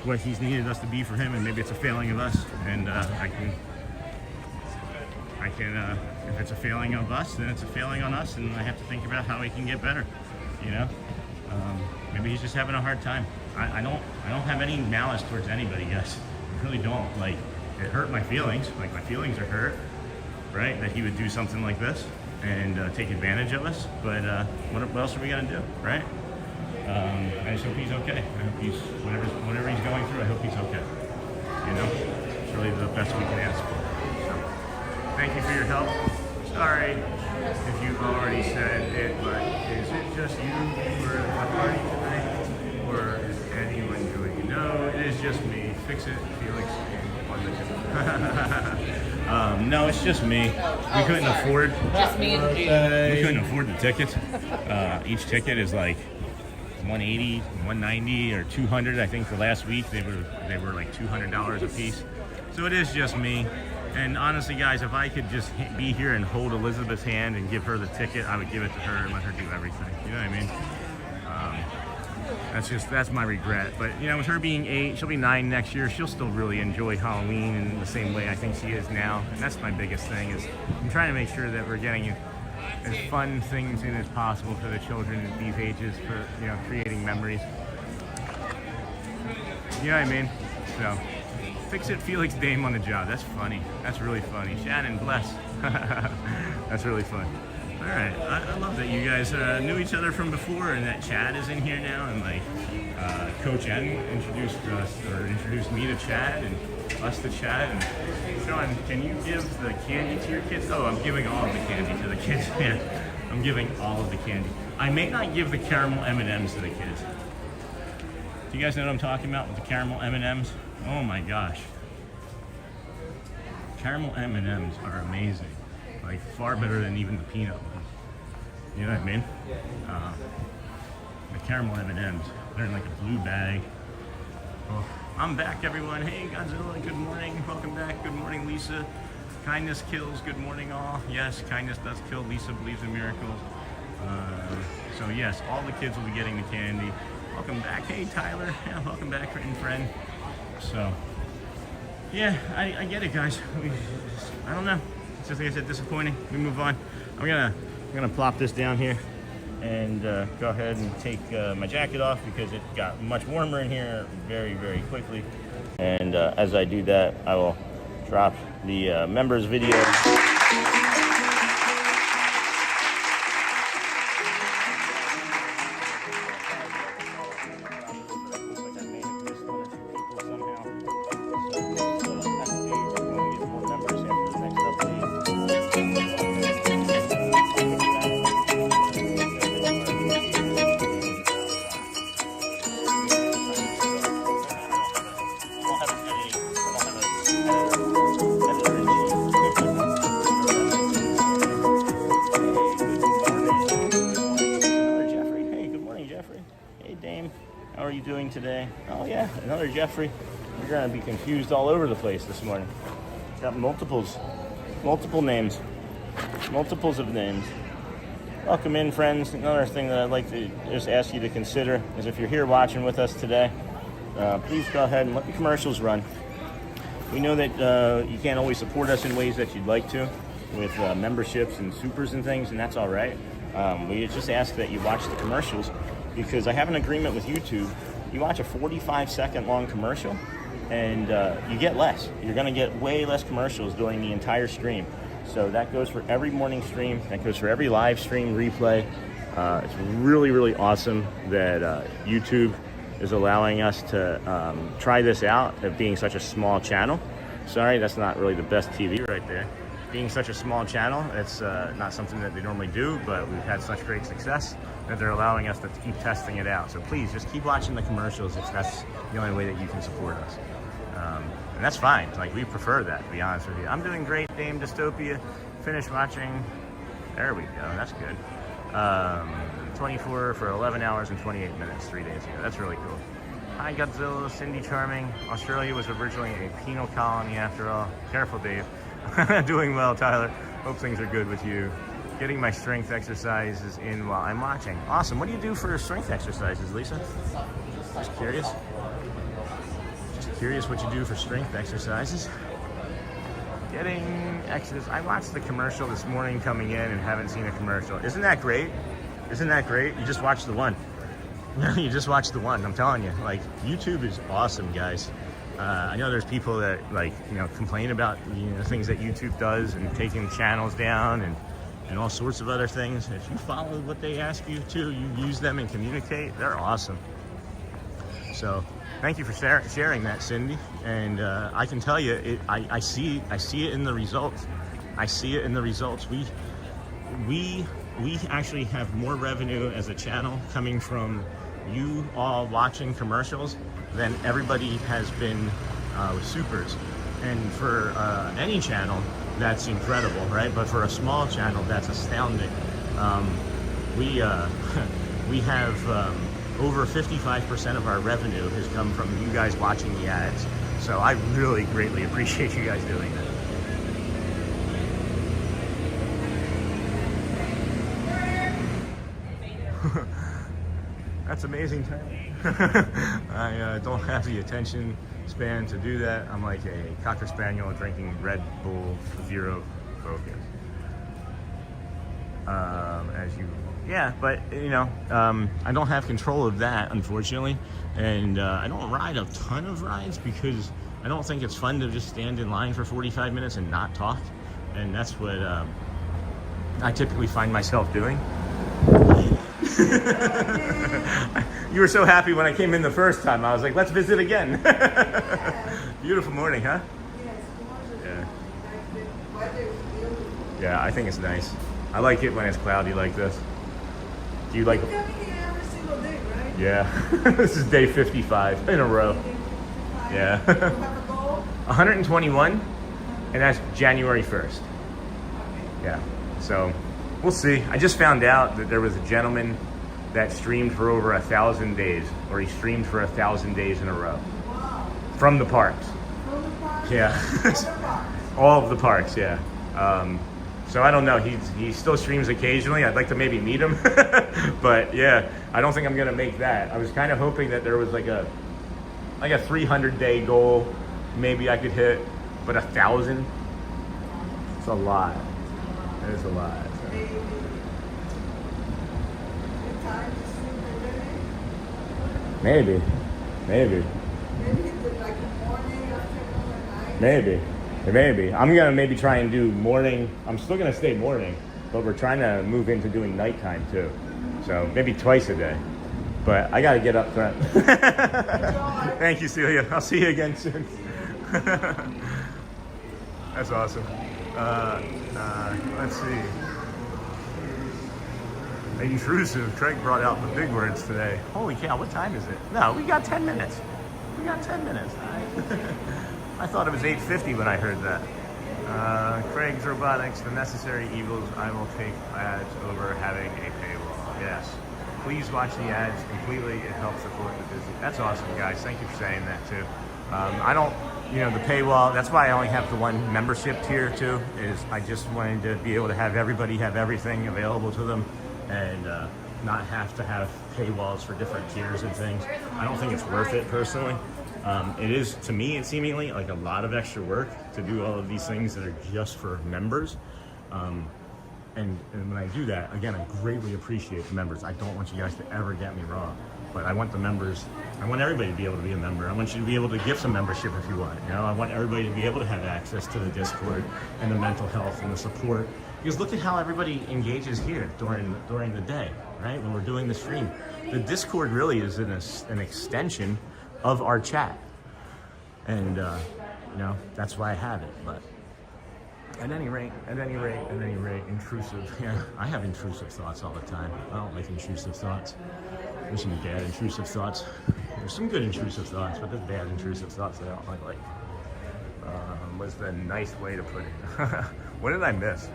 what he's needed us to be for him, and maybe it's a failing of us, and I can if it's a failing of us, then it's a failing on us, and I have to think about how we can get better, you know. Maybe he's just having a hard time. I don't have any malice towards anybody, guys. I really don't. Like, it hurt my feelings. Like, my feelings are hurt, right? That he would do something like this and take advantage of us. But what else are we gonna do, right? I just hope he's okay. I hope he's whatever he's going through. I hope he's okay. You know, it's really the best we can ask for. So, thank you for your help. Sorry if you've already said it, but is it just you for the party tonight? Or is anyone doing it? No, it is just me. Fix it, Felix. No, it's just me. We couldn't afford. Just me and Jude. We couldn't afford the tickets. Each ticket is like $180, $190, or $200. I think for last week they were like $200 a piece. So it is just me. And honestly, guys, if I could just be here and hold Elizabeth's hand and give her the ticket, I would give it to her and let her do everything. You know what I mean? That's my regret. But you know, with her being 8, she'll be 9 next year. She'll still really enjoy Halloween in the same way I think she is now. And that's my biggest thing, is I'm trying to make sure that we're getting as fun things in as possible for the children at these ages, for, you know, creating memories. You know what I mean? So, fix it, Felix Dame on the job. That's funny. That's really funny. Shannon, bless. That's really fun. All right, I love that you guys knew each other from before, and that Chad is in here now, and like Coach N introduced me to Chad and us to Chad. And Sean, can you give the candy to your kids? Oh, I'm giving all of the candy to the kids. Yeah, I'm giving all of the candy. I may not give the caramel M&Ms to the kids. Do you guys know what I'm talking about with the caramel M&Ms? Oh my gosh, caramel M&Ms are amazing. Like, far better than even the peanut ones. You know what I mean? The caramel M&Ms, they're in like a blue bag. Oh, I'm back, everyone. Hey, Godzilla, good morning. Welcome back. Good morning, Lisa. Kindness kills. Good morning, all. Yes, kindness does kill. Lisa believes in miracles. So yes, all the kids will be getting the candy. Welcome back. Hey, Tyler. Yeah, welcome back, friend. So, yeah, I get it, guys. I don't know. It's just, like I said, disappointing. We move on. I'm gonna plop this down here. and go ahead and take my jacket off because it got much warmer in here very, very quickly. And as I do that, I will drop the members video. How are you doing today? Oh yeah, another Jeffrey. You're gonna be confused all over the place this morning. Got multiple names, multiples of names. Welcome in, friends. Another thing that I'd like to just ask you to consider is if you're here watching with us today, please go ahead and let the commercials run. We know that you can't always support us in ways that you'd like to with memberships and supers and things, and that's all right. We just ask that you watch the commercials because I have an agreement with YouTube. You watch a 45-second long commercial and you get less. You're gonna get way less commercials during the entire stream. So that goes for every morning stream, that goes for every live stream replay. It's really, really awesome that YouTube is allowing us to try this out of being such a small channel. Sorry, that's not really the best TV right there. Being such a small channel, it's not something that they normally do, but we've had such great success that they're allowing us to keep testing it out. So please just keep watching the commercials if that's the only way that you can support us. And that's fine. Like, we prefer that, to be honest with you. I'm doing great, Dame Dystopia. Finished watching. There we go. That's good. 24 for 11 hours and 28 minutes 3 days ago. That's really cool. Hi, Godzilla. Cindy Charming. Australia was originally a penal colony after all. Careful, Dave. Doing well, Tyler. Hope things are good with you. Getting my strength exercises in while I'm watching. Awesome. What do you do for strength exercises, Lisa? Just curious. Just curious what you do for strength exercises. Getting exercise. I watched the commercial this morning coming in and haven't seen a commercial. Isn't that great? Isn't that great? You just watched the one. You just watched the one. I'm telling you, like, YouTube is awesome, guys. I know there's people that, like, complain about things that YouTube does and taking channels down and all sorts of other things. If you follow what they ask you to, you use them and communicate, they're awesome. So thank you for sharing that, Cindy. And I can tell you, I see it in the results. I see it in the results. We actually have more revenue as a channel coming from you all watching commercials than everybody has been with supers. And for any channel, that's incredible, right? But for a small channel, that's astounding. We have over 55% of our revenue has come from you guys watching the ads. So I really greatly appreciate you guys doing that. That's amazing. I don't have the attention span to do that. I'm like a Cocker Spaniel drinking Red Bull Zero Focus. But I don't have control of that, unfortunately, and I don't ride a ton of rides because I don't think it's fun to just stand in line for 45 minutes and not talk, and that's what I typically find myself doing. You were so happy when I came in the first time. I was like, let's visit again. Beautiful morning, huh? Yeah. Yeah, I think it's nice. I like it when it's cloudy like this. Do you like it? Every single day, right? Yeah. This is day 55 in a row. Yeah. 121, and that's January 1st. Yeah. So we'll see. I just found out that there was a gentleman that streamed for over 1,000 days, or he streamed for 1,000 days in a row. Wow. From the parks. From the park? Yeah. All of the parks, yeah. So I don't know, he still streams occasionally. I'd like to maybe meet him. But yeah, I don't think I'm gonna make that. I was kind of hoping that there was like a 300-day goal maybe I could hit, but 1,000, it's a lot. It is a lot. So. time to swim the Maybe. Maybe it's like morning, afternoon, and night. Maybe. I'm gonna maybe try and do morning. I'm still gonna stay morning, but we're trying to move into doing nighttime too. So maybe twice a day. But I gotta get up front. Thank you, Celia. I'll see you again soon. That's awesome. Let's see. Intrusive. Craig brought out the big words today. Holy cow, what time is it? No, we got 10 minutes. We got 10 minutes. I thought it was 8:50 when I heard that. Craig's Robotics, the necessary evils. I will take ads over having a paywall. Yes. Please watch the ads completely. It helps support the business. That's awesome, guys. Thank you for saying that too. I don't, the paywall, that's why I only have the one membership tier too, is I just wanted to be able to have everybody have everything available to them and not have to have paywalls for different tiers and things. I don't think it's worth it personally. It is, to me, it's seemingly like a lot of extra work to do all of these things that are just for members. And when I do that, again, I greatly appreciate the members. I don't want you guys to ever get me wrong, but I want the members, I want everybody to be able to be a member. I want you to be able to give some membership if you want. I want everybody to be able to have access to the Discord and the mental health and the support. Because look at how everybody engages here during the day, right? When we're doing the stream. The Discord really is an extension of our chat. And, that's why I have it. But at any rate, intrusive. Yeah, I have intrusive thoughts all the time. I don't like intrusive thoughts. There's some bad intrusive thoughts. There's some good intrusive thoughts, but there's bad intrusive thoughts that I don't like. Was the nice way to put it. What did I miss?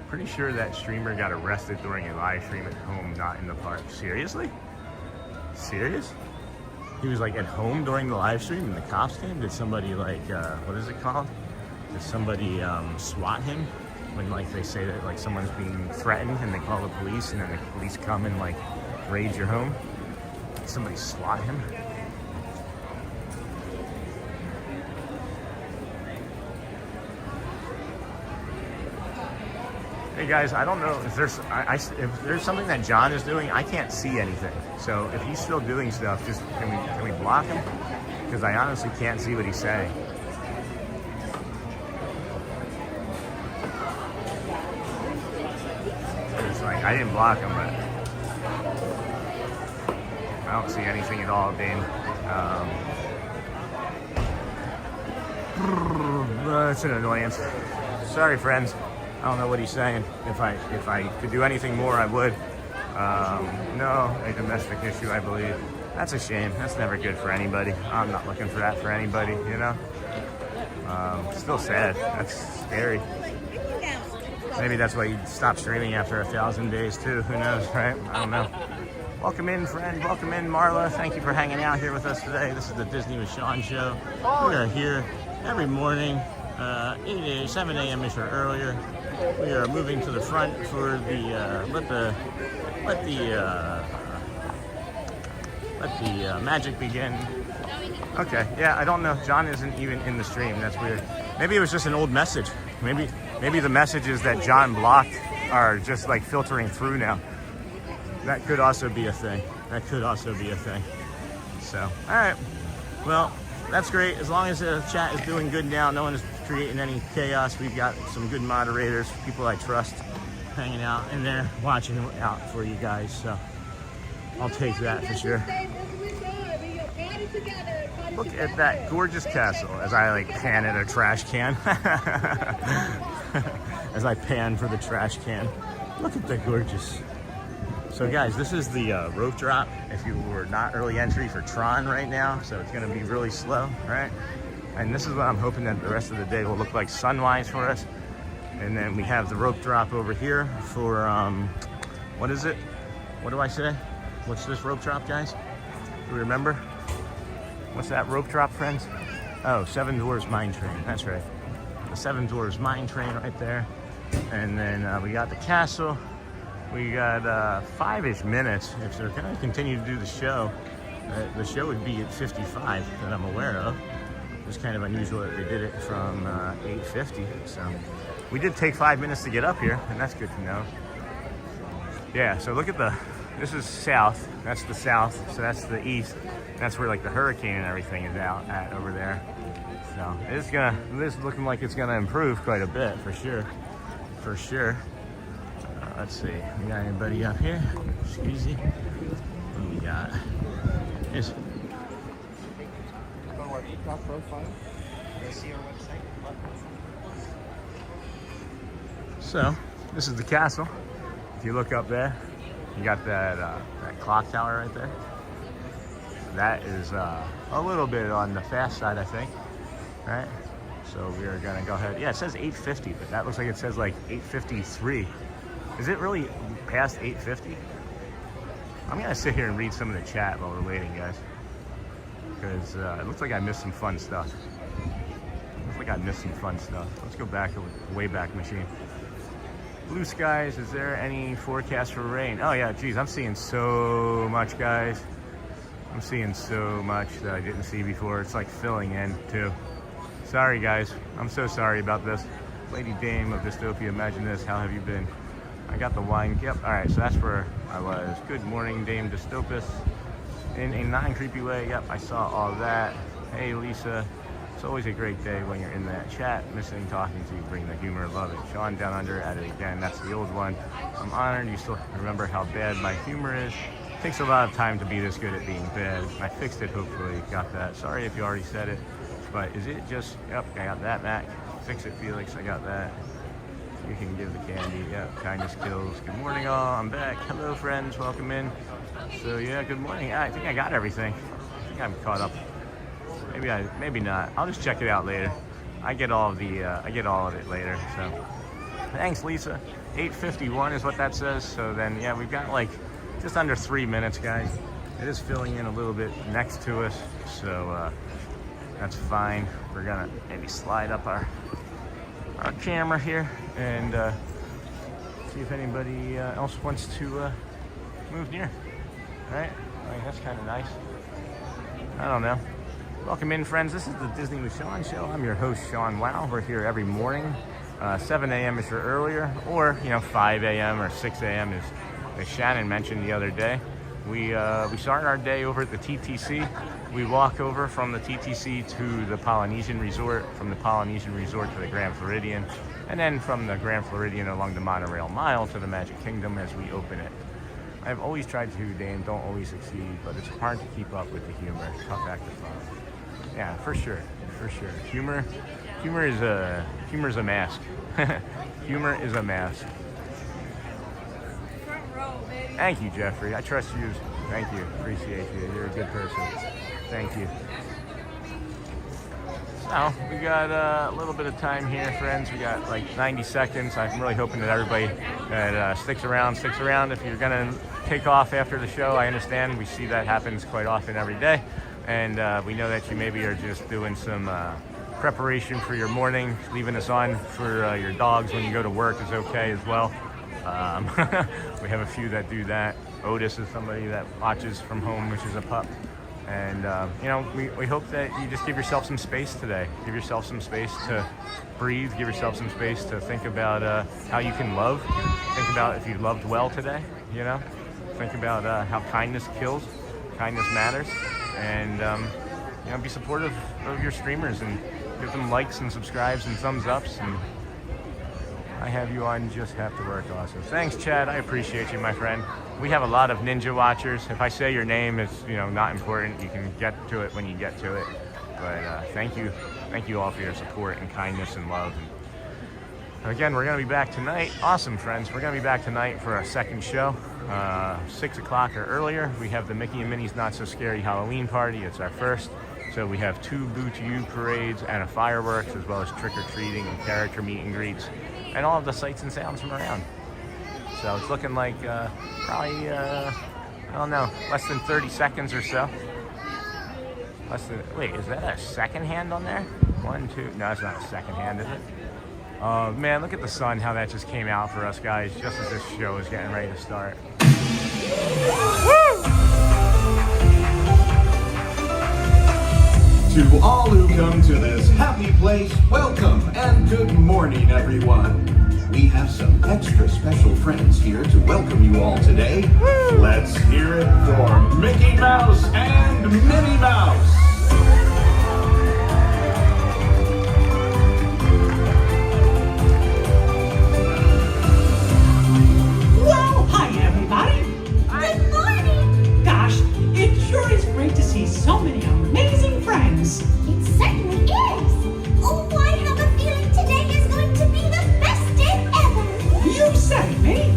Pretty sure that streamer got arrested during a live stream at home, not in the park. Seriously? Serious? He was like at home during the live stream and the cops came? Did somebody what is it called? Did somebody SWAT him? When they say that someone's being threatened and they call the police and then the police come and raid your home? Did somebody SWAT him? Hey guys, I don't know if there's something that John is doing. I can't see anything. So if he's still doing stuff, just can we block him? Because I honestly can't see what he's saying. It's I didn't block him, but I don't see anything at all, Dane. It's an annoyance. Sorry, friends. I don't know what he's saying. If I could do anything more, I would. No, a domestic issue, I believe. That's a shame. That's never good for anybody. I'm not looking for that for anybody, Still sad. That's scary. Maybe that's why you stopped streaming after 1,000 days too. Who knows, right? I don't know. Welcome in, friend. Welcome in, Marla. Thank you for hanging out here with us today. This is the Disney with Sean show. We are here every morning, 7 a.m.-ish or earlier. We are moving to the front for the let the magic begin. Okay, yeah, I don't know. John isn't even in the stream. That's weird. Maybe it was just an old message. Maybe the messages that John blocked are just filtering through now. That could also be a thing. So, all right. Well, that's great. As long as the chat is doing good now, no one is creating any chaos. We've got some good moderators, people I trust, hanging out in there, watching out for you guys. So I'll take that for sure. Look at that gorgeous castle as I pan at a trash can. As I pan for the trash can. Look at the gorgeous. So guys, this is the rope drop if you were not early entry for Tron right now. So it's gonna be really slow, right? And this is what I'm hoping that the rest of the day will look like sunwise for us. And then we have the rope drop over here for, what is it? What do I say? What's this rope drop, guys? Do we remember? What's that rope drop, friends? Oh, Seven Dwarfs Mine Train, that's right. The Seven Dwarfs Mine Train right there. And then we got the castle. We got 5-ish minutes. If they're gonna continue to do the show would be at 55 that I'm aware of. It was kind of unusual that they did it from 8:50. So we did take 5 minutes to get up here, and that's good to know. Yeah, so look at the This is south. That's the south. So that's the east. That's where like the hurricane and everything is out at over there. So this is looking like it's gonna improve quite a bit for sure. For sure. Let's see. We got anybody up here? Squeezy. What do we got? Here's. Go to our TikTok profile. Go see our website. So this is the castle. If you look up there, you got that clock tower right there. That is a little bit on the fast side, I think. Right? So we are gonna go ahead. Yeah, it says 8:50, but that looks like it says like 8:53. Is it really past 8:50? I'm gonna sit here and read some of the chat while we're waiting, guys, because it looks like I missed some fun stuff. Let's go back to the Wayback Machine. Blue skies. Is there any forecast for rain? Oh yeah, geez, I'm seeing so much, guys. I'm seeing so much that I didn't see before. It's like filling in too. Sorry, guys. I'm so sorry about this. Lady Dame of Dystopia, imagine this. How have you been? I got the wine. Yep. All right, so that's where I was. Good morning, Dame Dystopus. In a non-creepy way. Yep, I saw all that. Hey, Lisa. It's always a great day when you're in that chat. Missing talking to you. Bring the humor. Love it. Sean Down Under at it again. That's the old one. I'm honored you still remember how bad my humor is. Takes a lot of time to be this good at being bad. I fixed it, hopefully. Got that. Sorry if you already said it. But is it just, yep, I got that, Mac. Fix it, Felix, I got that. You can give the candy, yep, kindness kills. Good morning, all, I'm back. Hello, friends, welcome in. So, yeah, good morning. I think I got everything. I think I'm caught up. Maybe not. I'll just check it out later. I get all of it later, so. Thanks, Lisa. 8:51 is what that says. So then, yeah, we've got like just under 3 minutes, guys. It is filling in a little bit next to us, so that's fine. We're gonna maybe slide up our camera here and see if anybody else wants to move near. All right? I mean, that's kind of nice. I don't know. Welcome in, friends. This is the Disney with Sean show. I'm your host, Sean Wow. We're here every morning, 7 a.m. if you're earlier, or 5 a.m. or 6 a.m. as Shannon mentioned the other day. We start our day over at the TTC. We walk over from the TTC to the Polynesian Resort, from the Polynesian Resort to the Grand Floridian, and then from the Grand Floridian along the Monorail Mile to the Magic Kingdom as we open it. I've always tried to, Dane, don't always succeed, but it's hard to keep up with the humor. Tough act to follow. Yeah, for sure. Humor is a mask. Humor is a mask. Thank you, Jeffrey. I trust you. Thank you. Appreciate you. You're a good person. Thank you. So, we got a little bit of time here, friends. We got like 90 seconds. I'm really hoping that everybody that sticks around. If you're going to take off after the show, I understand. We see that happens quite often every day. And we know that you maybe are just doing some preparation for your morning. Leaving us on for your dogs when you go to work is okay as well. We have a few that do that. Otis is somebody that watches from home, which is a pup. And, we hope that you just give yourself some space today. Give yourself some space to breathe. Give yourself some space to think about how you can love. Think about if you loved well today, Think about how kindness kills. Kindness matters. And, be supportive of your streamers and give them likes and subscribes and thumbs ups. And I have you on Just Have to Work. Awesome. Thanks, Chad. I appreciate you, my friend. We have a lot of ninja watchers. If I say your name, it's not important. You can get to it when you get to it. But thank you all for your support and kindness and love. And again, we're gonna be back tonight. Awesome, friends. We're gonna be back tonight for our second show, 6 o'clock or earlier. We have the Mickey and Minnie's Not So Scary Halloween Party. It's our first. So we have 2 Boo to You parades and a fireworks, as well as trick-or-treating and character meet and greets, and all of the sights and sounds from around. So it's looking like probably, I don't know, less than 30 seconds or so. Wait, is that a second hand on there? 1, 2, no, it's not a second hand, is it? Oh man, look at the sun, how that just came out for us guys, just as this show is getting ready to start. To all who come to this happy place, welcome and good morning, everyone. we have some extra special friends here to welcome you all today. Let's hear it for Mickey Mouse and Minnie Mouse. Well, hi everybody. Good morning. Gosh, it sure is great to see so many amazing friends. It certainly is. Oh, I have a feeling today is going to be the best day ever. You said it, Minnie.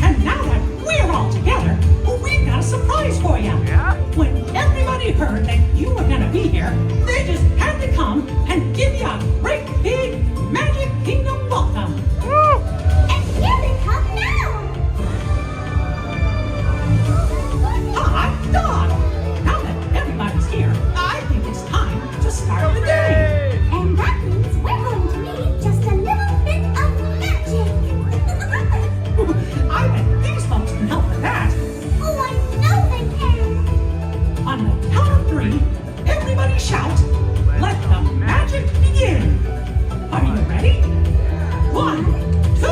And now that we're all together, we've got a surprise for you. Yeah? When everybody heard that you were gonna be here, they just had to come and give you a great big Magic Kingdom welcome. And here they come now. Hot dog! Now that everybody's here, I think it's time to start the day. And that means we're going to need just a little bit of magic. I bet these folks can help with that. Oh, I know they can. On the count of 3, everybody shout, let the magic begin. Are you ready? 1, 2,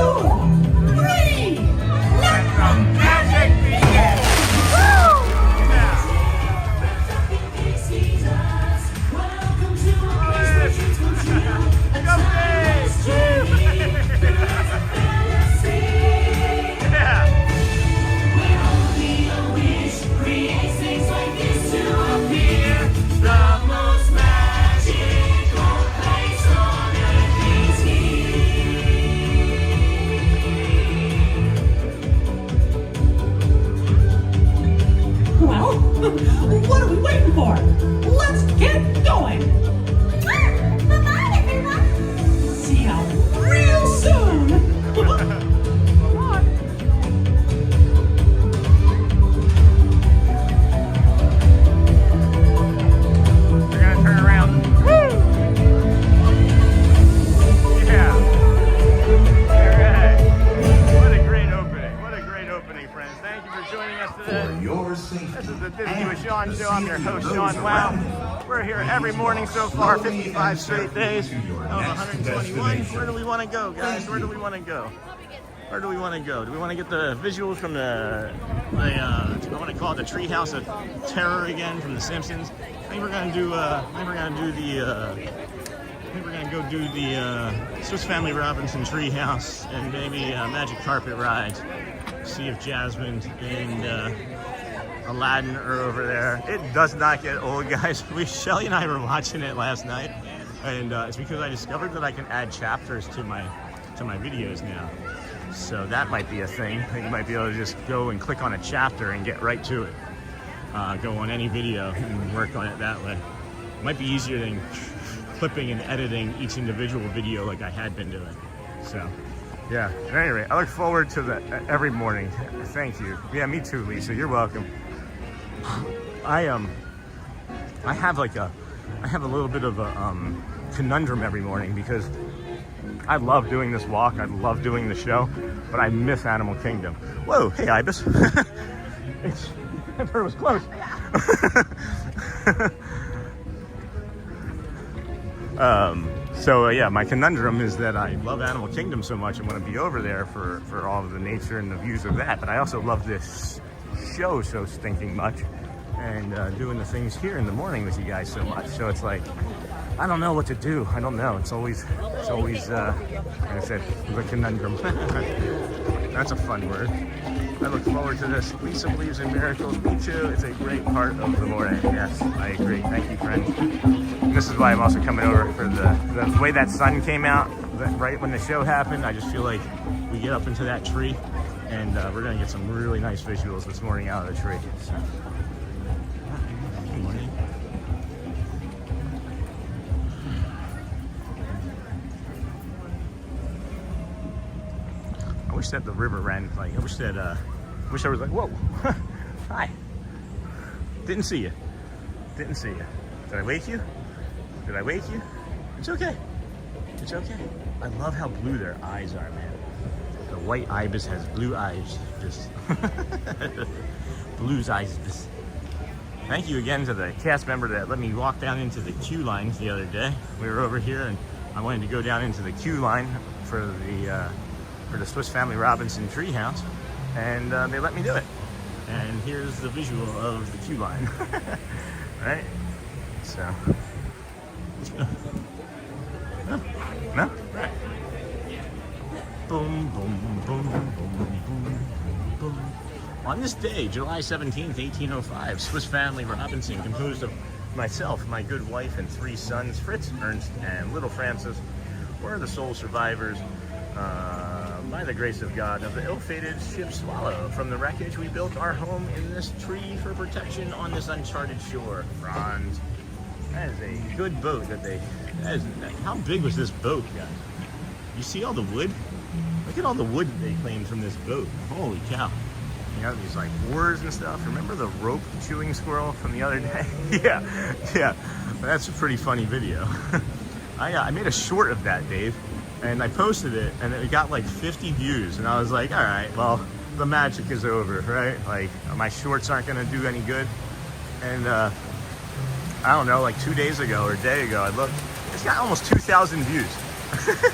3. Let the magic begin. Well, what are we waiting for? Let's get going. Bye-bye, everyone. See you real soon. We're gonna turn around. Yeah. All right. What a great opening. What a great opening, friends. Thank you for joining us today. For your safety. This is the Disney and with Sean the show. I'm your safety host, of Sean those Wow. around you. We're here every morning so far, Slowly 55 and straight safely days to your of next 121. destination. Where do we want to go, guys? Thank Where do you. we want to go? Where do we want to go? Do we want to get the visuals from I want to call it the Treehouse of Terror again from The Simpsons? I think we're gonna do. I think we're gonna go do the Swiss Family Robinson Treehouse and maybe Magic Carpet Rides. See if Jasmine and Aladdin are over there. It does not get old, guys. Shelly and I were watching it last night, and it's because I discovered that I can add chapters to my videos now. So that might be a thing. You might be able to just go and click on a chapter and get right to it. Go on any video and work on it that way. Might be easier than clipping and editing each individual video like I had been doing. So, yeah. At any rate, I look forward to every morning. Thank you. Yeah, me too, Lisa. You're welcome. I have a little bit of a conundrum every morning because I love doing this walk. I love doing the show, but I miss Animal Kingdom. Whoa, hey Ibis. That bird was close. So yeah, my conundrum is that I love Animal Kingdom so much and want to be over there for all of the nature and the views of that, but I also love this show so stinking much and doing the things here in the morning with you guys so much. So it's like, I don't know what to do. I don't know. It's always like I said, the conundrum. That's a fun word. I look forward to this. Lisa believes in miracles. Me too. It's a great part of the morning. Yes, I agree. Thank you, friends. And this is why I'm also coming over for the way that sun came out right when the show happened. I just feel like we get up into that tree and we're going to get some really nice visuals this morning out of the tree. So. Good morning. I wish that the river ran like. I wish I was like, whoa, hi. Didn't see you. Did I wake you? Did I wake you? It's okay. It's okay. I love how blue their eyes are, man. The white ibis has blue eyes. Just blue's eyes. Just. Thank you again to the cast member that let me walk down into the queue lines the other day. We were over here and I wanted to go down into the queue line for the for the Swiss Family Robinson Treehouse, and they let me do it. And here's the visual of the queue line. Right? So, no? Right. Boom, boom, boom, boom, boom, boom. On this day, July 17th, 1805, Swiss Family Robinson, composed of myself, my good wife, and 3 sons, Fritz, Ernst, and little Francis, were the sole survivors, by the grace of God, of the ill-fated ship Swallow. From the wreckage, we built our home in this tree for protection on this uncharted shore. Franz. That is a good boat how big was this boat, guys? You see all the wood? Look at all the wood that they claimed from this boat. Holy cow. You know, these like oars and stuff. Remember the rope chewing squirrel from the other day? yeah. That's a pretty funny video. I made a short of that, Dave, and I posted it, and it got like 50 views, and I was like, all right, well, the magic is over, right? Like, my shorts aren't gonna do any good. And I don't know, like 2 days ago or a day ago, I looked, it's got almost 2,000 views.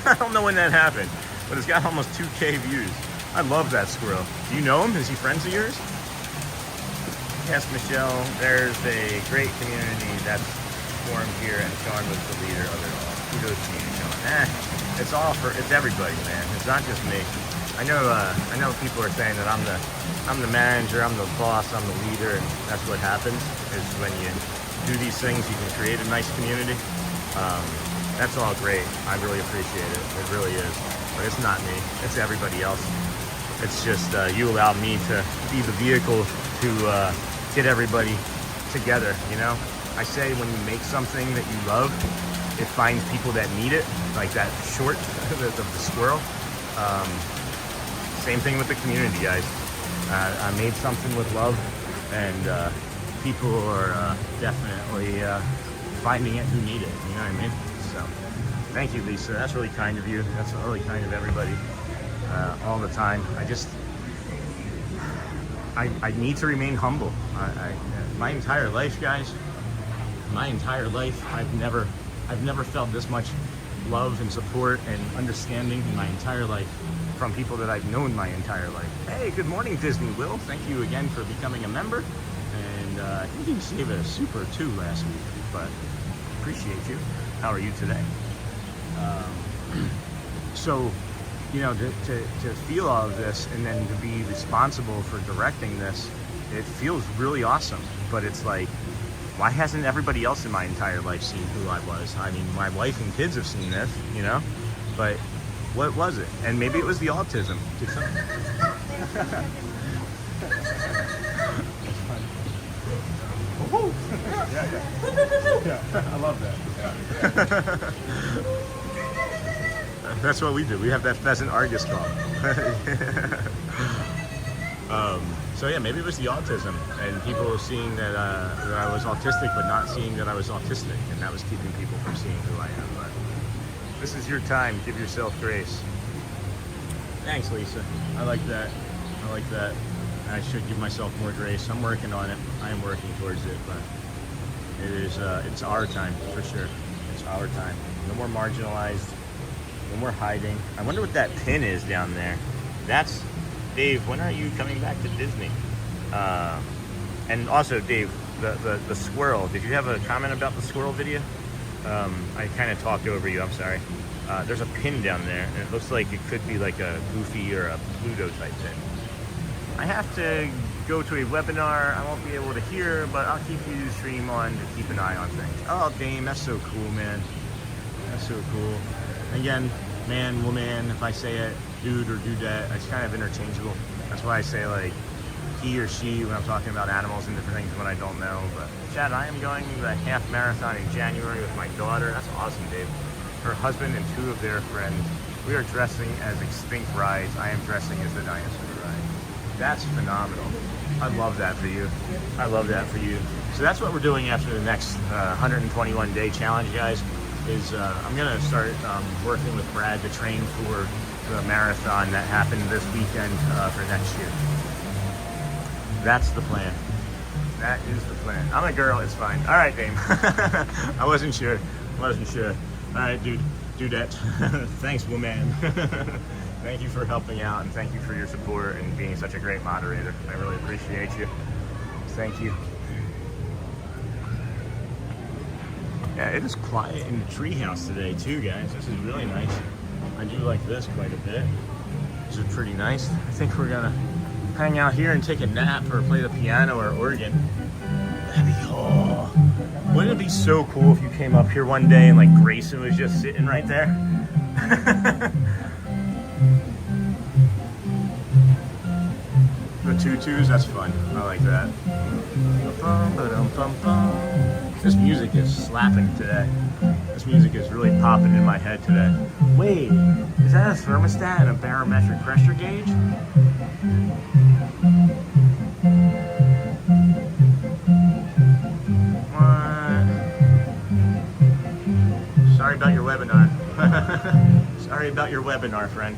I don't know when that happened, but it's got almost 2K views. I love that squirrel. Do you know him? Is he friends of yours? Yes, Myshell, there's a great community that's formed here, and Sean was the leader of it all. Kudos to you, Sean. It's everybody, man. It's not just me. I know people are saying that I'm the manager, I'm the boss, I'm the leader, and that's what happens, is when you do these things, you can create a nice community. That's all great. I really appreciate it. It really is. But it's not me. It's everybody else. It's just you allow me to be the vehicle to get everybody together, you know? I say when you make something that you love, it finds people that need it, like that short of the squirrel. Same thing with the community, guys. I made something with love, and people are definitely finding it who need it, you know what I mean? So, thank you, Lisa. That's really kind of you. That's really kind of everybody all the time. I need to remain humble. My entire life, guys, I've never felt this much love and support and understanding in my entire life from people that I've known my entire life. Hey, good morning, Disney Will. Thank you again for becoming a member. And I think you gave it a super 2 last week, but appreciate you. How are you today? So, you know, to feel all of this and then to be responsible for directing this, it feels really awesome. But it's like, why hasn't everybody else in my entire life seen who I was? I mean, my wife and kids have seen this, you know, but what was it? And maybe it was the autism. Yeah, I love that. That's what we do. We have that pheasant Argus call. So yeah, maybe it was the autism and people seeing that I was autistic, but not seeing that I was autistic, and that was keeping people from seeing who I am. But this is your time. Give yourself grace. Thanks, Lisa. I like that. I should give myself more grace. I'm working on it. I am working towards it, but it is. It's our time for sure. It's our time. No more marginalized. No more hiding. I wonder what that pin is down there. That's Dave. When are you coming back to Disney? And also, Dave, the squirrel. Did you have a comment about the squirrel video? I kind of talked over you. I'm sorry. There's a pin down there, and it looks like it could be like a Goofy or a Pluto type pin. I have to go to a webinar. I won't be able to hear, but I'll keep you stream on to keep an eye on things. Oh, Dame, that's so cool, man. That's so cool. Again, man, woman, if I say it, dude or dudette, it's kind of interchangeable. That's why I say like he or she when I'm talking about animals and different things when I don't know. But Chad, I am going the half marathon in January with my daughter. That's awesome, Dave. Her husband and 2 of their friends. We are dressing as extinct rides. I am dressing as the dinosaur ride. That's phenomenal. I love that for you. I love that for you. So that's what we're doing after the next 121-day challenge, guys. Is I'm gonna start working with Brad to train for the marathon that happened this weekend for next year. That's the plan. That is the plan. I'm a girl, it's fine. All right, Dame. I wasn't sure. All right, dude. Do that. Thanks, woman. Thank you for helping out, and thank you for your support and being such a great moderator. I really appreciate you. Thank you. Yeah, it is quiet in the treehouse today too, guys. This is really nice. I do like this quite a bit. This is pretty nice. I think we're gonna hang out here and take a nap or play the piano or organ. That'd be cool. Wouldn't it be so cool if you came up here one day and like Grayson was just sitting right there? The tutus, that's fun. I like that. This music is slapping today. This music is really popping in my head today. Wait, is that a thermostat and a barometric pressure gauge? What? Sorry about your webinar. Sorry about your webinar, friend.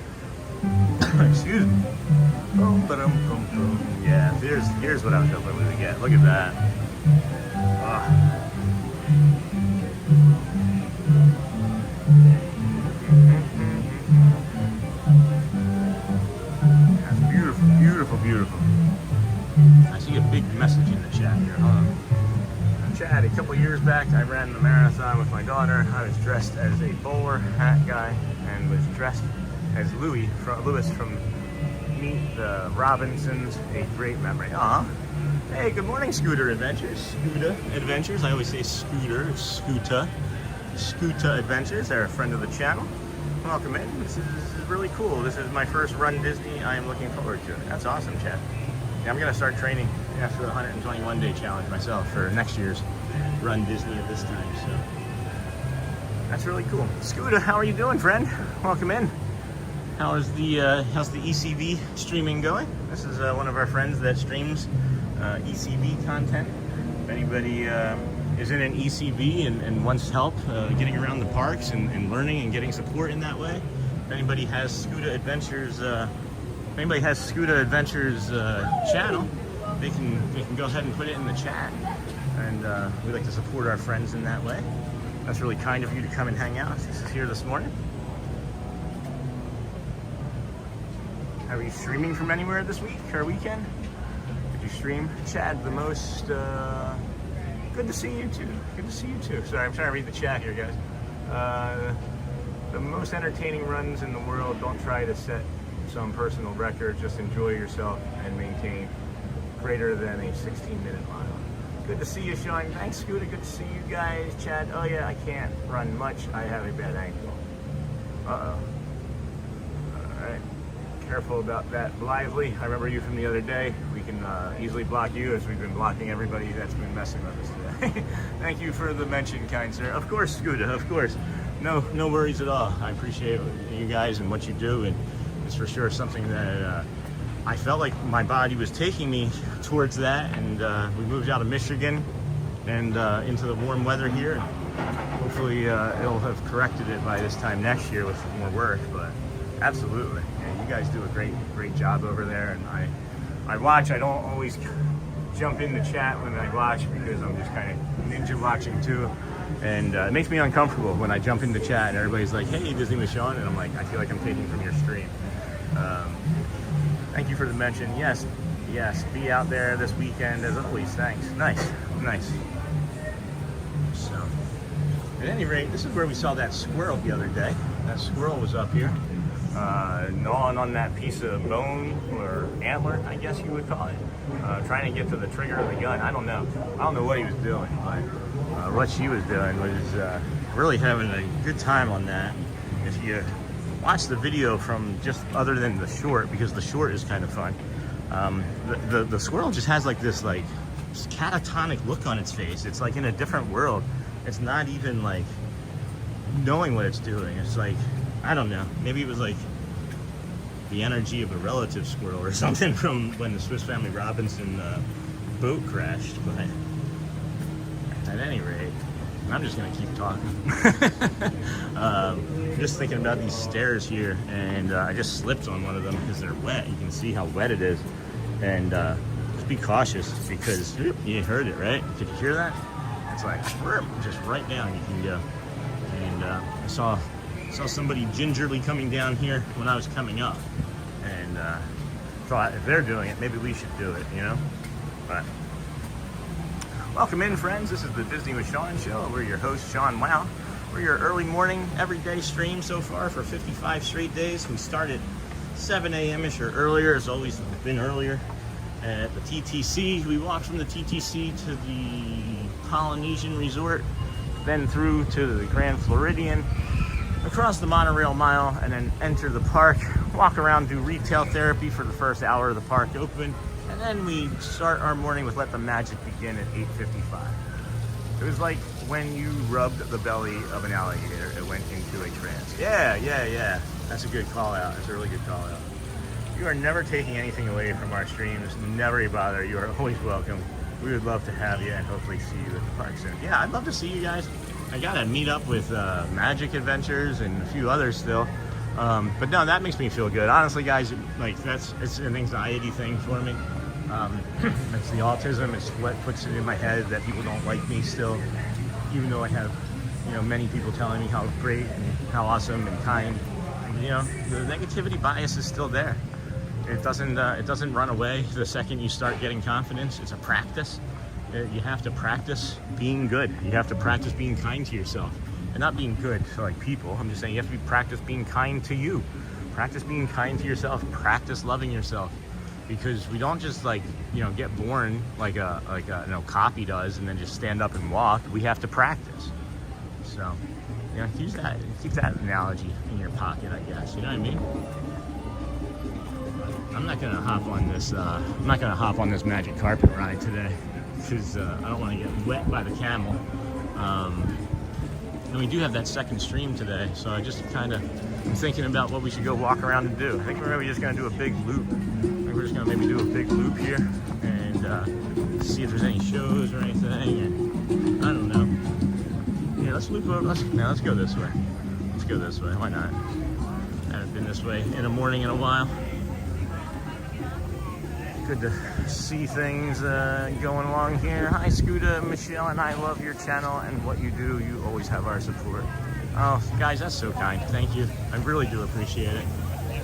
Excuse me. Yeah, here's what I was hoping we would get. Look at that. That's beautiful, beautiful, beautiful. I see a big message in the chat here. Hold on. Chad, a couple years back, I ran the marathon with my daughter. I was dressed as a bowler hat guy and was dressed as Louis from Meet the Robinsons. A great memory. Aw. Hey, good morning, Scooter Adventures. Scooter Adventures. I always say Scooter. It's Scooter. Scooter Adventures. They're a friend of the channel. Welcome in. This is really cool. This is my first Run Disney. I am looking forward to it. That's awesome, Chad. Yeah, I'm going to start training after the 121-day challenge myself for next year's Run Disney at this time. So that's really cool. Scooter, how are you doing, friend? Welcome in. How's the ECV streaming going? This is one of our friends that streams ECV content. If anybody is in an ECV and wants help getting around the parks and learning and getting support in that way, if anybody has Scooter Adventures, channel, they can go ahead and put it in the chat, and we like to support our friends in that way. That's really kind of you to come and hang out. This is here this morning. Are you streaming from anywhere this week or weekend? Did you stream? Chad, the most, good to see you too. Good to see you too. Sorry, I'm trying to read the chat here, guys. The most entertaining runs in the world. Don't try to set some personal record. Just enjoy yourself and maintain greater than a 16-minute mile. Good to see you, Sean. Thanks, Scooter. Good to see you guys. Chad, oh yeah, I can't run much. I have a bad ankle. Uh-oh. All right. Careful about that, Lively. I remember you from the other day. We can easily block you, as we've been blocking everybody that's been messing with us today. Thank you for the mention, kind sir. Of course, Scooter, of course. No worries at all. I appreciate you guys and what you do, and it's for sure something that I felt like my body was taking me towards that, and we moved out of Michigan and into the warm weather here. Hopefully it'll have corrected it by this time next year with more work, but absolutely. Yeah, you guys do a great job over there, and I watch. I don't always jump in the chat when I watch because I'm just kind of ninja watching too, and it makes me uncomfortable when I jump in the chat and everybody's like, hey, Disney Myshell, and I'm like, I feel like I'm taking from your stream. Thank you for the mention. Yes, be out there this weekend as always. Thanks. Nice. So, at any rate, this is where we saw that squirrel the other day. That squirrel was up here, gnawing on that piece of bone or antler, I guess you would call it, trying to get to the trigger of the gun. I don't know what he was doing, but what she was doing was really having a good time on that. If you watch the video from just other than the short, because the short is kind of fun, the squirrel just has like this catatonic look on its face. It's like in a different world. It's not even like knowing what it's doing. It's like, I don't know, maybe it was like the energy of a relative squirrel or something from when the Swiss Family Robinson boat crashed. But at any rate, I'm just gonna keep talking. Just thinking about these stairs here, and I just slipped on one of them because they're wet. You can see how wet it is, and just be cautious because you heard it, right? Did you hear that? It's like just right down you can go. And I saw Saw somebody gingerly coming down here when I was coming up, and thought if they're doing it, maybe we should do it, you know? But welcome in, friends. This is the Disney with Sean show. We're your host, Sean Wow. We're your early morning, everyday stream so far for 55 straight days. We started 7 a.m.-ish or earlier. It's always been earlier. At the TTC, we walked from the TTC to the Polynesian Resort, then through to the Grand Floridian, across the Monorail Mile, and then enter the park, walk around, do retail therapy for the first hour of the park open, and then we start our morning with Let the Magic Begin at 8:55. It was like when you rubbed the belly of an alligator, it went into a trance. Yeah. That's a good call out. That's a really good call out. You are never taking anything away from our streams. Never a bother. You are always welcome. We would love to have you and hopefully see you at the park soon. Yeah, I'd love to see you guys. I gotta meet up with Magic Adventures and a few others still. But no, that makes me feel good. Honestly, guys, like it's an anxiety thing for me. It's the autism. It's what puts it in my head that people don't like me still, even though I have, many people telling me how great and how awesome and kind. And, the negativity bias is still there. It doesn't run away the second you start getting confidence. It's a practice. You have to practice being good. You have to practice being kind to yourself, and not being good to like people. I'm just saying you have to practice being kind to you. Practice being kind to yourself. Practice loving yourself, because we don't just get born like a copy does and then just stand up and walk. We have to practice. So keep that analogy in your pocket, I guess. You know what I mean? I'm not gonna hop on this magic carpet ride today, because I don't want to get wet by the camel. And we do have that second stream today, so I just kind of am thinking about what we should go walk around and do. I think we're maybe just going to do a big loop. I think we're just going to maybe do a big loop here and see if there's any shows or anything. And I don't know. Yeah, let's loop over. Let's go this way. Let's go this way. Why not? I haven't been this way in a morning in a while. Good to see things going along here. Hi, Scooter, Myshell, and I love your channel and what you do. You always have our support. Oh, guys, that's so kind. Thank you. I really do appreciate it.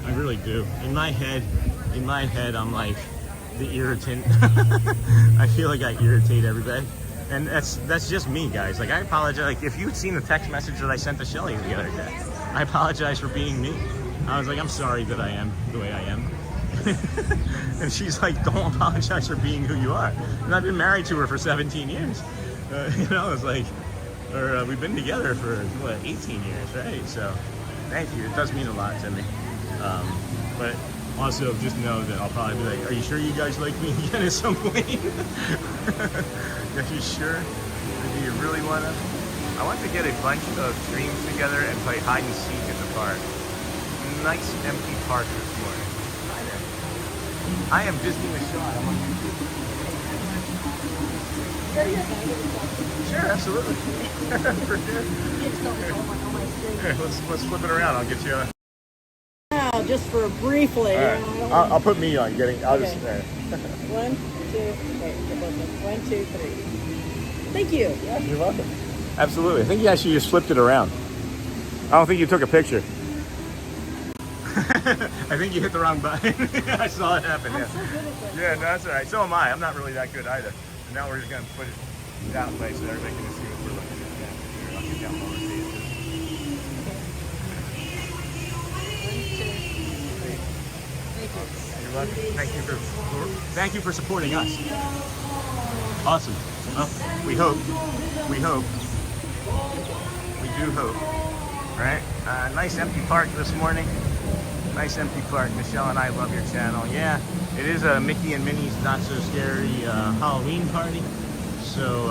I really do. In my head, I'm like the irritant. I feel like I irritate everybody, and that's just me, guys. Like, I apologize. Like, if you'd seen the text message that I sent to Shelly the other day, I apologize for being me. I was like, I'm sorry that I am the way I am. And she's like, don't apologize for being who you are. And I've been married to her for 17 years. It's like, we've been together for 18 years, right? So thank you. It does mean a lot to me. But also just know that I'll probably be like, are you sure you guys like me again at some point? Are you sure? Do you really want to? I want to get a bunch of streams together and play hide and seek at the park. Nice empty park this morning. I am Disney Myshell. I'm on YouTube. Sure, absolutely. For sure. Here, let's flip it around. I'll get you. Just for briefly. All right. I'll put me on. I'll just. 1, 2, 3. Thank you. Yeah, you're welcome. Absolutely. I think you actually just flipped it around. I don't think you took a picture. I think you hit the wrong button. I saw it happen. Yeah. So good at this. Yeah, no, that's all right. So am I. I'm not really that good either. And now we're just gonna put it that way so everybody can see what we're looking at. Yeah. I'll get down lower so you see. You're welcome. Thank you for supporting us. Awesome. Well, we hope. We do hope. Right? Nice empty park this morning. Nice empty park. Myshell and I love your channel. Yeah, it is a Mickey and Minnie's Not So Scary Halloween party. So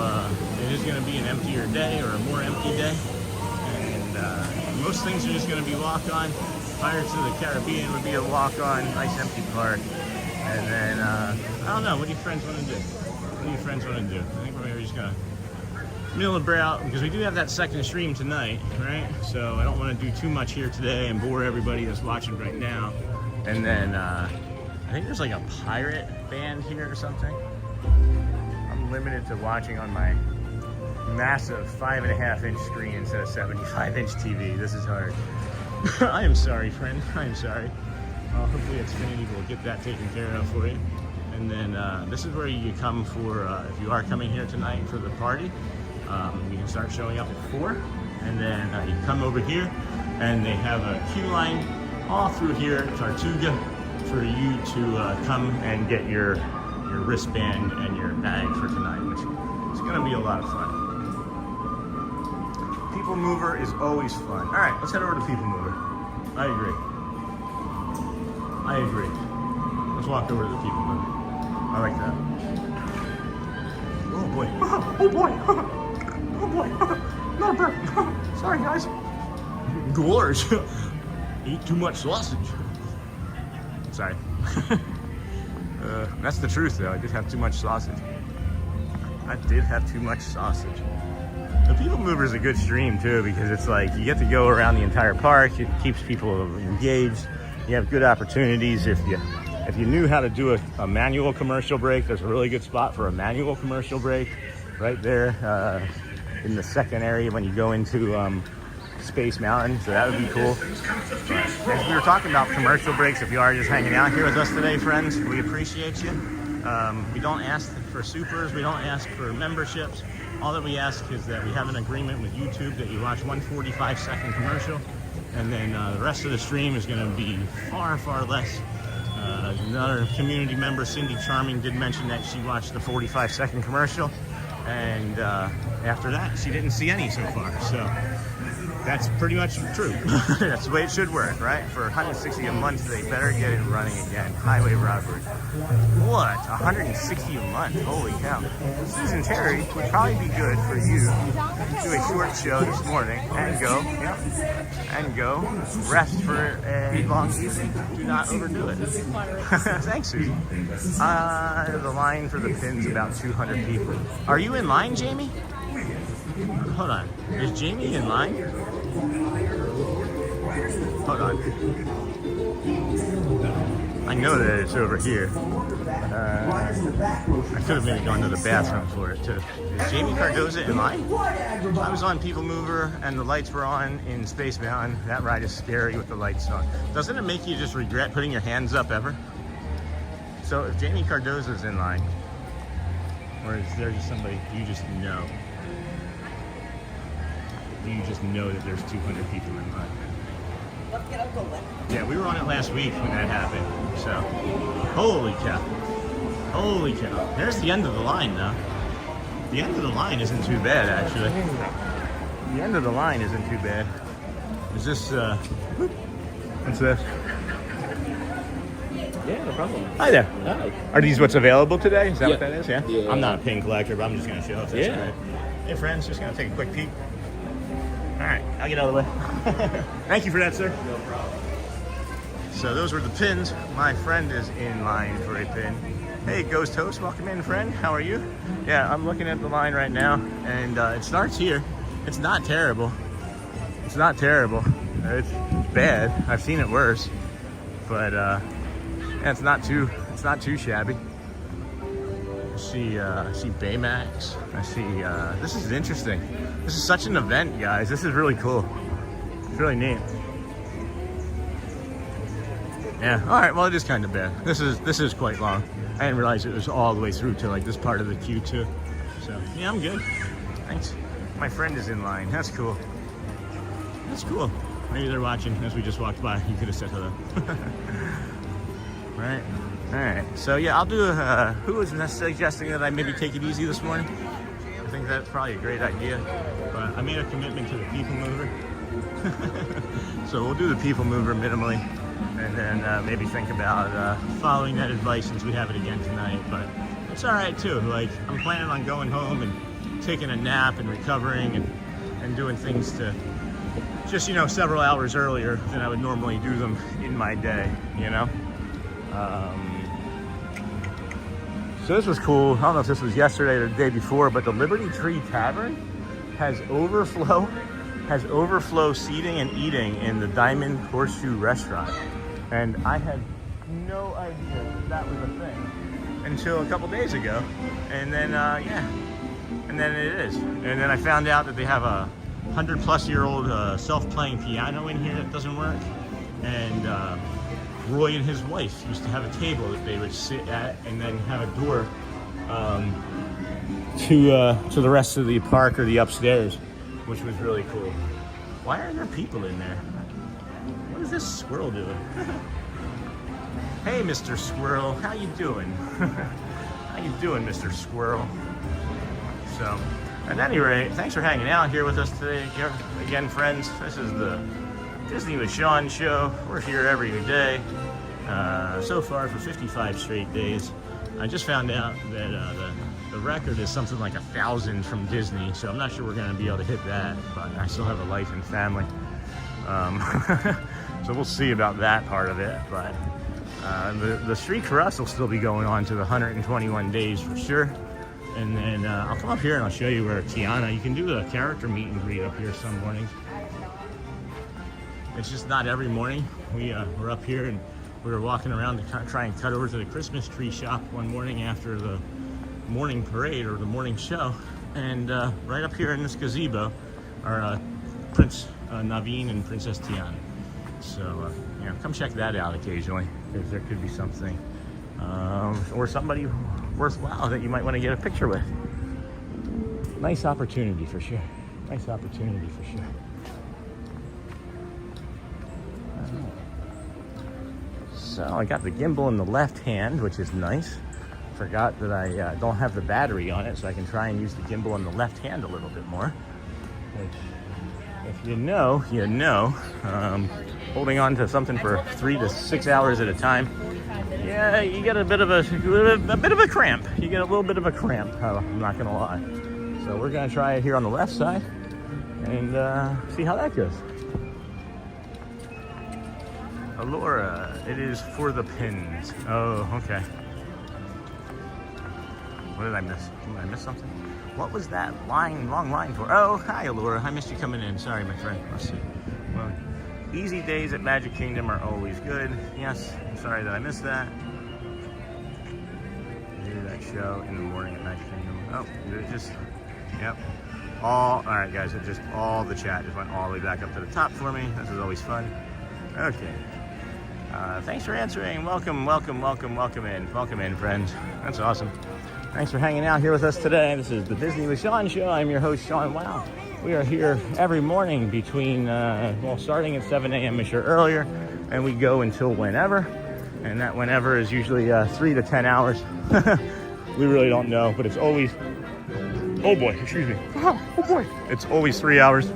it is going to be an emptier day, or a more empty day. And most things are just going to be walk-on. Pirates of the Caribbean would be a walk-on, nice empty park. And then, I don't know, what do your friends want to do? I think we're maybe just going to mill about, because we do have that second stream tonight, right? So I don't want to do too much here today and bore everybody that's watching right now. And then I think there's like a pirate band here or something. I'm limited to watching on my massive 5.5-inch screen instead of 75-inch TV. This is hard. I am sorry, friend. I am sorry. Hopefully Xfinity will get that taken care of for you. And then this is where you come for, if you are coming here tonight for the party, you can start showing up at 4. And then you come over here, and they have a queue line all through here, Tortuga, for you to come and get your wristband and your bag for tonight, which is going to be a lot of fun. PeopleMover is always fun. All right, let's head over to PeopleMover. I agree. I agree. Let's walk over to the PeopleMover. I like that. Oh boy. Oh boy. Oh boy. Not a bird. Sorry, guys. Gorge. Eat too much sausage. Sorry. That's the truth, though. I did have too much sausage. I did have too much sausage. The PeopleMover is a good stream, too, because it's like you get to go around the entire park. It keeps people engaged. You have good opportunities. If you knew how to do a manual commercial break, there's a really good spot for a manual commercial break right there in the second area when you go into Space Mountain, so that would be cool. As we were talking about commercial breaks, if you are just hanging out here with us today, friends, we appreciate you. We don't ask for supers, we don't ask for memberships. All that we ask is that we have an agreement with YouTube that you watch one 45-second commercial, and then the rest of the stream is going to be far, far less. Another community member, Cindy Charming, did mention that she watched the 45-second commercial, and after that, she didn't see any so far. So that's pretty much true. That's the way it should work, right? For $160 a month, they better get it running again. Highway robbery. What? $160 a month? Holy cow. Susan Terry would probably be good for you to do a short show this morning and go, rest for a long evening. Do not overdo it. Thanks, Susan. The line for the pin's about 200 people. Are you in line, Jamie? Hold on. Is Jamie in line? Hold on. I know that it's over here. I could have maybe gone to the bathroom for it too. Is Jamie Cardoza in line? I was on PeopleMover and the lights were on in Space Mountain. That ride is scary with the lights on. Doesn't it make you just regret putting your hands up ever? So if Jamie Cardoza's in line, or is there just somebody you just know? You just know that there's 200 people in line. Yeah, we were on it last week when that happened. So, holy cow. Holy cow. There's the end of the line now. The end of the line isn't too bad, actually. The end of the line isn't too bad. Is this, what's this? Yeah, no problem. Hi there. Hi. Are these what's available today? Is that what Yeah. that is? Yeah? Yeah. I'm not a pin collector, but I'm just going to show if that's Yeah. great. Hey, friends, just going to take a quick peek. All right, I'll get out of the way. Thank you for that, sir. No problem. So those were the pins. My friend is in line for a pin. Hey, Ghost Host, welcome in, friend. How are you? Yeah, I'm looking at the line right now, and it starts here. It's not terrible. It's not terrible. It's bad. I've seen it worse, but yeah, it's not too shabby. I see Baymax. I see. This is interesting. This is such an event, guys. This is really cool. It's really neat. Yeah. All right. Well, it is kind of bad. This is quite long. I didn't realize it was all the way through to like this part of the queue too. So yeah, I'm good. Thanks. My friend is in line. That's cool. That's cool. Maybe they're watching as we just walked by. You could have said hello. Right. All right. So yeah, I'll do a. Who was suggesting that I maybe take it easy this morning? I think that's probably a great idea. But I made a commitment to the PeopleMover. So we'll do the PeopleMover minimally, and then maybe think about following that advice since we have it again tonight. But it's all right too. Like I'm planning on going home and taking a nap and recovering and doing things to just several hours earlier than I would normally do them in my day. So this was cool. I don't know if this was yesterday or the day before, but the Liberty Tree Tavern has overflow seating and eating in the Diamond Horseshoe Restaurant. And I had no idea that was a thing until a couple days ago. And then, yeah, And then it is. And then I found out that they have a 100-plus-year-old self-playing piano in here that doesn't work. And Roy and his wife used to have a table that they would sit at, and then have a door to the rest of the park or the upstairs, which was really cool. Why are there people in there? What is this squirrel doing? Hey, Mr. Squirrel, how you doing? How you doing, Mr. Squirrel? So, at any rate, thanks for hanging out here with us today. Again, friends, this is the Disney with Sean show. We're here every day, so far for 55 straight days. I just found out that the record is something like 1,000 from Disney, so I'm not sure we're going to be able to hit that, but I still have a life and family. So we'll see about that part of it, but the streak for us will still be going on to the 121 days for sure. And then I'll come up here and I'll show you where Tiana, you can do a character meet and greet up here some mornings. It's just not every morning. We're up here and we were walking around to try and cut over to the Christmas tree shop one morning after the morning parade or the morning show. And right up here in this gazebo are Prince Naveen and Princess Tiana. So yeah, come check that out occasionally, because there could be something or somebody worthwhile that you might want to get a picture with. Nice opportunity for sure. Nice opportunity for sure. So I got the gimbal in the left hand, which is nice. Forgot that I don't have the battery on it, so I can try and use the gimbal in the left hand a little bit more. Which, if you know, you know. Holding on to something for 3 to 6 hours at a time, yeah, you get a bit of a cramp. You get a little bit of a cramp. I'm not gonna lie. So we're gonna try it here on the left side and see how that goes. Allura, it is for the pins. Oh, okay. What did I miss? Did I miss something? What was that long line for? Oh, hi, Allura. I missed you coming in. Sorry, my friend. Let's see. Well, easy days at Magic Kingdom are always good. Yes, I'm sorry that I missed that. Do that show in the morning at Magic Kingdom. Oh, it just, yep. All right, guys. It just all the chat just went all the way back up to the top for me. This is always fun. Okay. Thanks for answering. Welcome in. Welcome in, friends. That's awesome. Thanks for hanging out here with us today. This is the Disney with Sean show. I'm your host, Sean. Wow. We are here every morning between, starting at 7 a.m. Myshell earlier, and we go until whenever. And that whenever is usually 3 to 10 hours. We really don't know, but it's always, oh boy, excuse me. Oh boy. It's always 3 hours.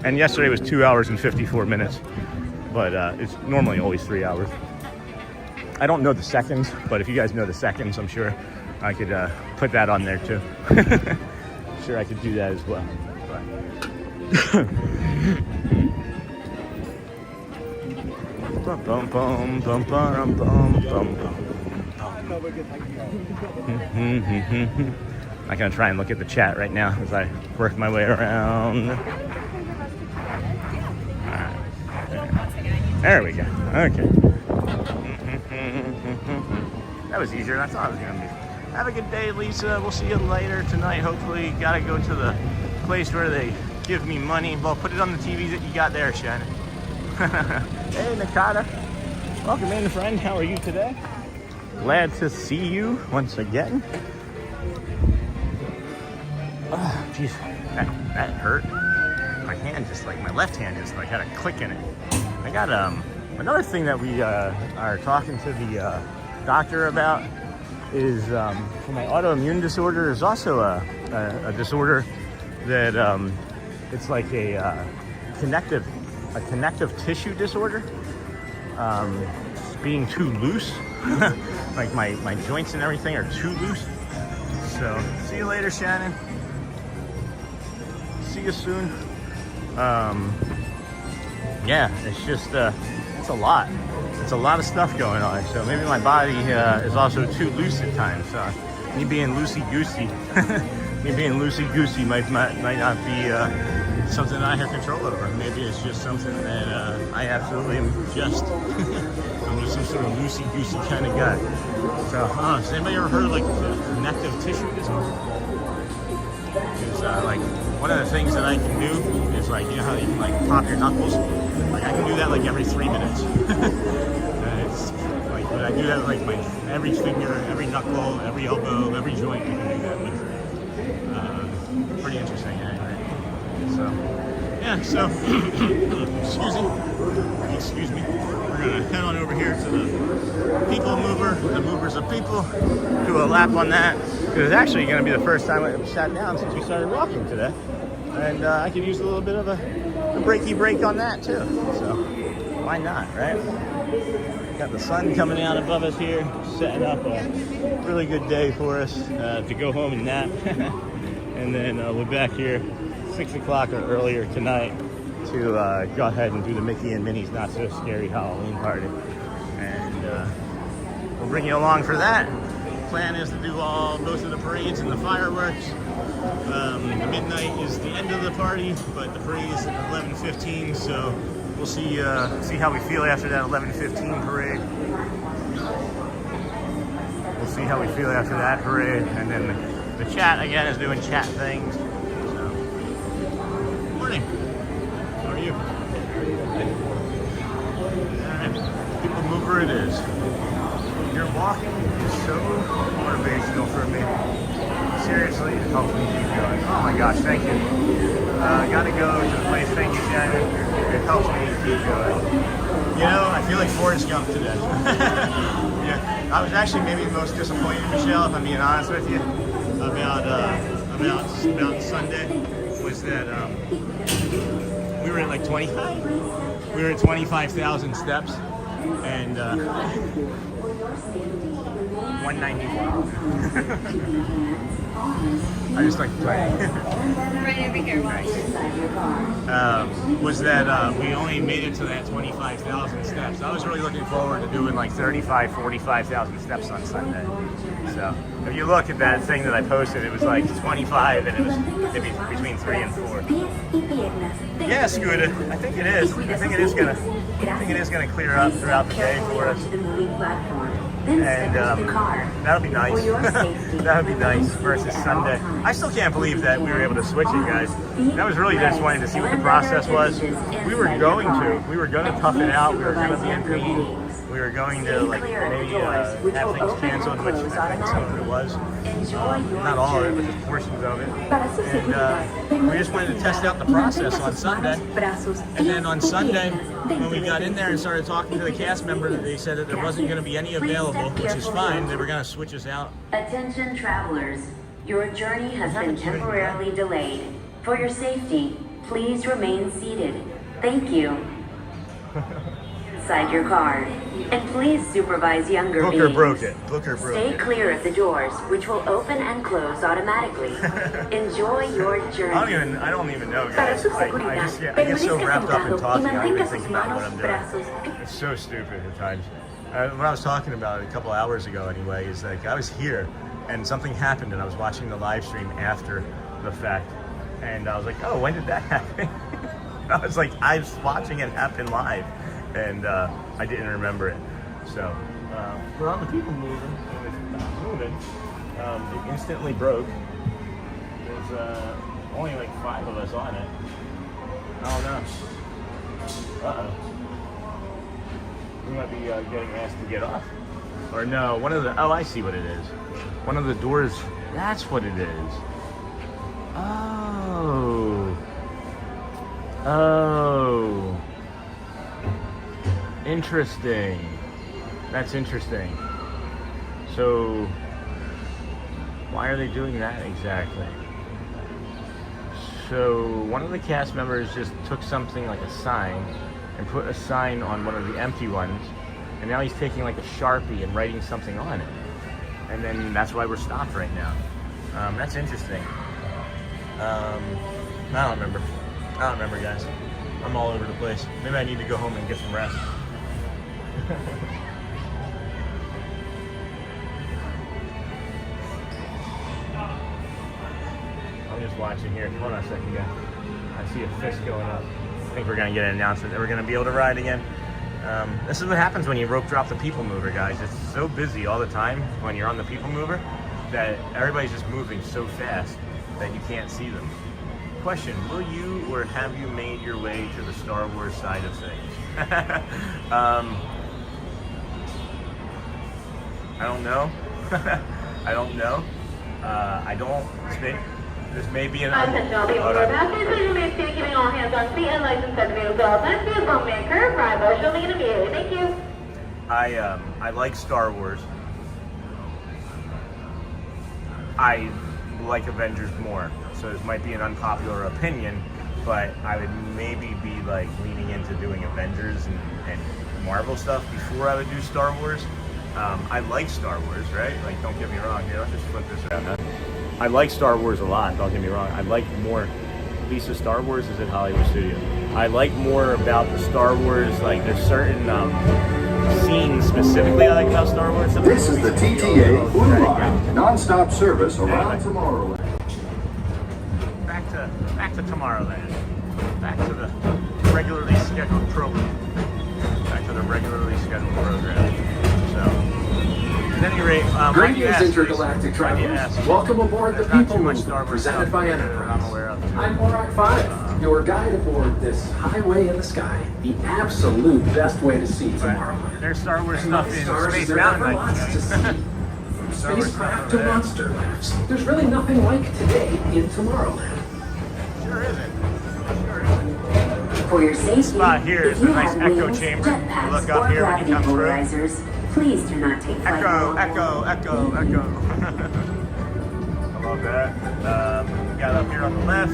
And yesterday was 2 hours and 54 minutes. But it's normally always 3 hours. I don't know the seconds, but if you guys know the seconds, I'm sure I could put that on there too. Sure, I could do that as well. I'm gonna try and look at the chat right now as I work my way around. There we go. Okay. That was easier than I thought it was going to be. Have a good day, Lisa. We'll see you later tonight. Hopefully, gotta go to the place where they give me money. Well, put it on the TV that you got there, Shannon. Hey, Nakata. Welcome in, friend. How are you today? Glad to see you once again. Oh, jeez. That hurt. My hand just like, my left hand just like had a click in it. I got another thing that we are talking to the doctor about is for my autoimmune disorder. There's also a disorder that it's like a connective tissue disorder. Being too loose, like my joints and everything are too loose. So see you later, Shannon. See you soon. Yeah, it's just, it's a lot. It's a lot of stuff going on. So maybe my body is also too loose at times. Me being loosey-goosey, might not be something I have control over. Maybe it's just something that I absolutely am just. I'm just some sort of loosey-goosey kind of guy. So, has anybody ever heard of like connective tissue disorder? It's like one of the things that I can do is like, you know how you can like pop your knuckles? Like I can do that like every 3 minutes. It's like, but I do that like my every finger, every knuckle, every elbow, every joint I can do that with. Pretty interesting, anyway. So, yeah, so, excuse me. We're gonna head on over here to the PeopleMover, the movers of people, do a lap on that. It was actually gonna be the first time I sat down since we started walking today. And I could use a little bit of a breaky break on that too. So, why not, right? Got the sun coming out above us here, setting up a really good day for us to go home and nap. And then we're back here 6 o'clock or earlier tonight to go ahead and do the Mickey and Minnie's Not So Scary Halloween party. And we'll bring you along for that. Plan is to do most of the parades and the fireworks. The midnight is the end of the party, but the parade is at 11:15, so we'll see how we feel after that 11:15 parade. We'll see how we feel after that parade, and then the chat again is doing chat things. So, morning. How are you? Alright, PeopleMover it is. Your walking is so motivational for me. Seriously, it helps me keep going. Oh my gosh, thank you. Gotta go to the place. Thank you, Shannon. It helps me keep going. You know, I feel like Forrest Gump today. Yeah, I was actually maybe the most disappointed, Myshell, if I'm being honest with you, about Sunday, was that we were at like 25. We were at 25,000 steps, and 191. I just like to play. Right over here. Nice. Was that we only made it to that 25,000 steps. I was really looking forward to doing like 35, 45,000 steps on Sunday. So if you look at that thing that I posted, it was like 25, and it was maybe between 3 and 4. Yeah, Scooter. I think it is. I think it is gonna gonna clear up throughout the day for us. And that'll be nice. That'll be nice versus Sunday. I still can't believe that we were able to switch it, guys. That was really just wanting to see what the process was. We were going to tough it out. We were going to be in pain. We were going to like maybe have things canceled, which I think some of it was. Not all of it, but just portions of it. And we just wanted to test out the process on Sunday. And then on Sunday, when we got in there and started talking to the cast member, they said that there wasn't going to be any available, which is fine. They were going to switch us out. Attention travelers, your journey has been temporarily delayed. For your safety, please remain seated. Thank you. Inside your car, and please supervise younger Booker beings. broke it. Booker broke Stay it. clear of the doors, which will open and close automatically. Enjoy your journey. I don't even know, guys. I get so wrapped up in talking, I don't even think about what I'm doing. It's so stupid at times. What I was talking about a couple hours ago, anyway, is like I was here, and something happened, and I was watching the live stream after the fact, and I was like, oh, when did that happen? I was like, I was watching it happen live. And I didn't remember it. So we're on the PeopleMover, and it's moving. It instantly broke. There's only like 5 of us on it. Oh no. Uh-oh. We might be getting asked to get off. Or no, oh, I see what it is. One of the doors, that's what it is. Oh. Oh. Interesting. That's interesting. So, why are they doing that exactly? So, one of the cast members just took something like a sign and put a sign on one of the empty ones, and now he's taking like a Sharpie and writing something on it. And then that's why we're stopped right now. That's interesting. I don't remember, guys. I'm all over the place. Maybe I need to go home and get some rest. I'm just watching here. Hold on a second, guys. I I see a fist going up. I think we're gonna get an announcement that we're gonna be able to ride again. This is what happens when you rope drop the PeopleMover, guys. It's so busy all the time when you're on the PeopleMover that everybody's just moving so fast that you can't see them. Question, will you or have you made your way to the Star Wars side of things? I don't know. I don't know. I don't think this may be an Attention, all PeopleMover passengers, you may stay keeping all hands on seat and license and wheels off. Let's be a filmmaker. Bravo, she'll lead immediately. Thank you. I like Star Wars. I like Avengers more, so this might be an unpopular opinion, but I would maybe be like leaning into doing Avengers and Marvel stuff before I would do Star Wars. I like Star Wars, right? Like, don't get me wrong. Here, let's just flip this around. I like Star Wars a lot, don't get me wrong. I like more. Lisa, Star Wars is at Hollywood Studios. I like more about the Star Wars, like there's certain scenes specifically I like about Star Wars. This is the TTA Blue Line, non-stop service around Tomorrowland. Back to Tomorrowland. Back to the regularly scheduled program. Back to the regularly scheduled program. So. At any rate, Greetings, intergalactic travelers. Welcome aboard the PeopleMover, presented by Enterprise. I'm Monorail 5, your guide aboard this highway in the sky. The absolute best way to see Tomorrowland. There's Star Wars stuff in Space there Mountain. ever lots to see. From spacecraft to monster labs. There's really nothing like today in Tomorrowland. Sure isn't. For your safety, Spot here is a nice echo wings, chamber. You jetpacks, look up or here when you gravity come through. polarizers, please do not take flight mode. Echo. I love that. We got up here on the left.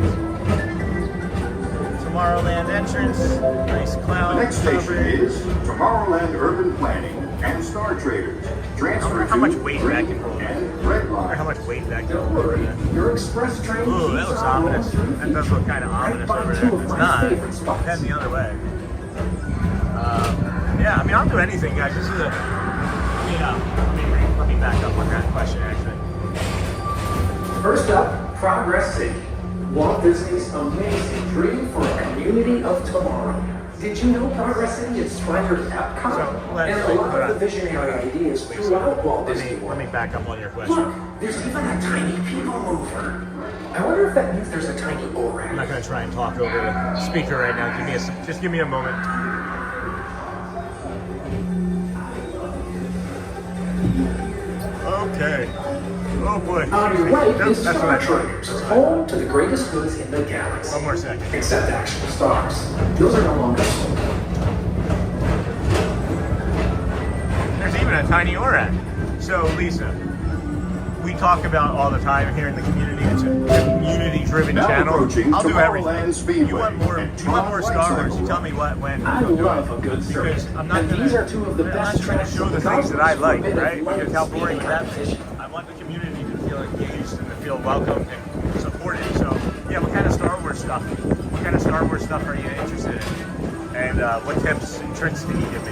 Tomorrowland entrance. Nice cloud. The next station coverage. is Tomorrowland Urban Planning and Star Traders. Transfer How much to weight green that can hold. and red I wonder line. how much weight that can Don't hold. worry, your express train Ooh, that keeps looks on rolling ominous. through the That does look kind of ominous by over two there. of It's my not. favorite spots. Head the other way. Yeah, I mean, I'll do anything, guys. This is a. Let me back up on that question, actually. First up, Progress City. Walt Disney's amazing dream for a community of tomorrow. Did you know Progress City inspired Epcot? So, And a lot of the visionary ideas throughout Walt Disney Let World. me back up on your question. Look, there's even a tiny PeopleMover. I wonder if that means there's a tiny I'm ORAD. not going to try and talk over the speaker right now. Just give me a moment. Okay. Oh boy. On your right Nope, is that's Star what I thought. Traders, home to the greatest goods in the galaxy. One more second. Except actual stars. Those are no longer sold. There's even a tiny ORAD. So, Lisa, we talk about all the time here in the community. It's a community-driven Now channel. approaching I'll do Tomorrowland everything. Speedway You want more and Star Wars? Tron You tell me what, when. I we'll do love it. a good story. Because I'm not And gonna, these are two of the I'm best not trying to tracks show in the the things that I like, Forbidden right? Because how boring would that be? competition. I want the community to feel engaged and to feel welcomed and supported. So, yeah, what kind of Star Wars stuff? What kind of Star Wars stuff are you interested in? And what tips and tricks can you give me?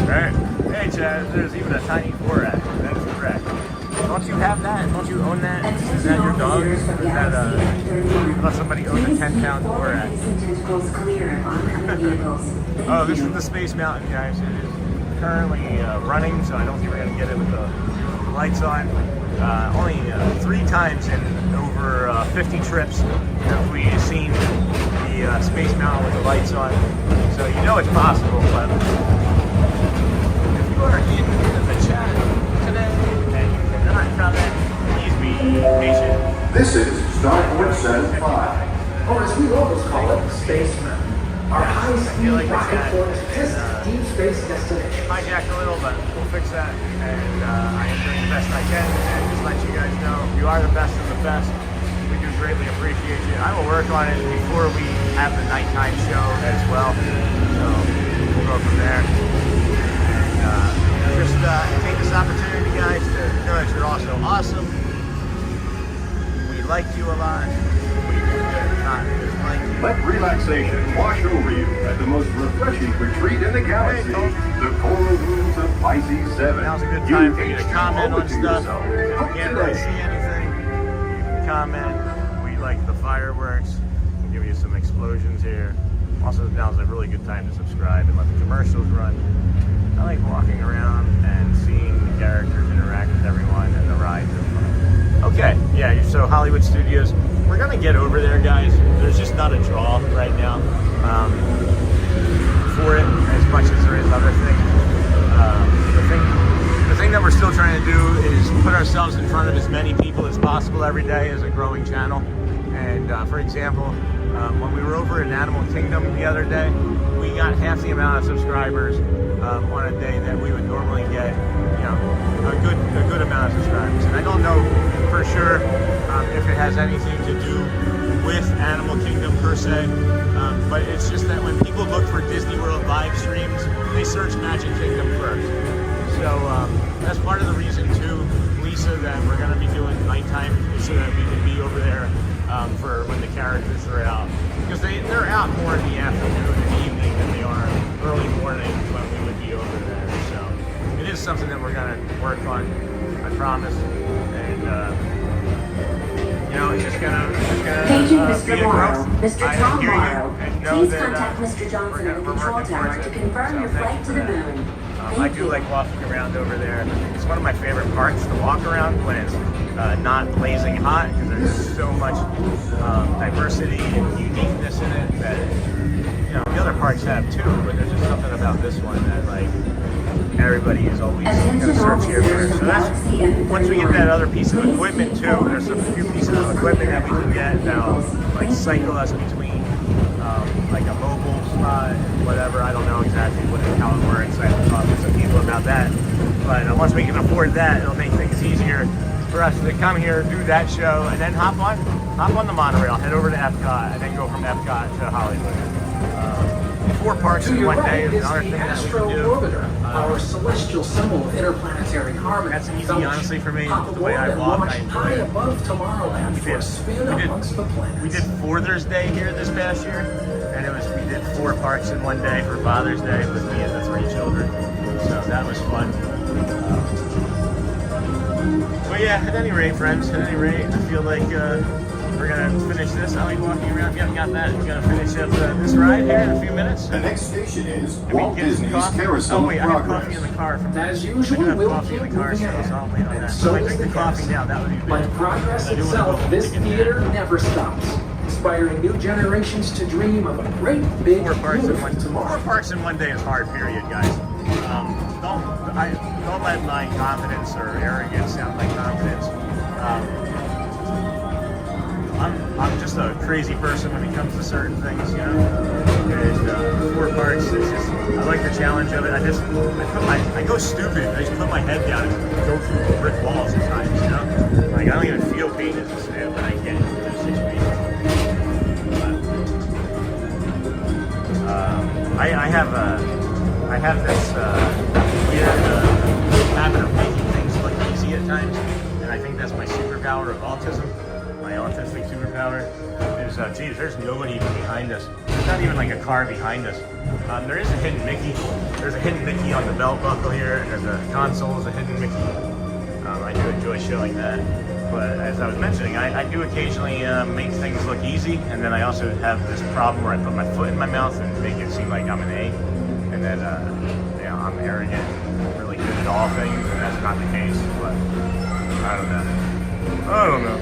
Right? Hey, Chad, there's even a tiny ORAD. That's correct. Don't you have that? Don't you own that? Is that your dog? Or is that I thought somebody owned a 10-pound ORAD. Oh, this is the Space Mountain, guys. It is currently running, so I don't think we're going to get it with the lights on. Only 3 times in over 50 trips have we seen the Space Mountain with the lights on. So you know it's possible, but if you are in the chat today and you cannot comment, please be patient. This is Starport 75. Or as we always call it, Space Mountain. Our high-speed rocket force deep space destination. Hijacked a little, but we'll fix that. And I am doing the best I can. And just let you guys know, you are the best of the best. We do greatly appreciate you. I will work on it before we have the nighttime show as well. So we'll go from there. And just take this opportunity, guys, to know that you're also awesome. We like you a lot. We do not dislike you. Let relaxation wash over you at the most refreshing retreat in the galaxy, the Coral Rooms of Pisces 7. Now's a good time for you to H2O comment on to stuff. yourself. If you can't really see anything, you can comment. We like the fireworks. some explosions here. Also, now's a really good time to subscribe and let the commercials run. I like walking around and seeing the characters interact with everyone, and the rides are fun. Okay, yeah, so Hollywood Studios, we're gonna get over there, guys. There's just not a draw right now for it, as much as there is other things. The thing that we're still trying to do is put ourselves in front of as many people as possible every day as a growing channel. And for example, when we were over in Animal Kingdom the other day, we got half the amount of subscribers on a day that we would normally get, you know, a good amount of subscribers. And I don't know for sure if it has anything to do with Animal Kingdom per se, but it's just that when people look for Disney World live streams, they search Magic Kingdom first. So that's part of the reason too, Lisa, that we're going to be doing nighttime, so that we can be over there for when the characters are out, because they're out more in the afternoon and evening than they are early morning when we would be over there. So it is something that we're going to work on, I promise. And you know, it's just gonna Thank you, be Mr. a Morrow. growth. Mr. I Tom hear you Morrow, and know please that, contact Mr. Johnson in the we're control working tower towards to it. confirm So your thank flight you to the for that. moon. I Thank do you. like walking around over there. It's one of my favorite parts to walk around when it's not blazing hot, because there's so much diversity and uniqueness in it that, you know, the other parks have too, but there's just something about this one that, like, everybody is always going to search here for. So that's, once we get that other piece of equipment too, there's a few pieces of equipment that we can get that'll like cycle us between like a mobile spot and whatever. I don't know exactly how it works. I have to talk to some people about that. But once we can afford that, it'll make things easier for us to come here, do that show, and then hop on the monorail, head over to Epcot, and then go from Epcot to Hollywood. 4 parks in one day is another thing that we can do. Orbiter, our celestial symbol of interplanetary harmony. That's easy, honestly, for me. The way I walk, I enjoy high it. above Tomorrowland for a spin amongst the planets. We did Father's Day here this past year, and we did 4 parks in one day for Father's Day with me and the 3 children. So that was fun. But yeah, at any rate, friends, I feel like we're gonna finish this. I like walking around. Yeah, got that. We're gonna finish up this ride here in a few minutes. The next station is And we Walt can get some Disney's coffee. Carousel Oh wait, I of have coffee Progress. in the car. As I usual, do have we'll coffee in keep the car moving still, so I'll wait on ahead. that. So If I does drink the the coffee cast. now, that would be By better. progress I do wanna itself, go this take a nap. theater never stops, inspiring new generations to dream of a great big 4 parks in beautiful one. 4 tomorrow. parks in one day is hard. Period, guys. Don't let my confidence or arrogance sound like confidence. I'm just a crazy person when it comes to certain things, you know. And 4 parks, it's just, I like the challenge of it. I go stupid. I just put my head down and go through brick walls at times, you know. Like, I don't even feel pain as a snail when I get into those situations. But, I have this weird habit of making things look easy at times, and I think that's my superpower of autism. My autistic superpower is, geez, there's nobody even behind us. There's not even like a car behind us. There is a hidden Mickey. There's a hidden Mickey on the belt buckle here, and there's a console is a hidden Mickey. I do enjoy showing that. But as I was mentioning, I do occasionally make things look easy, and then I also have this problem where I put my foot in my mouth and make it seem like I'm an A, and then you know, I'm arrogant and really good at all things, and that's not the case. But I don't know.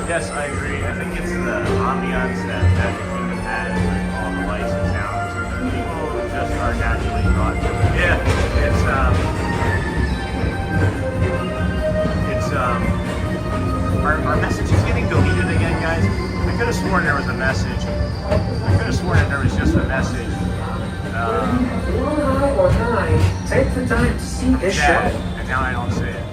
Yes, I agree. I think it's the ambiance that the kingdom has with all the lights and sounds. People just are naturally drawn to it. Yeah, our message is getting deleted again, guys. I could have sworn there was a message. I could have sworn that there was just a message. 1 or 9, take the time to see this show. And now I don't see it.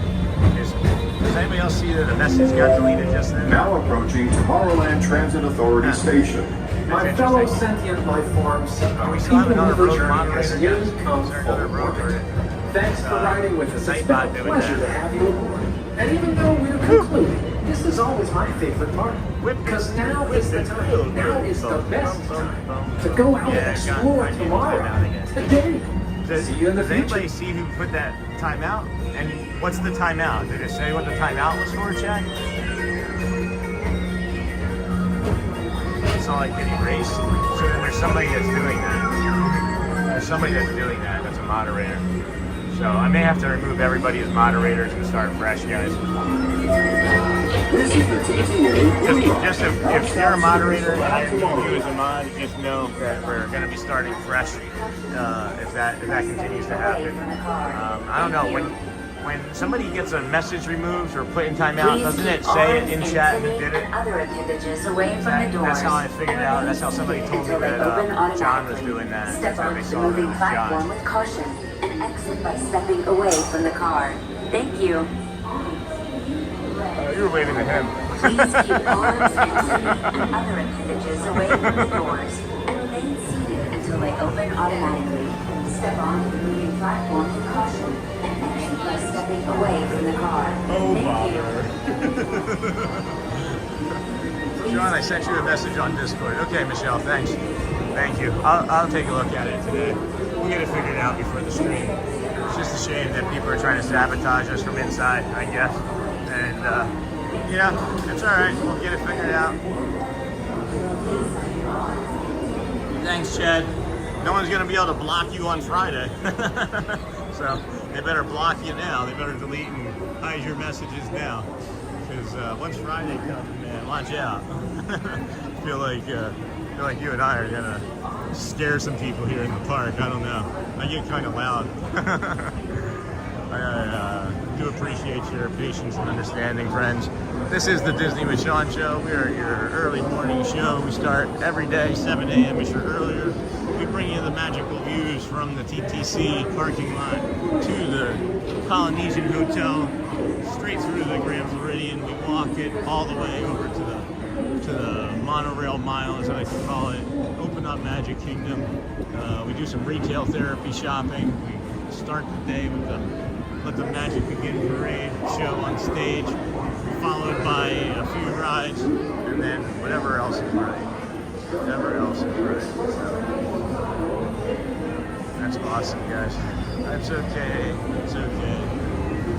Does anybody else see that the message got deleted just then? Now approaching Tomorrowland Transit Authority Station. My fellow sentient life forms, We still have another road journey moderator has yet. nearly come Is there another full road orbit. moderator? Thanks for riding with us. It's been Nightbot a doing pleasure that. to have you aboard. And even though we're concluding, this is always my favorite part. Because now is the time, now is the best time to go out and explore tomorrow, today. See you in the Does future. anybody see who put that timeout? And what's the timeout? Did it say what the timeout was for, Jack? all I can erase. So then there's somebody that's doing that. There's somebody that's doing that. That's a moderator. So I may have to remove everybody as moderators and start fresh, guys. Just if you're a moderator and I remove you as a mod, just know that we're going to be starting fresh if that continues to happen. I don't know, when somebody gets a message removed or put in timeout, doesn't it say it in chat who did it? Other appendages away from the doors. That's how I figured out. That's how somebody told me that John was doing that. Step That's how they onto the saw it. moving platform with caution and exit by stepping away from the car. Thank you. You were waving to him. Please keep arms and feet and other appendages away from the doors and remain seated until they open automatically. Step onto the moving platform with caution and exit by stepping away from the car. Oh, Thank you. bother. John, I sent you a message on Discord. Okay, Myshell, thanks. Thank you. I'll take a look at it today. We'll get it figured out before the stream. It's just a shame that people are trying to sabotage us from inside, I guess. And, it's alright. We'll get it figured out. Thanks, Chad. No one's going to be able to block you on Friday. So they better block you now. They better delete and hide your messages now. Because once Friday comes, man, watch out. I feel like you and I are going to scare some people here in the park. I don't know. I get kind of loud. I do appreciate your patience and understanding, friends. This is the Disney with Sean show. We are your early morning show. We start every day, 7 a.m. if you're earlier. We bring you the magical views from the TTC parking lot to the Polynesian Hotel, straight through the Grand Floridian. We walk it all the way over to the Monorail Mile, as I like to call it. Open up Magic Kingdom. We do some retail therapy shopping. We start the day with the Let the Magic Begin parade show on stage, followed by a few rides, and then whatever else is right. Whatever else is right. That's awesome, guys. That's okay. It's okay.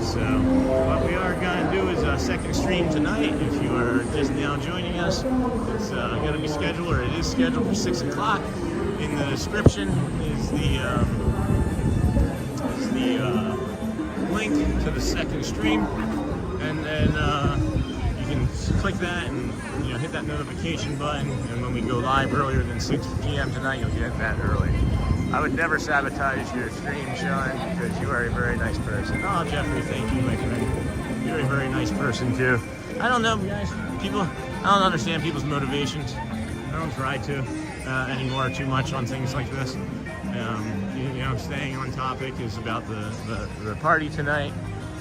So, what we are going to do is a second stream tonight. If you are just now joining us, it's going to be scheduled, or it is scheduled for 6 o'clock. In the description is the link to the second stream, and then you can click that and hit that notification button, and when we go live earlier than 6 p.m. tonight, you'll get that early. I would never sabotage your stream, Sean, because you are a very nice person. Oh, Jeffrey, thank you, my friend. You're a very nice person too. I don't know, guys. I don't understand people's motivations. I don't try to anymore too much on things like this. Staying on topic is about the party tonight,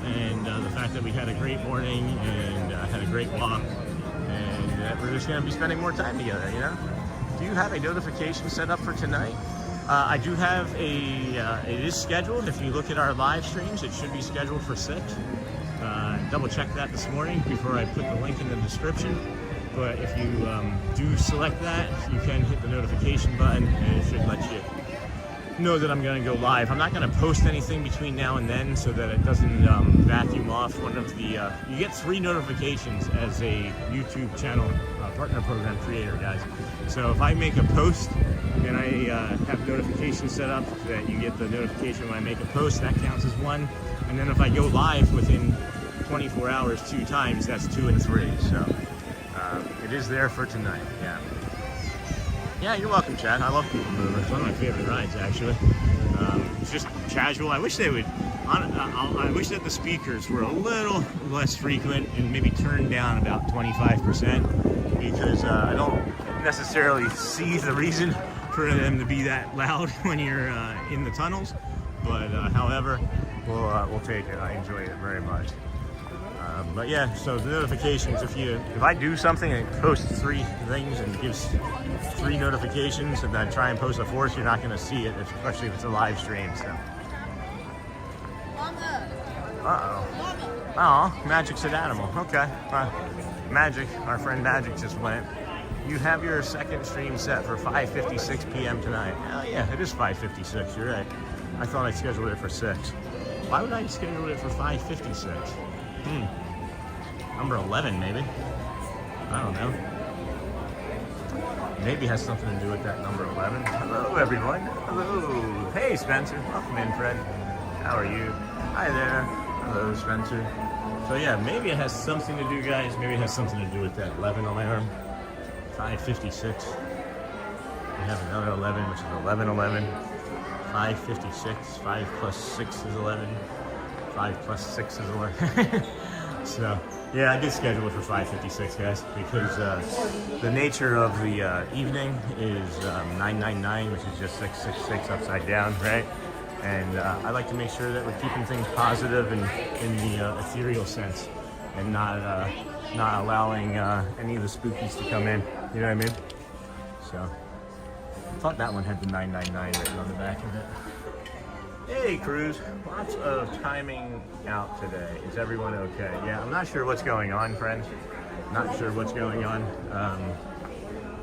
and the fact that we had a great morning and had a great walk, and that we're just going to be spending more time together, Do you have a notification set up for tonight? I do have it is scheduled. If you look at our live streams, it should be scheduled for 6. Double check that this morning before I put the link in the description. But if you do select that, you can hit the notification button, and it should let you know that I'm going to go live. I'm not going to post anything between now and then so that it doesn't vacuum off one of the you get 3 notifications as a YouTube channel partner program creator, guys. So if I make a post and I have notifications set up that you get the notification when I make a post, that counts as 1. And then if I go live within 24 hours 2 times, that's 2 and 3. So it is there for tonight. Yeah, you're welcome, Chad. I love PeopleMover. It's one of my favorite rides, actually. It's just casual. I wish they would. I wish that the speakers were a little less frequent and maybe turned down about 25%, because I don't necessarily see the reason for them to be that loud when you're in the tunnels. But however, we'll take it. I enjoy it very much. But yeah, so the notifications, if I do something and it posts 3 things and gives 3 notifications and then try and post a 4th, you're not going to see it, especially if it's a live stream. So. Oh, Magic said animal. Okay. Magic, our friend Magic just went. You have your second stream set for 5:56 p.m. tonight. Oh yeah, it is 5:56. You're right. I thought I scheduled it for 6. Why would I schedule it for 5:56? Number 11, maybe. I don't know. Maybe has something to do with that number 11. Hello, everyone. Hello. Hey, Spencer. Welcome in, Fred. How are you? Hi there. Hello, Spencer. So yeah, maybe it has something to do, guys. Maybe it has something to do with that 11 on my arm. 556. We have another 11, which is 1111. 556. 5 plus 6 is 11. 5 plus 6 is 11. So yeah, I did schedule it for 5:56, guys, because the nature of the evening is 999, which is just 666 upside down, right? And I like to make sure that we're keeping things positive and in the ethereal sense, and not allowing any of the spookies to come in. You know what I mean? So I thought that one had the 999 written on the back of it. Hey, Cruz. Lots of timing out today. Is everyone okay? Yeah, I'm not sure what's going on, friends. Not sure what's going on.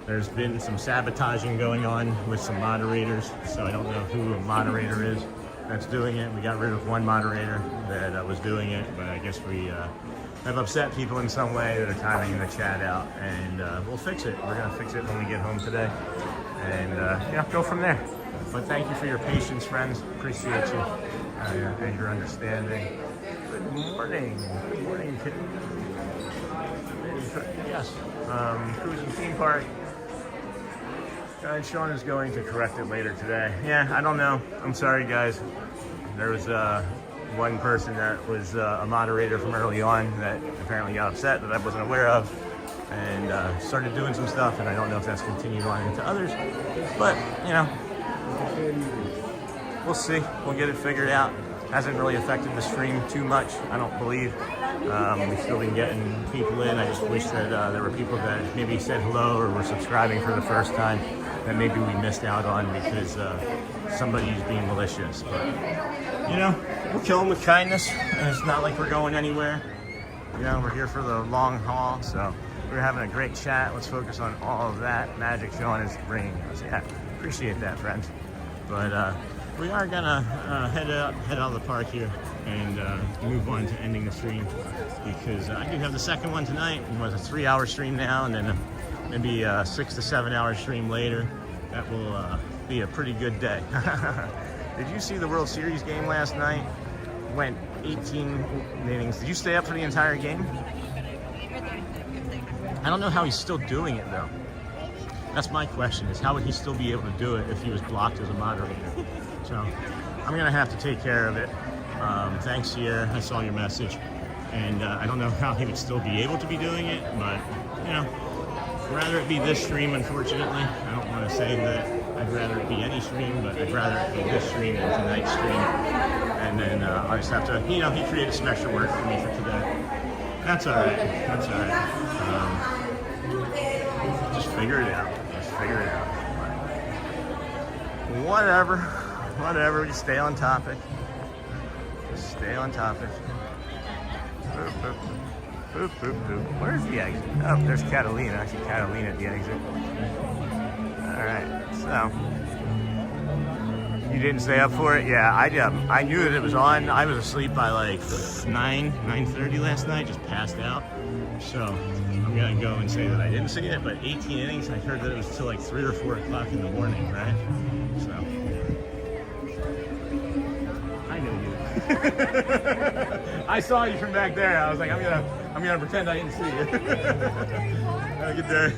There's been some sabotaging going on with some moderators, so I don't know who a moderator is that's doing it. We got rid of one moderator that was doing it, but I guess we have upset people in some way that are timing the chat out, and we'll fix it. We're going to fix it when we get home today, and yeah, go from there. But thank you for your patience, friends. Appreciate you and your understanding. Good morning. Good morning, kid. Yes. Cruising theme park. Sean is going to correct it later today. Yeah, I don't know. I'm sorry, guys. There was one person that was a moderator from early on that apparently got upset that I wasn't aware of, and started doing some stuff, and I don't know if that's continued on into others. But, you know, we'll see. We'll get it figured out. Hasn't really affected the stream too much, I don't believe. We've still been getting people in. I just wish that there were people that maybe said hello or were subscribing for the first time that maybe we missed out on because somebody's being malicious. But, you know, we'll kill them with kindness, and it's not like we're going anywhere. You know, we're here for the long haul, so we're having a great chat. Let's focus on all of that magic Sean is bringing us. Yeah, appreciate that, friends. But we are gonna head out of the park here and move on to ending the stream, because I do have the second one tonight. It was a 3-hour stream now, and then maybe a 6 to 7 hour stream later. That will be a pretty good day. Did you see the World Series game last night? Went 18 innings. Did you stay up for the entire game? I don't know how he's still doing it though. That's my question, is how would he still be able to do it if he was blocked as a moderator? So I'm gonna have to take care of it. Thanks, Sierra, I saw your message. And I don't know how he would still be able to be doing it, but you know, rather it be this stream, unfortunately. I don't wanna say that I'd rather it be any stream, but I'd rather it be this stream than tonight's stream. And then I just have to, you know, he created special work for me for today. That's all right, that's all right. Just figure it out, just figure it out. Whatever, we stay on topic. Just stay on topic. Boop, boop, boop, boop, boop. Where's the exit? Oh, there's Catalina. I see Catalina at the exit. Alright, so. You didn't stay up for it? Yeah, I knew that it was on. I was asleep by like 9:30 last night, just passed out. So I'm gonna go and say that I didn't see it, but 18 innings, I heard that it was till like 3 or 4 o'clock in the morning, right? So I knew you. I saw you from back there. I was like, I'm gonna pretend I didn't see you. Have a good day.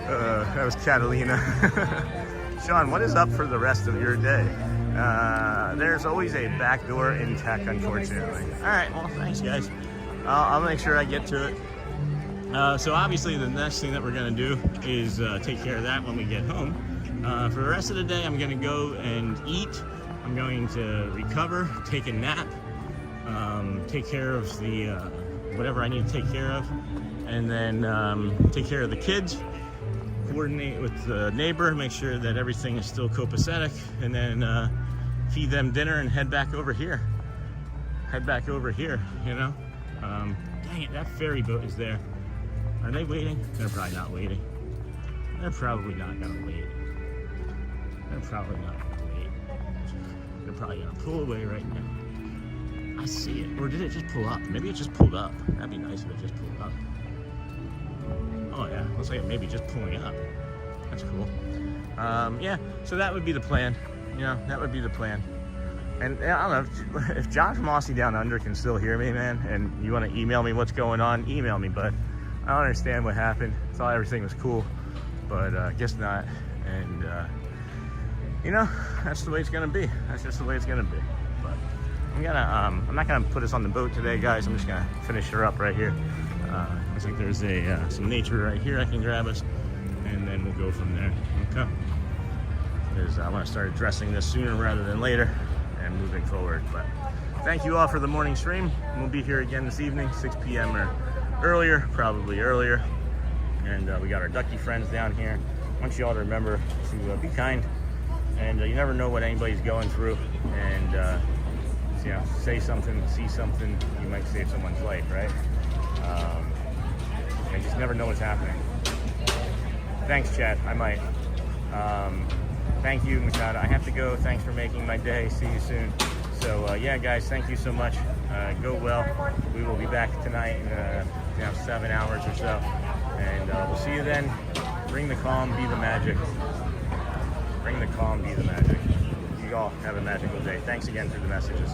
That was Catalina. Sean, what is up for the rest of your day? There's always a back door in tech, unfortunately. All right, well, thanks, guys. I'll make sure I get to it. So obviously the next thing that we're gonna do is take care of that when we get home. For the rest of the day, I'm gonna go and eat. I'm going to recover, take a nap, take care of the whatever I need to take care of, and then take care of the kids, coordinate with the neighbor, make sure that everything is still copacetic, and then feed them dinner and head back over here. You know? Dang it, that ferry boat is there. Are they waiting? They're probably not waiting. They're probably not gonna wait. They're probably not gonna wait. They're probably gonna pull away right now. I see it. Or did it just pull up? Maybe it just pulled up. That'd be nice if it just pulled up. Oh yeah, looks like it may be just pulling up. That's cool. Yeah, so that would be the plan. You know, that would be the plan. And I don't know, if Josh Mossy Down Under can still hear me, man, and you want to email me what's going on, email me, but I don't understand what happened. Thought everything was cool, but guess not. And, you know, that's the way it's going to be. That's just the way it's going to be. But I'm not going to put us on the boat today, guys. I'm just going to finish her up right here. Looks like there's some nature right here I can grab us, and then we'll go from there. Okay. Because I want to start addressing this sooner rather than later and moving forward. But thank you all for the morning stream. We'll be here again this evening, 6 p.m. or earlier, probably earlier. And we got our ducky friends down here. I want you all to remember to be kind. And you never know what anybody's going through. And you know, say something, see something, you might save someone's life, right? I just never know what's happening. Thanks, Chad. I might. Thank you, Mikata. I have to go. Thanks for making my day. See you soon. So, yeah, guys, thank you so much. Go well. We will be back tonight in 7 hours or so. And we'll see you then. Bring the calm, be the magic. Bring the calm, be the magic. You all have a magical day. Thanks again for the messages.